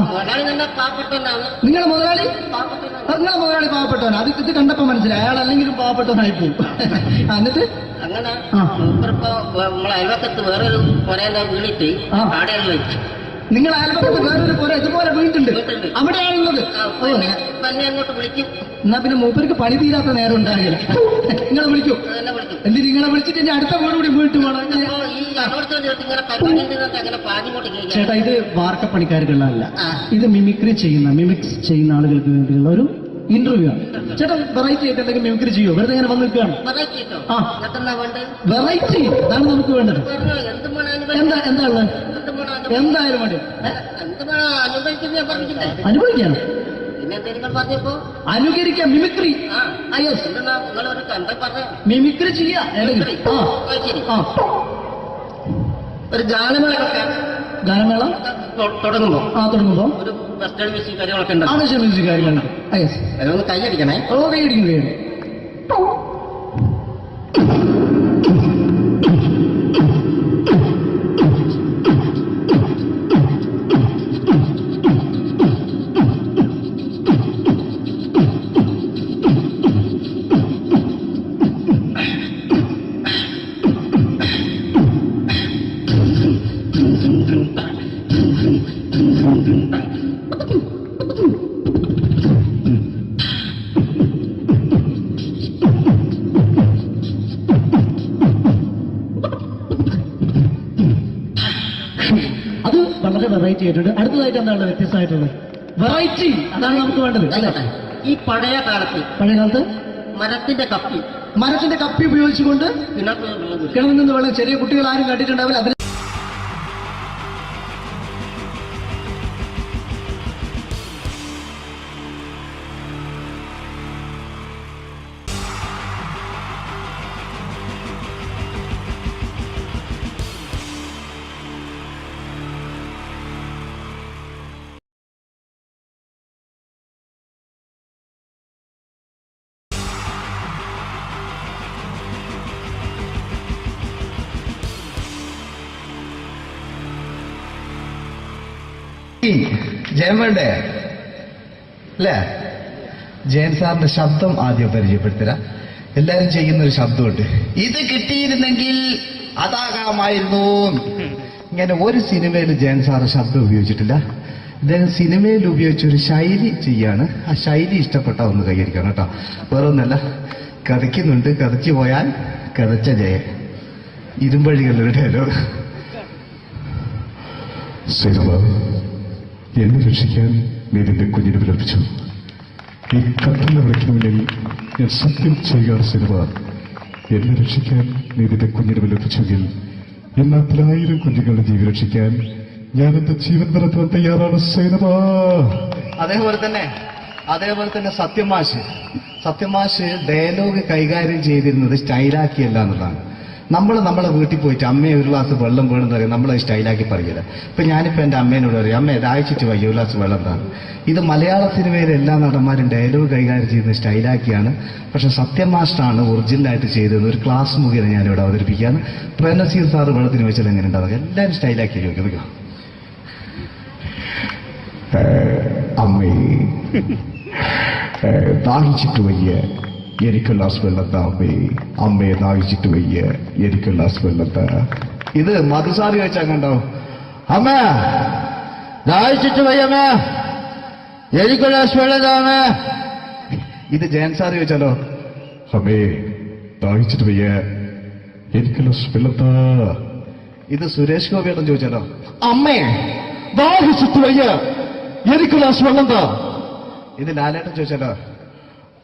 മുതലാളി തന്നെ പാവപ്പെട്ടവനാണ്. നിങ്ങളെ മുതലാളി പാവപ്പെട്ടവനാണ്. അത് ഇത് കണ്ടപ്പോ മനസ്സിലായി. അയാൾ അല്ലെങ്കിലും പാവപ്പെട്ടവനായി പോകും. എന്നിട്ട് അങ്ങനെ മൂപ്പറിപ്പോ നമ്മളെ അയൽവക്കത്ത് വേറൊരു പൊരേന്റെ വീണിട്ട് ആടെയാണ് വെച്ചു. നിങ്ങൾ അയൽപക്കത്ത് വേറൊരു പോലെ ഇതുപോലെ വീട്ടുണ്ട്, അവിടെയാണുള്ളത്. അങ്ങോട്ട് വിളിക്കും. എന്നാ പിന്നെ മൂപ്പർക്ക് പണി തീരാത്ത നേരം ഉണ്ടാകില്ല. നിങ്ങളെ വിളിക്കും. എന്നിട്ട് നിങ്ങളെ വിളിച്ചിട്ട് ഇനി അടുത്ത വീട് കൂടി വീട്ടു പോകണം. ചേട്ടാ, ഇത് വാർക്കപ്പണിക്കാർക്കുള്ളതല്ല. ഇത് മിമിക്സ് ചെയ്യുന്ന ആളുകൾക്ക് വേണ്ടിയുള്ള ഒരു ഇന്റർവ്യൂ ആണ്. ചേട്ടാ, വെറൈറ്റി ആയിട്ട് എന്തെങ്കിലും മിമിക്രി ചെയ്യോ? വെറുതെ ഇങ്ങനെ വന്ന് നിൽക്കുകയാണ്. വെറൈറ്റി അതാണ് നമുക്ക് വേണ്ടത്. എന്താ ഉള്ളത്? എന്തായാലും മതി. അനുഭവിക്കാണ്, അനുകരിക്കാം. മിമിക്രി മിമിക്രി ചെയ്യാ. ഒരു ഗാനമേള തുടങ്ങുമ്പോ ഒരു വെസ്റ്റേൺ മ്യൂസിക് കാര്യങ്ങളൊക്കെ ഉണ്ട്. മ്യൂസിക് കാര്യങ്ങളുണ്ട്. അതൊന്ന് കൈയടിക്കണേ. കൈയടിക്കും. അത് വളരെ വെറൈറ്റി ആയിട്ടുണ്ട്. അടുത്തതായിട്ട് എന്താണ് വ്യത്യസ്തമായിട്ടുള്ളത്? വെറൈറ്റി അതാണ് നമുക്ക് വേണ്ടത്. ഈ പഴയ കാലത്ത് മരത്തിന്റെ കപ്പി ഉപയോഗിച്ചുകൊണ്ട് കിണറിൽ നിന്ന് വെള്ളം ചെറിയ കുട്ടികൾ ആരും കണ്ടിട്ടുണ്ടാവില്ല. അതിൽ ജയൻ വേണ്ടേ അല്ലേ? ജയൻ സാറിന്റെ ശബ്ദം ആദ്യം പരിചയപ്പെടുത്തരാ. എല്ലാരും ചെയ്യുന്നൊരു ശബ്ദമുണ്ട്. ഇത് കിട്ടിയിരുന്നെങ്കിൽ അതാകാമായിരുന്നു. ഇങ്ങനെ ഒരു സിനിമയിൽ ജയൻ സാറ് ശബ്ദം ഉപയോഗിച്ചിട്ടില്ല. ഇദ്ദേഹം സിനിമയിൽ ഉപയോഗിച്ച ഒരു ശൈലി ചെയ്യാണ്. ആ ശൈലി ഇഷ്ടപ്പെട്ട ഒന്ന് കൈകരിക്കണം കേട്ടോ. വേറെ ഒന്നല്ല, കഥയ്ക്കുന്നുണ്ട്. കഥച്ചു പോയാൽ കഥച്ച ജയൻ. ഇരുമ്പഴികളുടെ ഡയലോഗ്. എന്നെ രക്ഷിക്കാൻ നീ നിന്റെ കുഞ്ഞിനെ വിലപിച്ചു. ഈ കത്തുന്ന വിളക്കിന് മുന്നിൽ ഞാൻ സത്യം ചെയ്യുകയാണ് സിനിമ. എന്നെ രക്ഷിക്കാൻ നീ നിന്റെ കുഞ്ഞിനെ വിലപിച്ചെങ്കിൽ എന്നാ 1000 കുഞ്ഞുങ്ങളുടെ ജീവൻ രക്ഷിക്കാൻ ഞാൻ എന്റെ ജീവൻ നടത്താൻ തയ്യാറാണ് സിനിമ. അതേപോലെ തന്നെ സത്യമാഷ് ഡയലോഗ് കൈകാര്യം ചെയ്തിരുന്നത് സ്റ്റൈലാക്കിയല്ല എന്നുള്ളതാണ്. നമ്മളെ വീട്ടിൽ പോയിട്ട് അമ്മയെ ഒരു ഗ്ലാസ് വെള്ളം വേണമെന്ന് പറയും, നമ്മളത് സ്റ്റൈലാക്കി പറയില്ല. ഇപ്പൊ ഞാനിപ്പോ എന്റെ അമ്മേനോട് പറയും, അമ്മ ദാഹിച്ചിട്ട് വയ്യ ഒരു ഗ്ലാസ് വെള്ളം എന്താണ്. ഇത് മലയാള സിനിമയിലെ എല്ലാ നടന്മാരും ഡയലോഗ് കൈകാര്യം ചെയ്യുന്നത് സ്റ്റൈലാക്കിയാണ്. പക്ഷെ സത്യമാഷ്ടാണ് ഒറിജിനലായിട്ട് ചെയ്തത്. ഒരു ക്ലാസ് മുഖേന ഞാനിവിടെ അവതരിപ്പിക്കുകയാണ്. പ്രേംനസീർ സാറ് വെള്ളത്തിന് വെച്ചാൽ എങ്ങനെ ഉണ്ടാവുക? എല്ലാവരും സ്റ്റൈലാക്കി ചോദിക്കുക. അമ്മേ ദാഹിച്ചിട്ട് വയ്യ, എനിക്ക് ഗ്ലാസ് വെള്ളം താ അമ്മേ. അമ്മയെ ദാഹിച്ചിട്ട് വയ്യ, എനിക്ക് ഗ്ലാസ് വെള്ളം താ. ഇത് മധുസാരി വെച്ചാൽ കണ്ടോ? അമ്മ ദാഹിച്ചിട്ട് വയ്യമ്മ, എനിക്കൊരു വെള്ളതാണ്. ഇത് ജയൻ സാർ ചോദിച്ചാലോ? അമ്മേ ദാഹിച്ചിട്ട് വയ്യ, എനിക്കുള്ള വെള്ളത്താ. ഇത് സുരേഷ് ഗോപിയേട്ടൻ ചോദിച്ചാലോ? അമ്മേ ദാഹിച്ചിട്ട് വയ്യ, എനിക്കുള്ള വെള്ളത്താ. ഇത് ലാലേട്ടൻ ചോദിച്ചാലോ?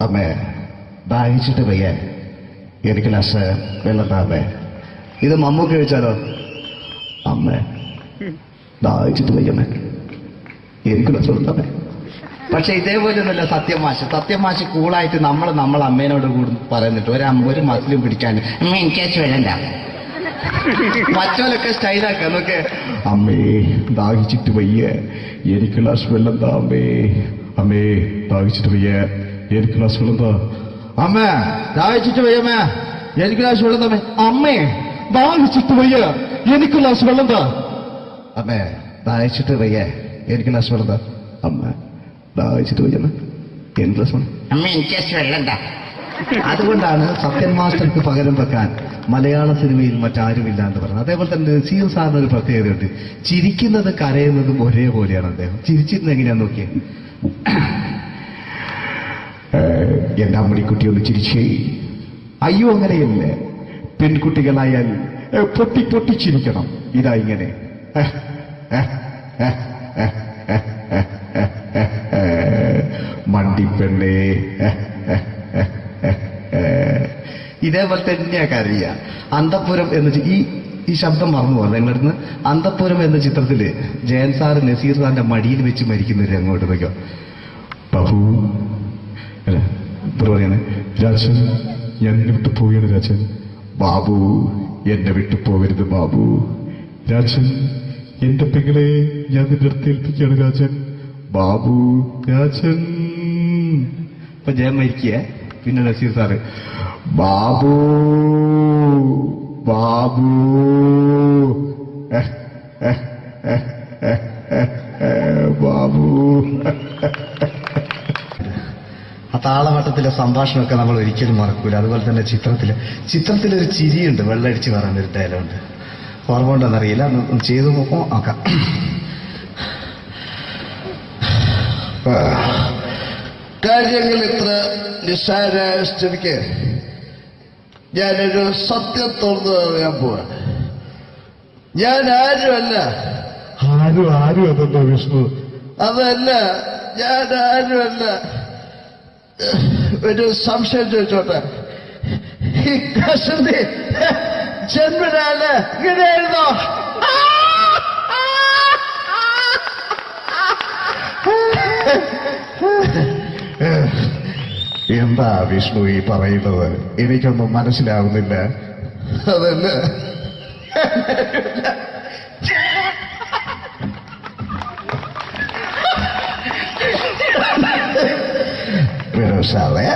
അമ്മേ ദാഹിച്ചിട്ട് വയ്യ, എനിക്ക് ലാസ് വെള്ളത്താ അമ്മേ. ഇത് മമ്മൂക്ക് ചോദിച്ചാലോ? അമ്മേ ദാഹിച്ചിട്ട് വയ്യമ്മേ, എനിക്ക് ലാസ് വെള്ളത്താമേ. പക്ഷെ ഇതേപോലെയൊന്നുമല്ല സത്യമാഷ്. സത്യമാഷ് കൂളായിട്ട് നമ്മൾ അമ്മേനോട് കൂടി പറയുന്നിട്ട് ഒരു മസിലും പിടിക്കാൻ അമ്മ എനിക്ക് വേണ്ട. മറ്റോലൊക്കെ സ്റ്റൈലാക്കാം നോക്കെ. അമ്മേ ദാഹിച്ചിട്ട് വയ്യ, എനിക്ക് ലാസ് വെള്ളം താ അമ്മേ. അമ്മേ ദാഹിച്ചിട്ട് വയ്യ, എനിക്ക് ലാസ് വെള്ളം താ. അമ്മേ ദാഹിച്ചിട്ട് വയ്യമ്മേ, എനിക്ക് ലാസ് വെള്ളം താമേ. അമ്മേ ദാഹിച്ചിട്ട് വയ്യ, എനിക്ക് ലാസ് വെള്ളം താ. അമ്മേ ദാഹിച്ചിട്ട് വയ്യ, എനിക്ക് ലാസ് വെള്ളം താ. അമ്മ ദാഹിച്ചിട്ട് വയ്യമ്മേ, എനിക്ക് ലാസ് വെള്ളം. അമ്മ എനിക്ക് വെള്ളം താ. അതുകൊണ്ടാണ് സത്യൻ മാസ്റ്റർക്ക് പകരം വെക്കാൻ മലയാള സിനിമയിൽ മറ്റാരുമില്ല എന്ന് പറയുന്നത്. അതേപോലെ തന്നെ നസീർ സാറിന് ഒരു പ്രത്യേകതയുണ്ട്. ചിരിക്കുന്നതും കരയുന്നതും ഒരേപോലെയാണ് അദ്ദേഹം. ചിരിച്ചിരുന്നത് എങ്ങനെയാന്ന് നോക്കിയേ. എന്റെ അമ്മണിക്കുട്ടി ഒന്ന് ചിരിച്ചേ. അയ്യോ അങ്ങനെയല്ല, പെൺകുട്ടികളായാൽ പൊട്ടി പൊട്ടി ചിരിക്കണം. ഇതാ ഇങ്ങനെ മണ്ടിപ്പെണ്ണേ. ഇതേപോലെ തന്നെയാ കരയ. അന്തപ്പുരം എന്ന ഈ ശബ്ദം മറന്നു പോകാം നിങ്ങളിടുന്ന്. അന്തപ്പുരം എന്ന ചിത്രത്തില് ജയൻ സാറ് നസീർ സാറിന്റെ മടിയിൽ വെച്ച് മരിക്കുന്നവര് അങ്ങോട്ട് നോക്കിയോ. ബാബു പറയാണ്, രാജൻ ഞാൻ എന്നെ വിട്ടു പോവുകയാണ് രാജൻ. ബാബു എന്നെ വിട്ടു പോകരുത് ബാബു. രാജൻ എന്റെ പെങ്ങളെ ഞാൻ നിന്റെ അടുത്ത് ഏൽപ്പിക്കുകയാണ് രാജൻ. ബാബു രാജൻ. ഇപ്പൊ ജയൻ മരിക്കുക. പിന്നെ നസീർ സാറ് ബാബു ബാബു ബാബു. ആ താളവട്ടത്തിലെ സംഭാഷണമൊക്കെ നമ്മൾ ഒരിക്കലും മറക്കൂല. അതുപോലെ തന്നെ ചിത്രത്തിലൊരു ചിരിയുണ്ട്, വെള്ളടിച്ച് പറയുന്നൊരു ഡയലോഗുണ്ട്. ഓർമ്മ ഉണ്ടോന്നറിയില്ല, ഒന്ന് ചെയ്തു നോക്കാം. കാര്യങ്ങൾ ഇത്ര നിസ്സാരമായ സ്ഥിതിക്ക് ഞാനൊരു സത്യം തുറന്നു പറയാൻ പോവാ. ഞാൻ ആരുമല്ല. ആരും അതെന്താ വിഷ്ണു? അതല്ല, ഞാൻ ആരുമല്ല. ഒരു സംശയം ചോദിച്ചോട്ടെ, ഈ കസന്തി ജന്മനാണ് ഇങ്ങനെയായിരുന്നോ? എന്താ വിഷ്ണു ഈ പറയുന്നത്? എനിക്കൊന്നും മനസ്സിലാവുന്നില്ല. അതല്ല, Pero sabe.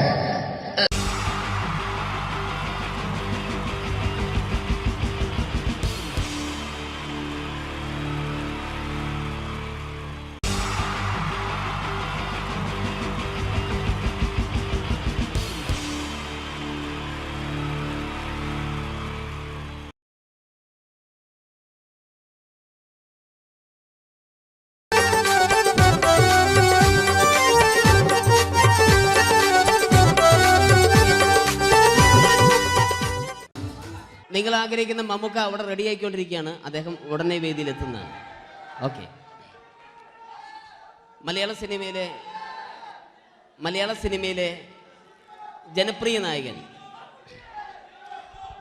നിങ്ങൾ ആഗ്രഹിക്കുന്ന മമ്മൂക്ക അവിടെ റെഡി ആയിക്കൊണ്ടിരിക്കുകയാണ്. അദ്ദേഹം ഉടനെ വേദിയിൽ എത്തുന്നതാണ്. ഓക്കെ. മലയാള സിനിമയിലെ ജനപ്രിയ നായകൻ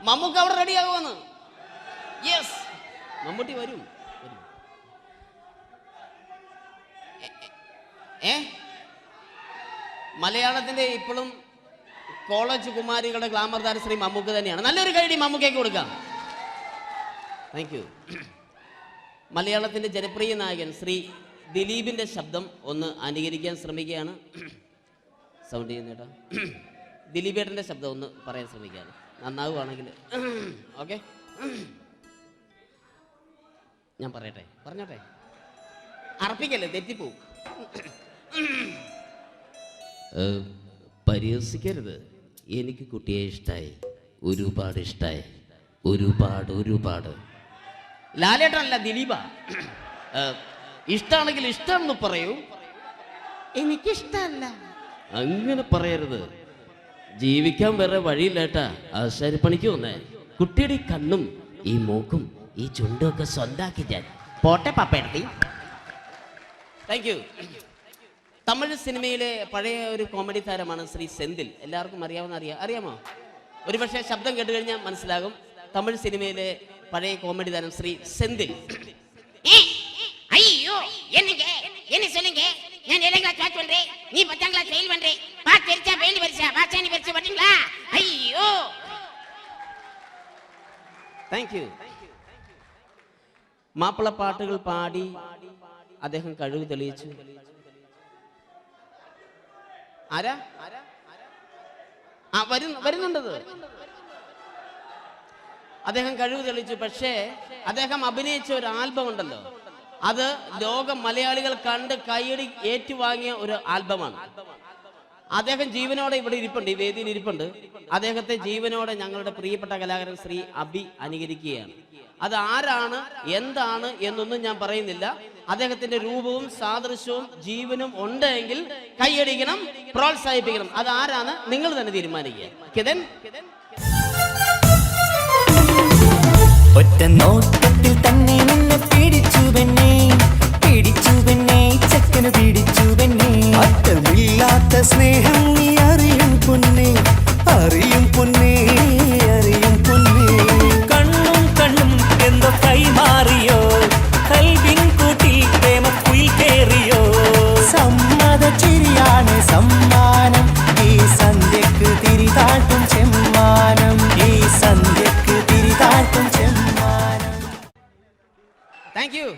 മമ്മൂക്ക അവിടെ റെഡി ആകുമെന്ന്. യെസ്, മമ്മൂട്ടി വരും. മലയാളത്തിന്റെ ഇപ്പോഴും കോളേജ് കുമാരികളുടെ ഗ്ലാമർ താരം ശ്രീ മമ്മൂക്ക തന്നെയാണ്. നല്ലൊരു കൈഡി മമ്മൂക്കയ്ക്ക് കൊടുക്കാം. Thank you. മലയാളത്തിന്റെ ജനപ്രിയ നായകൻ ശ്രീ ദിലീപിന്റെ ശബ്ദം ഒന്ന് അനുകരിക്കാൻ ശ്രമിക്കുകയാണ്. സൗണ്ട് ചെയ്യുന്നേട്ടാ. ദിലീപേട്ടന്റെ ശബ്ദം ഒന്ന് പറയാൻ ശ്രമിക്കുകയാണ്. നന്നാവുകയാണെങ്കിൽ ഓക്കെ. ഞാൻ പറഞ്ഞോട്ടെ. അർപ്പിക്കല്ലേ, തെറ്റിപ്പോവും. പരിഹസിക്കരുത്. എനിക്ക് കുട്ടിയെ ഇഷ്ടമായി, ഒരുപാട് ഇഷ്ടമായി, ഒരുപാട്. ലാലേട്ടനല്ല, ദിലീപ. ഇഷ്ടമാണെങ്കിൽ ഇഷ്ടമെന്ന് പറയൂ, എനിക്കിഷ്ടല്ല. അങ്ങനെ പറയരുത്. ജീവിക്കാൻ വേറെ വഴിയില്ല ഏട്ടാ. ആശാരിപ്പണിക്ക് വന്നേ. കുട്ടിയുടെ ഈ കണ്ണും ഈ മൂക്കും ഈ ചുണ്ടും ഒക്കെ സ്വന്താക്കി ഞാൻ. പോട്ടെ പപ്പേടത്തി. Thank you. തമിഴ് സിനിമയിലെ പഴയ ഒരു കോമഡി താരമാണ് ശ്രീ സെന്തിൽ. എല്ലാവർക്കും അറിയാമോ? ഒരുപക്ഷെ ശബ്ദം കേട്ട് കഴിഞ്ഞാൽ മനസ്സിലാകും. തമിഴ് സിനിമയിലെ പഴയ കോമഡി താരം ശ്രീ സെന്തിൽ. ஐயோ என்னங்க என்ன சொல்லுங்க நான் 7th கிளாஸ் பாஸ் பண்றேன் நீ 10th கிளாஸ் ஃபெயில் பண்றே பாஸ் தெரிச்சா ஃபெயில் பரிசா பாச்சானி பரிசா பாத்தீங்களா ஐயோ താങ്ക് യു. മാപ്പിള പാട്ടുകൾ പാടി അദ്ദേഹം കഴിവ് തെളിയിച്ചു. ആരാ വരുന്നുണ്ടത്. അദ്ദേഹം കഴിവ് തെളിയിച്ചു. പക്ഷേ അദ്ദേഹം അഭിനയിച്ച ഒരു ആൽബം ഉണ്ടല്ലോ, അത് ലോക മലയാളികൾ കണ്ട് കൈയടി ഏറ്റുവാങ്ങിയ ഒരു ആൽബമാണ്. അദ്ദേഹം ജീവനോടെ ഇവിടെ ഇരിപ്പുണ്ട്, ഈ വേദിയിൽ ഇരിപ്പുണ്ട്. അദ്ദേഹത്തെ ജീവനോടെ ഞങ്ങളുടെ പ്രിയപ്പെട്ട കലാകാരൻ ശ്രീ അബി അനുകരിക്കുകയാണ്. അത് ആരാണ് എന്താണ് എന്നൊന്നും ഞാൻ പറയുന്നില്ല. അദ്ദേഹത്തിന്റെ രൂപവും സാദൃശ്യവും ജീവനും ഉണ്ടെങ്കിൽ കൈയടിക്കണം, പ്രോത്സാഹിപ്പിക്കണം. അത് ആരാണ് നിങ്ങൾ തന്നെ തീരുമാനിക്കുക. ഒറ്റ നോട്ടത്തിൽ തന്നെ നിന്നെ പിടിച്ചു പെണ്ണേ ചക്കന് പിടിച്ചു പെണ്ണേ. അറ്റമില്ലാത്ത സ്നേഹം നീ അറിയും പൊന്നേ കണ്ണും എന്തോ കൈമാറിയോ കൽവിൻ കൂട്ടിൽ പ്രേമക്കുയിൽ കേറിയോ. സമ്മത ചിരിയാണ് സമ്മാനം ഈ സന്ധ്യക്ക് തിരിതാട്ടും ചെമ്മാനം താങ്ക് യു.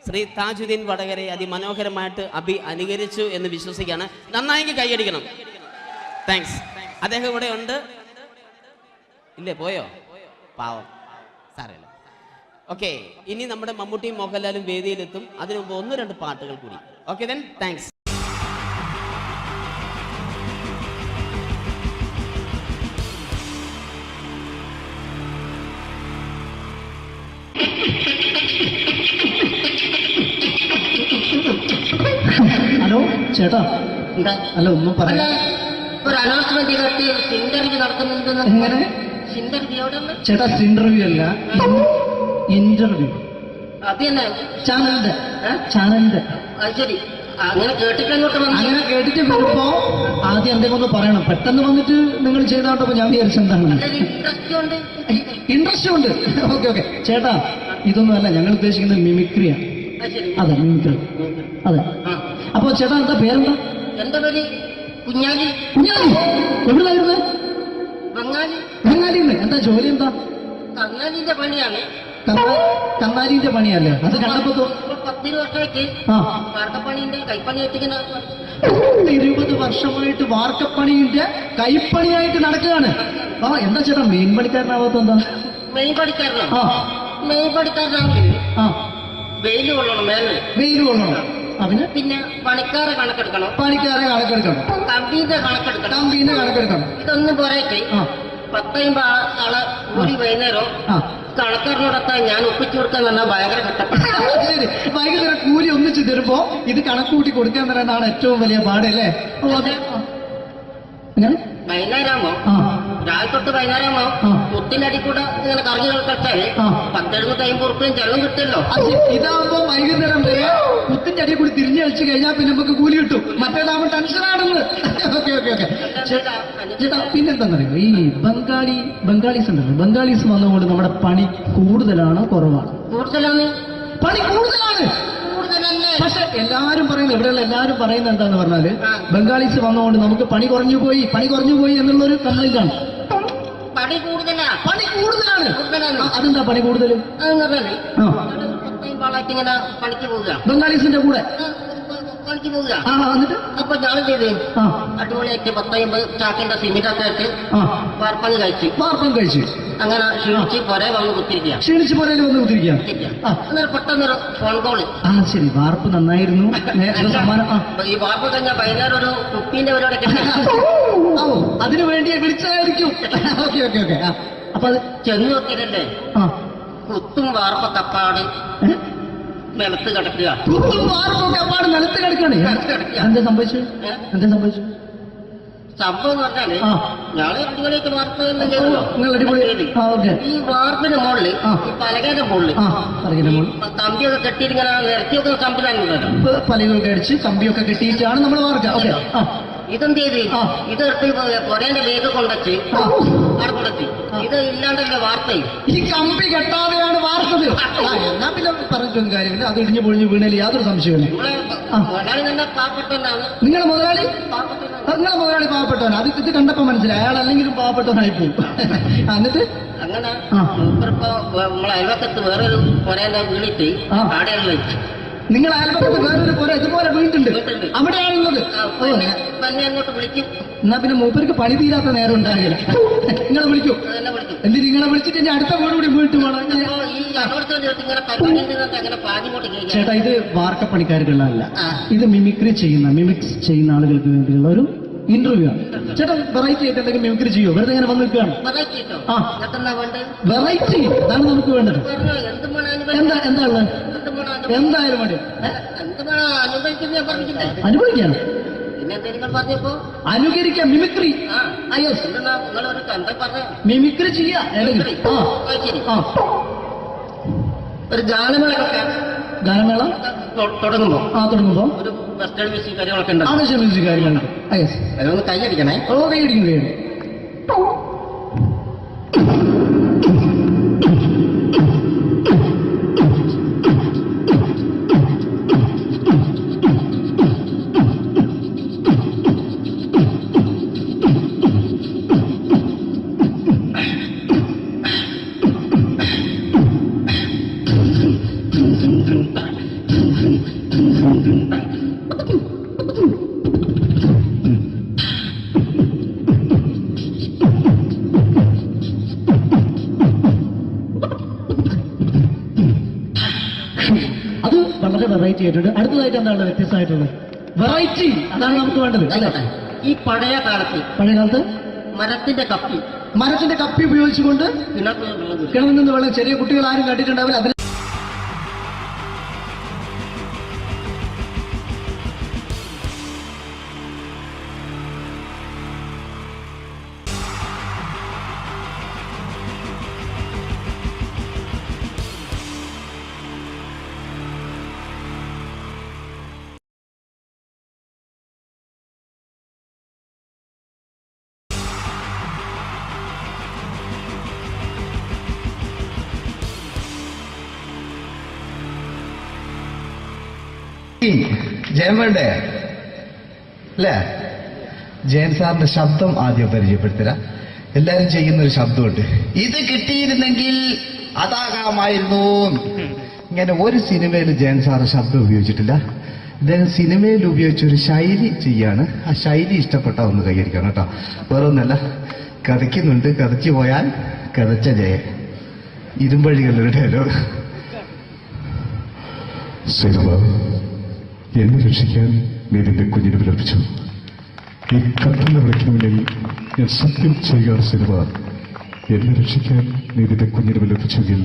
ശ്രീ താജുദ്ദീൻ വടകരെ അതിമനോഹരമായിട്ട് അബി അനുകരിച്ചു എന്ന് വിശ്വസിക്കുകയാണ്. നന്നായെങ്കിൽ കൈയടിക്കണം. താങ്ക്സ്. അദ്ദേഹം ഇവിടെ ഉണ്ട്. ഇല്ലേ, പോയോ? പാവം, സാരമില്ല. ഓക്കെ, ഇനി നമ്മുടെ മമ്മൂട്ടിയും മോഹൻലാലും വേദിയിലെത്തും. അതിനു മുമ്പ് 1-2 പാട്ടുകൾ കൂടി. Okay then, thanks. ഹലോ ചേട്ടാ, അല്ല ഒന്നും പറയാ. ഒരു അനൗൺസ്മെന്റ് ചെയ്തിട്ട് ഇന്റർവ്യൂ നടത്തുന്നുണ്ടെന്ന്. എങ്ങനെ? ചേട്ടാ, ഇന്റർവ്യൂ അല്ല, ഇന്റർവ്യൂ. അത് തന്നെ ചാനലിന്റെ. ശരി, അങ്ങനെ കേട്ടിട്ട് അങ്ങനെ കേട്ടിട്ട് വരുമ്പോ ആദ്യം എന്തെങ്കിലും ഒന്ന് പറയണം. പെട്ടെന്ന് വന്നിട്ട് നിങ്ങൾ ചെയ്താണ്ടപ്പോ ഞാൻ വിചാരിച്ചു എന്താണ് ഇൻട്രസ്റ്റ് ഉണ്ട്. ഓക്കെ. ചേട്ടാ, ഇതൊന്നും അല്ല, ഞങ്ങൾ ഉദ്ദേശിക്കുന്നത് മിമിക്രിയാണ്. അതെ, മിമിക്രി. അതെ. അപ്പൊ ചേട്ടാ, എന്താ പേരെന്താ? എന്റെ പേര് കുഞ്ഞാലി. എവിടെയായിരുന്നു? ബംഗാളിന്ന്. എന്താ ജോലി? എന്താ? കന്നാലിന്റെ പണിയാണ്. കന്നാലിന്റെ പണിയല്ലേ? അത് കണ്ടപ്പോ 10 വർഷമായിട്ട് വാർക്കപ്പണിന്റെ കൈപ്പണിയായിട്ട് 20 വർഷമായിട്ട് വാർക്കപ്പണിന്റെ കൈപ്പണിയായിട്ട് നടക്കുകയാണ്. എന്താ ചേട്ടാ മെയിൻ പണിക്കാരനാവാത്ത? എന്താ മെയിൻ പണിക്കാരനാണെങ്കിൽ വെയിൽ കൊള്ളണം, വെയിൽ കൊള്ളണം. പിന്നെ പണിക്കാരെ കണക്കെടുക്കണം, കമ്പീന്റെ കണക്കെടുക്കണം. ഇതൊന്നും പോരായിട്ട് 10-50 ആളെ കൂടി വൈകുന്നേരം കണക്കാരനോടൊക്കെ ഞാൻ ഒപ്പിച്ചു കൊടുക്കാൻ പറഞ്ഞാൽ ഭയങ്കര കഷ്ടപ്പാട്. വൈകുന്നേരം കൂലി ഒന്നിച്ചു തരുമ്പോ ഇത് കണക്കൂട്ടി കൊടുക്കാൻ തരാനാണ് ഏറ്റവും വലിയ പാടല്ലേ? വൈകുന്നേരമാകുമ്പോ രാവിലെ തൊട്ട് വൈകുന്നേരമാകുമ്പോ മുത്തിന്റെ അടി കൂടെ ഇങ്ങനെ കറങ്ങി കളിച്ചാൽ 10-70-50 ഉറുപ്പിയും ചെലവും കിട്ടുമല്ലോ. ഇതാവുമ്പോ വൈകുന്നേരം വരെ മുത്തിന്റെ അടി കൂടി തിരിഞ്ഞു കളിച്ചു കഴിഞ്ഞാൽ പിന്നെ നമുക്ക് കൂലി കിട്ടും. മറ്റേതാവുമ്പോ ടെൻഷനാണെന്ന്. ചേട്ടാ, പിന്നെന്താണെന്നറിയോ, ഈ ബംഗാളീസ് ഉണ്ടല്ലോ, ബംഗാളീസ് വന്നുകൊണ്ട് നമ്മുടെ പണി കൂടുതലാണ് കുറവാണ്? പണി കൂടുതലാണ്. പക്ഷെ എല്ലാരും പറയുന്നത്, ഇവിടെയുള്ള എല്ലാരും പറയുന്നത് എന്താന്ന് പറഞ്ഞാല് ബംഗാളീസ് വന്നുകൊണ്ട് നമുക്ക് പണി കുറഞ്ഞു പോയി എന്നുള്ളൊരു കംപ്ലൈന്റ് ആണ്. പണി കൂടുതലാണ്. അതെന്താ പണി കൂടുതൽ? പണിക്ക് പോവുക, ബംഗാളീസിന്റെ കൂടെ പണിക്ക് പോവുക. എന്നിട്ട് അപ്പൊ ഞാൻ ചെയ്ത് അടിപൊളിയായിട്ട് 10-50 ചാക്കിന്റെ സിമിറ്റൊക്കെ ആയിട്ട് വാർപ്പം കഴിച്ചു. അങ്ങനെ ക്ഷീണിച്ച് പുറേ വന്ന് കുത്തിരിക്കുക. അന്നേരം പെട്ടെന്നൊരു ഫോൺ കോള്. ശരി, വാർപ്പ് നന്നായിരുന്നു. ഈ വാർപ്പ് കഴിഞ്ഞാൽ വൈകുന്നേരം ഒരു കുപ്പീന്റെ പരിപാടി അതിനു വേണ്ടിയാ വിളിച്ചതായിരിക്കും. അപ്പൊ അത് ചെന്ന് നോക്കിയിട്ടല്ലേ കുത്തും വാർപ്പ തപ്പാട് നിലത്ത് കിടക്കുക. വാർപ്പൊക്കെ അപ്പാട് നിലത്ത് കിടക്കാണ്. എന്താ സംഭവിച്ചു? എന്താ സംഭവിച്ചു? സംഭവം എന്ന് പറഞ്ഞാല് ഞങ്ങള് അടിപൊളിയായിട്ട് വാർപ്പ് ചെയ്തല്ലോ. നിങ്ങൾ അടിപൊളി. ഈ വാർപ്പിന്റെ മുകളിൽ ഈ പലകയുടെ മുകളിൽ കമ്പിയൊക്കെ കെട്ടിയിട്ട് ഇങ്ങനെ നിരത്തി വെക്കുന്ന സംവിധാനം ഉണ്ടല്ലോ. പലകൊക്കെ അടിച്ച് കമ്പിയൊക്കെ കെട്ടിയിട്ടാണ് നമ്മൾ വാർക്കുക. ഓക്കെ. ഇതെന്ത് ചെയ്ത് ഇതെടുത്ത് കൊരേന്റെ ലേക്ക് കൊണ്ടച്ച് അവിടെ കൊണ്ടെത്തി. ഇത് ഇല്ലാണ്ടല്ലേ വാർത്തയും. ഈ കമ്പി കെട്ടാതെയാണ് വാർത്തത്. എന്നാ പിന്നെ പറഞ്ഞിട്ടൊന്നും കാര്യമില്ല. അത് ഇടിഞ്ഞു പൊളിഞ്ഞു വീണേൽ യാതൊരു സംശയമില്ല. മുതലാളി തന്നെ പാവപ്പെട്ടവനാണ്. നിങ്ങളെ മുതലാളി പാവപ്പെട്ടവനാണ്. അത് ഇത് കണ്ടപ്പോ മനസ്സിലായി. അയാൾ അല്ലെങ്കിലും പാവപ്പെട്ടവനായി പോകും. എന്നിട്ട് അങ്ങനെ മൂപ്പറിപ്പോ നമ്മളെ അയൽവക്കത്ത് വേറൊരു കൊരേന്റെ വീണിട്ട് ആടെയാണ് വെച്ചു. നിങ്ങൾ അയൽപക്കത്ത് വേറൊരു പുര ഇതുപോലെ വീട്ടുണ്ട്, അവിടെയാണുള്ളത്. അങ്ങോട്ട് വിളിക്കും. എന്നാ പിന്നെ മൂപ്പർക്ക് പണി തീരാത്ത നേരം ഉണ്ടാകില്ല. നിങ്ങളെ വിളിക്കൂ. എന്തിന് നിങ്ങളെ വിളിച്ചിട്ട് ഇനി അടുത്ത വീട് കൂടി വീട്ടു പോകണം. ചേട്ടാ, ഇത് വാർക്കപ്പണിക്കാർക്കുള്ളതല്ല. ഇത് മിമിക്സ് ചെയ്യുന്ന ആളുകൾക്ക് വേണ്ടിയുള്ള ഒരു ഇന്റർവ്യൂ ആണ്. ചേട്ടാ, വെറൈറ്റി ആയിട്ട് എന്തെങ്കിലും മിമിക്രി ചെയ്യോ? വെറുതെ ഇങ്ങനെ വന്ന് നിൽക്കുകയാണ്. വെറൈറ്റി അതാണ് നമുക്ക് വേണ്ടത്. എന്താ ഉള്ളത്? എന്തായാലും മതി. അനുഭവിക്കാം, അനുകരിക്കാം. മിമിക്രി മിമിക്രി ചെയ്യാ. ഒരു ഗാനമേള തുടങ്ങുമ്പോ ഒരു വെസ്റ്റേൺ മ്യൂസിക് കാര്യങ്ങളൊക്കെ ഉണ്ട്. മ്യൂസിക് കാര്യങ്ങളുണ്ട്. അതൊന്ന് കൈയടിക്കണേ. കൈയടിക്കും. വെറൈറ്റി ആയിട്ടുണ്ട്. അടുത്തതായിട്ട് എന്താണ് വ്യത്യസ്തമായിട്ടുള്ളത്? വെറൈറ്റി അതാണ് നമുക്ക് വേണ്ടത്. അല്ലേ? ഈ പഴയ കാലത്ത് മരത്തിന്റെ കപ്പി ഉപയോഗിച്ചുകൊണ്ട് കിണറിൽ നിന്ന് വെള്ളം ചെറിയ കുട്ടികൾ ആരും കണ്ടിട്ടുണ്ടാവില്ല. അതിന് ജയൻ വേണ്ടേ അല്ലേ? ജയൻ സാറിന്റെ ശബ്ദം ആദ്യം പരിചയപ്പെടുത്തരാം. എല്ലാരും ചെയ്യുന്ന ഒരു ശബ്ദമുണ്ട്. ഇത് കിട്ടിയിരുന്നെങ്കിൽ അതാകാമായിരുന്നു. ഇങ്ങനെ ഒരു സിനിമയിൽ ജയൻ സാറ് ശബ്ദം ഉപയോഗിച്ചിട്ടില്ല. ഇദ്ദേഹം സിനിമയിൽ ഉപയോഗിച്ചൊരു ശൈലി ചെയ്യാണ്. ആ ശൈലി ഇഷ്ടപ്പെട്ട ഒന്ന് കൈകരിക്കണം കേട്ടോ. വേറെ ഒന്നല്ല, കഥയ്ക്കുന്നുണ്ട്. കഥച്ചു പോയാൽ കഥച്ച ജയൻ. ഇരുമ്പഴികളുടെ ഡയലോഗ്. എന്നെ രക്ഷിക്കാൻ നീ നിന്റെ കുഞ്ഞിനെ വിലപിച്ചു. ഈ കത്തുന്ന വിളക്കിന് മുന്നിൽ ഞാൻ സത്യം ചെയ്യുകയാണ് സിനിമ. എന്നെ രക്ഷിക്കാൻ നീ നിന്റെ കുഞ്ഞിനെ വിലപിച്ചെങ്കിൽ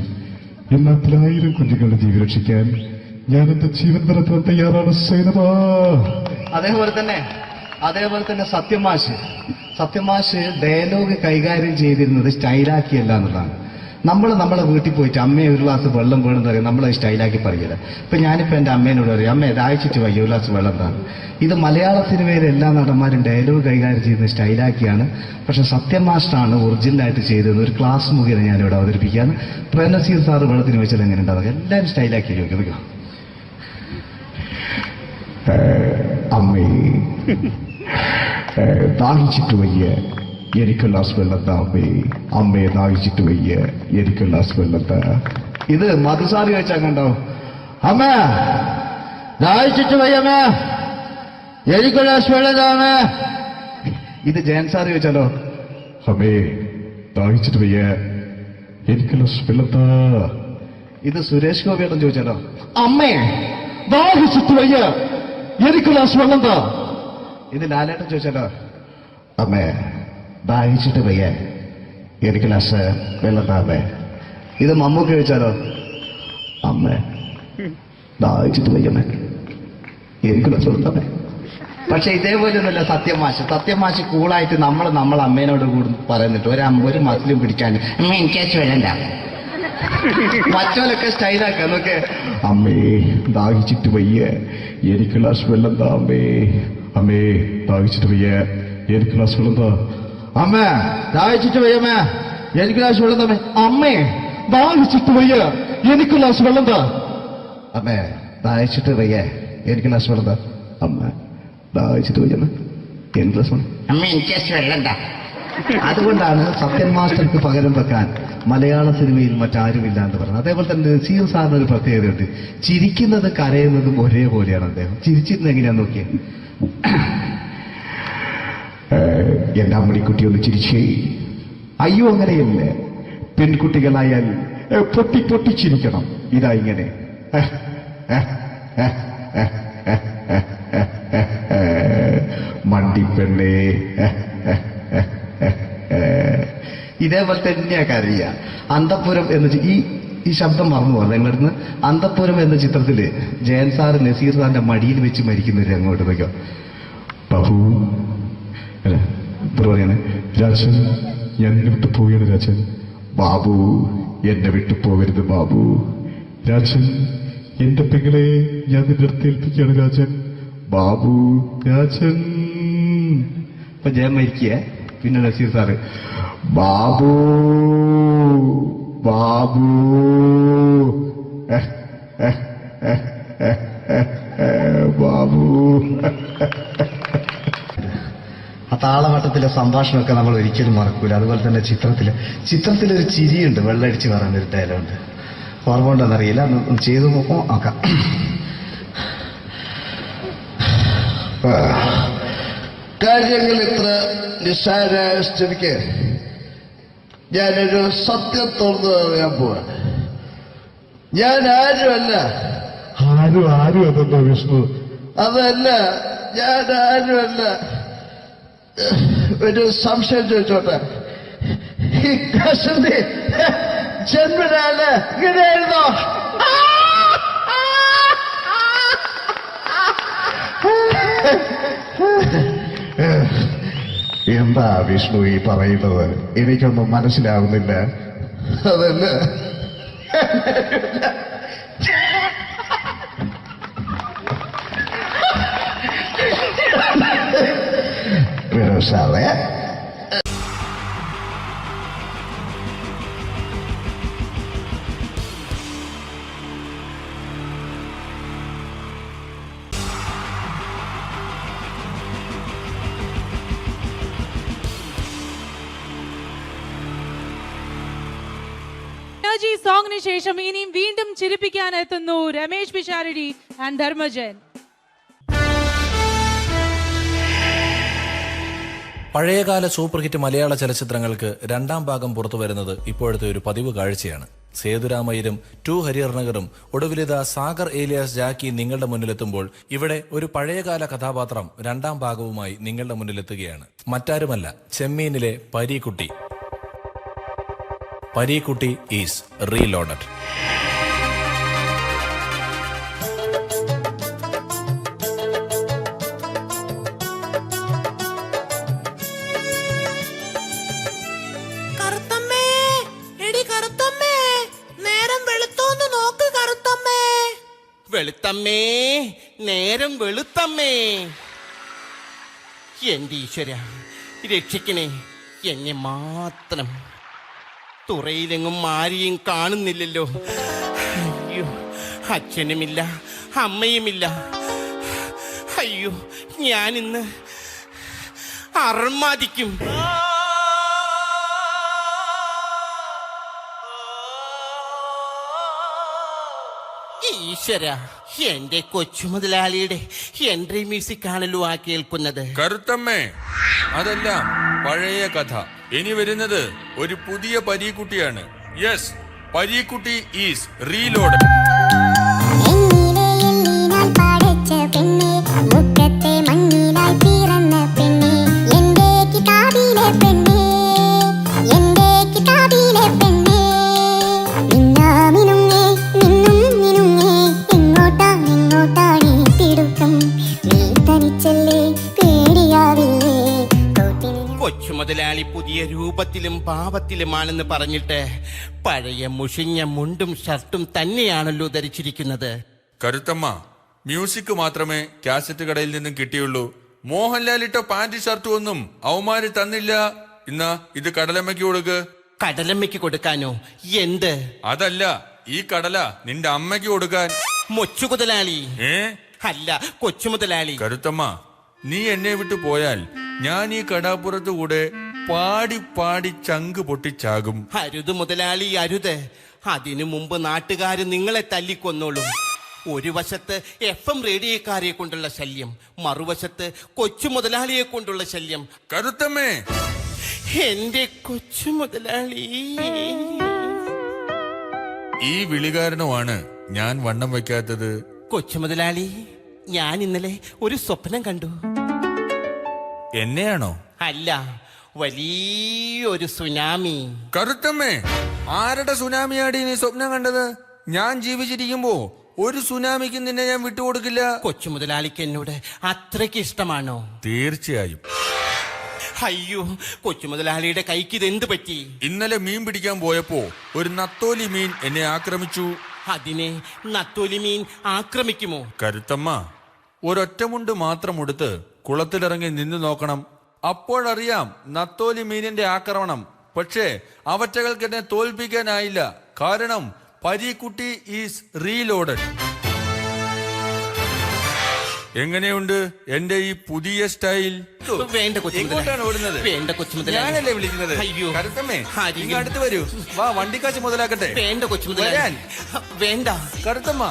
ഈ 40,000 കുഞ്ഞുങ്ങളുടെ ജീവൻ രക്ഷിക്കാൻ ഞാൻ എന്റെ ജീവൻ നടത്താൻ തയ്യാറാണ് സിനിമ. അതേപോലെ തന്നെ സത്യമാഷ് ഡയലോഗ് കൈകാര്യം ചെയ്തിരുന്നത് സ്റ്റൈലാക്കിയല്ല എന്നുള്ളതാണ്. നമ്മളെ വീട്ടിൽ പോയിട്ട് അമ്മയെ ഒരു ഗ്ലാസ് വെള്ളം വേണമെന്ന് പറയും. നമ്മളത് സ്റ്റൈലാക്കി പറയില്ല. ഇപ്പൊ ഞാനിപ്പോ എന്റെ അമ്മേനോട് പറയും, അമ്മ ദാഹിച്ചിട്ട് വയ്യ, ഒരു ഗ്ലാസ് വെള്ളം എന്താണ്. ഇത് മലയാള സിനിമയിലെ എല്ലാ നടന്മാരും ഡയലോഗ് കൈകാര്യം ചെയ്യുന്നത് സ്റ്റൈലാക്കിയാണ്. പക്ഷെ സത്യം മാസ്റ്ററാണ് ഒറിജിനലായിട്ട് ചെയ്തത്. ഒരു ക്ലാസ് മുഖേന ഞാനിവിടെ അവതരിപ്പിക്കുകയാണ്. പ്രേംനസീർ സാറ് വെള്ളത്തിന് വെച്ചാൽ എങ്ങനെ ഉണ്ടാവുക? എല്ലാവരും സ്റ്റൈലാക്കി ചോദിക്കും. അമ്മേ ദാഹിച്ചിട്ട് വയ്യ, എനിക്ക് ഗ്ലാസ് വെള്ളം താ. അമ്മയെ ദാഹിച്ചിട്ട് വയ്യ, എനിക്ക് ഗ്ലാസ് വെള്ളം താ. ഇത് മധുസാരി വെച്ചാൽ കണ്ടോ? അമ്മ ദാഹിച്ചിട്ട് വയ്യമ്മ, എനിക്ക് ഗ്ലാസ് വെള്ളം താ. ഇത് ജയൻ സാറി വെച്ചാലോ? അമ്മേ ദാഹിച്ചിട്ട് വയ്യ, എനിക്ക് ഗ്ലാസ് വെള്ളം താ. ഇത് സുരേഷ് ഗോപിയോടും ചോദിച്ചാലോ? അമ്മേ ദാഹിച്ചിട്ട് വയ്യ, എനിക്ക് ഗ്ലാസ് വെള്ളം താ. ഇത് ലാലേട്ടൻ ചോദിച്ചാലോ? അമ്മേ ദാഹിച്ചിട്ട് വയ്യ, എനിക്ക് ഗ്ലാസ് വെള്ളം താ. ഇത് മമ്മൂക്ക് ചോദിച്ചാലോ? അമ്മേ ദാഹിച്ചിട്ട് വയ്യമേ എനിക്ക് വെച്ചോളത്തമ്മേ. പക്ഷെ ഇതേപോലെയൊന്നുമല്ല സത്യമാശ് കൂളായിട്ട് നമ്മളെ അമ്മേനോട് കൂടി പറയുന്നിട്ട് ഒരു മസിലും പിടിക്കാൻ അമ്മ എനിക്ക് വേണ്ട മറ്റോലൊക്കെ സ്റ്റൈലാക്കുക എന്നൊക്കെ അമ്മേ ദാഹിച്ചിട്ട് വയ്യ എനിക്ക് ഗ്ലാസ് വെള്ളം താ അമ്മേ ദാഹിച്ചിട്ട് വയ്യ എനിക്ക് ഗ്ലാസ് വെള്ളം താ അമ്മേ ദാഹിച്ചിട്ട് വയ്യമ്മേ എനിക്ക് ഗ്ലാസ് വെള്ളം താമേ അമ്മേ ദാഹിച്ചിട്ട് വയ്യ എനിക്ക് ഗ്ലാസ് വെള്ളം താ അമ്മേ ദാഹിച്ചിട്ട് വയ്യ എനിക്ക് ഗ്ലാസ് വെള്ളം താ അമ്മ ദാഹിച്ചിട്ട് വയ്യമ്മ എനിക്ക് ഗ്ലാസ് വെള്ളം അമ്മ എനിക്ക് വെള്ളം താ. അതുകൊണ്ടാണ് സത്യൻ മാസ്റ്റർക്ക് പകരം വെക്കാൻ മലയാള സിനിമയിൽ മറ്റാരുമില്ല എന്ന് പറയുന്നത്. അതേപോലെ തന്നെ നസീർ സാറിന് ഒരു പ്രത്യേകതയുണ്ട്. ചിരിക്കുന്നത് കരയുന്നതും ഒരേപോലെയാണ് അദ്ദേഹം. ചിരിച്ചിരുന്നത് എങ്ങനെയാന്ന് നോക്കിയേ. എന്റെ അമ്മണിക്കുട്ടി ഒന്ന് ചിരിച്ചേ. അയ്യോ അങ്ങനെയല്ലേ, പെൺകുട്ടികളായാൽ പൊട്ടി പൊട്ടി ചിരിക്കണം. ഇതാ ഇങ്ങനെ മണ്ടിപ്പെണ്ണേ. ഇതേപോലെ തന്നെയാ കരയ. അന്തപ്പുരം എന്ന ഈ ശബ്ദം മറന്നു പോകുന്നത് നിങ്ങളടുന്ന്. അന്തപ്പുരം എന്ന ചിത്രത്തില് ജയൻ സാറ് നസീർ സാറിന്റെ മടിയിൽ വെച്ച് മരിക്കുന്ന ഒരു അങ്ങോട്ട് നോക്കോ. ബാബു അല്ല പറയാണ് രാജൻ ഞാൻ എന്നെ വിട്ടു പോവുകയാണ് രാജൻ. ബാബു എന്നെ വിട്ടു പോകരുത് ബാബു. രാജൻ എന്റെ പെങ്ങളെ ഞാൻ നിന്റെ അടുത്ത് ഏൽപ്പിക്കുകയാണ് രാജൻ. ബാബു രാജൻ. ഇപ്പൊ ജയൻ മരിക്കേ. പിന്നെ നസീർ സാറ് ബാബു ബാബു ബാബു. ആ താളവട്ടത്തിലെ സംഭാഷണമൊക്കെ നമ്മൾ ഒരിക്കലും മറക്കൂല. അതുപോലെ തന്നെ ചിത്രത്തിലൊരു ചിരിയുണ്ട്, വെള്ളടിച്ച് പറയുന്ന ഒരു ഡയലോഗുണ്ട്. ഓർമ്മ ഉണ്ടെന്നറിയില്ല, ചെയ്തു നോക്കാം. കാര്യങ്ങൾ ഇത്ര നിസ്സാരമായ സ്ഥിതിക്ക് ഞാനൊരു സത്യം തുറന്നു പറയാൻ പോവാ. ഞാൻ ആരുമല്ല. ആരും അതല്ല വിഷ്ണു. അതല്ല, ഞാൻ ആരുമല്ല. ഒരു സംശയം ചോദിച്ചോട്ടെ, ഈ കസന്തി ജന്മനാണ് ഇങ്ങനെയായിരുന്നോ? എന്താ വിഷ്ണു ഈ പറയുന്നത്? എനിക്കൊന്നും മനസ്സിലാവുന്നില്ല. അതല്ല, സാറേ സോങ്ങിന് ശേഷം ഇനിയും വീണ്ടും ചിരിപ്പിക്കാൻ എത്തുന്നു രമേശ് പിഷാരടി ആൻഡ് ധർമ്മജൻ. പഴയകാല സൂപ്പർ ഹിറ്റ് മലയാള ചലച്ചിത്രങ്ങൾക്ക് രണ്ടാം ഭാഗം പുറത്തു വരുന്നത് ഇപ്പോഴത്തെ ഒരു പതിവ് കാഴ്ചയാണ്. സേതുരാമയ്യരും ടു ഹരിഹർനഗറും ഒടുവിലിത സാഗർ ഏലിയാസ് ജാക്കി നിങ്ങളുടെ മുന്നിലെത്തുമ്പോൾ ഇവിടെ ഒരു പഴയകാല കഥാപാത്രം രണ്ടാം ഭാഗവുമായി നിങ്ങളുടെ മുന്നിലെത്തുകയാണ്. മറ്റാരുമല്ല, ചെമ്മീനിലെ പരീക്കുട്ടി. Pareekutty is reloaded. വെളുത്തമ്മേ, നേരം വെളുത്തമ്മേ. എന്റെ ഈശ്വര, രക്ഷിക്കണേ എന്നെ മാത്രം. തുറയിലെങ്ങും ആരെയും കാണുന്നില്ലല്ലോ. അയ്യോ, അച്ഛനുമില്ല അമ്മയുമില്ല. അയ്യോ, ഞാനിന്ന് അർമാദിക്കും. ഈശ്വര, എന്റെ കൊച്ചു മുതലാളിയുടെ എൻട്രി മ്യൂസിക് ആണല്ലോ ആ കേൾക്കുന്നത്. കറുത്തമ്മേ, അതെല്ലാം പഴയ കഥ. ഇനി വരുന്നത് ഒരു പുതിയ പരീക്കുട്ടിയാണ്. Yes, Pareekutty is reload. എങ്ങോട്ടാ രൂപത്തിലും ഭാവത്തിലുമാണെന്ന് പറഞ്ഞിട്ട് പഴയ മുഷിഞ്ഞ മുണ്ടും ഷർട്ടും തന്നെയാണല്ലോ ധരിച്ചിരിക്കുന്നത്. കരുത്തമ്മ, മ്യൂസിക് മാത്രമേ കാസറ്റ് കടയിൽ നിന്നും കിട്ടിയുള്ളൂ. മോഹൻലാൽ ഇട്ട പാന്റ് ഷർട്ടും ഒന്നും അവന്മാര് തന്നില്ല. ഇന്നാ ഇത് കടലമ്മയ്ക്ക് കൊടുക്ക്. കടലമ്മയ്ക്ക് കൊടുക്കാനോ? എന്ത്? അതല്ല, ഈ കടല നിന്റെ അമ്മയ്ക്ക് കൊടുക്കാൻ. മൊച്ചു മുതലാളി. അല്ല, കൊച്ചു മുതലാളി. കരുത്തമ്മ, നീ എന്നെ വിട്ടു പോയാൽ ഞാൻ ഈ കടാപ്പുറത്ത് കൂടെ പാടി പാടി ചങ്ക് പൊട്ടിച്ചാകും. അരുത് മുതലാളി, അരുത്. അതിനു മുമ്പ് നാട്ടുകാര് നിങ്ങളെ തല്ലിക്കൊന്നോളും. ഒരു വശത്ത് FM റേഡിയോക്കാരെ കൊണ്ടുള്ള ശല്യം, മറുവശത്ത് കൊച്ചു മുതലാളിയെ കൊണ്ടുള്ള ശല്യം. കരുത്തമ്മേ, എന്റെ കൊച്ചു മുതലാളി. ഈ വിളി കാരണമാണ് ഞാൻ വണ്ണം വെക്കാത്തത്. കൊച്ചു മുതലാളി, ഞാൻ ഇന്നലെ ഒരു സ്വപ്നം കണ്ടു. എന്നെയാണോ? അല്ല, വലിയൊരു സുനാമി. കരുത്തമ്മേ, ആരുടെ സുനാമിയാടി നീ സ്വപ്നം കണ്ടത്? ഞാൻ ജീവിച്ചിരിക്കുമ്പോ ഒരു സുനാമിക്ക് നിന്നെ ഞാൻ വിട്ടുകൊടുക്കില്ല. കൊച്ചു മുതലാളിക്ക് എന്നോട് അത്രയ്ക്ക് ഇഷ്ടമാണോ? തീർച്ചയായും. അയ്യോ, കൊച്ചു മുതലാളിയുടെ കൈക്ക് ഇതെന്ത് പറ്റി? ഇന്നലെ മീൻ പിടിക്കാൻ പോയപ്പോ ഒരു നത്തോലി മീൻ എന്നെ ആക്രമിച്ചു. അതിനെ നത്തോലി മീൻ ആക്രമിക്കുമോ? കരുത്തമ്മ, ഒരൊറ്റമുണ്ട് മാത്രം ഉടുത്ത് കുളത്തിലിറങ്ങി നിന്നു നോക്കണം. അപ്പോഴറിയാം നത്തോലി മീനിന്റെ ആക്രമണം. പക്ഷേ അവറ്റകൾക്ക് എന്നെ തോൽപ്പിക്കാനായില്ല. കാരണം പരീക്കുട്ടി ഈസ് റീലോഡഡ്. എങ്ങനെയുണ്ട് എന്റെ ഈ പുതിയ സ്റ്റൈൽ? വേണ്ട കൊച്ചു എങ്ങോട്ടാണ് ഓടുന്നത്? വേണ്ട കൊച്ചു മുതലാളി. ഞാനല്ലേ വിളിക്കുന്നത്? അയ്യോ, കരുത്തമ്മേ, ഇങ്ങ് അടുത്ത് വരൂ. വാ, വണ്ടിക്കാശ് മുതലാക്കട്ടെ. വേണ്ട കൊച്ചു മുതലാളി. വേണ്ട കരുത്തമ്മ.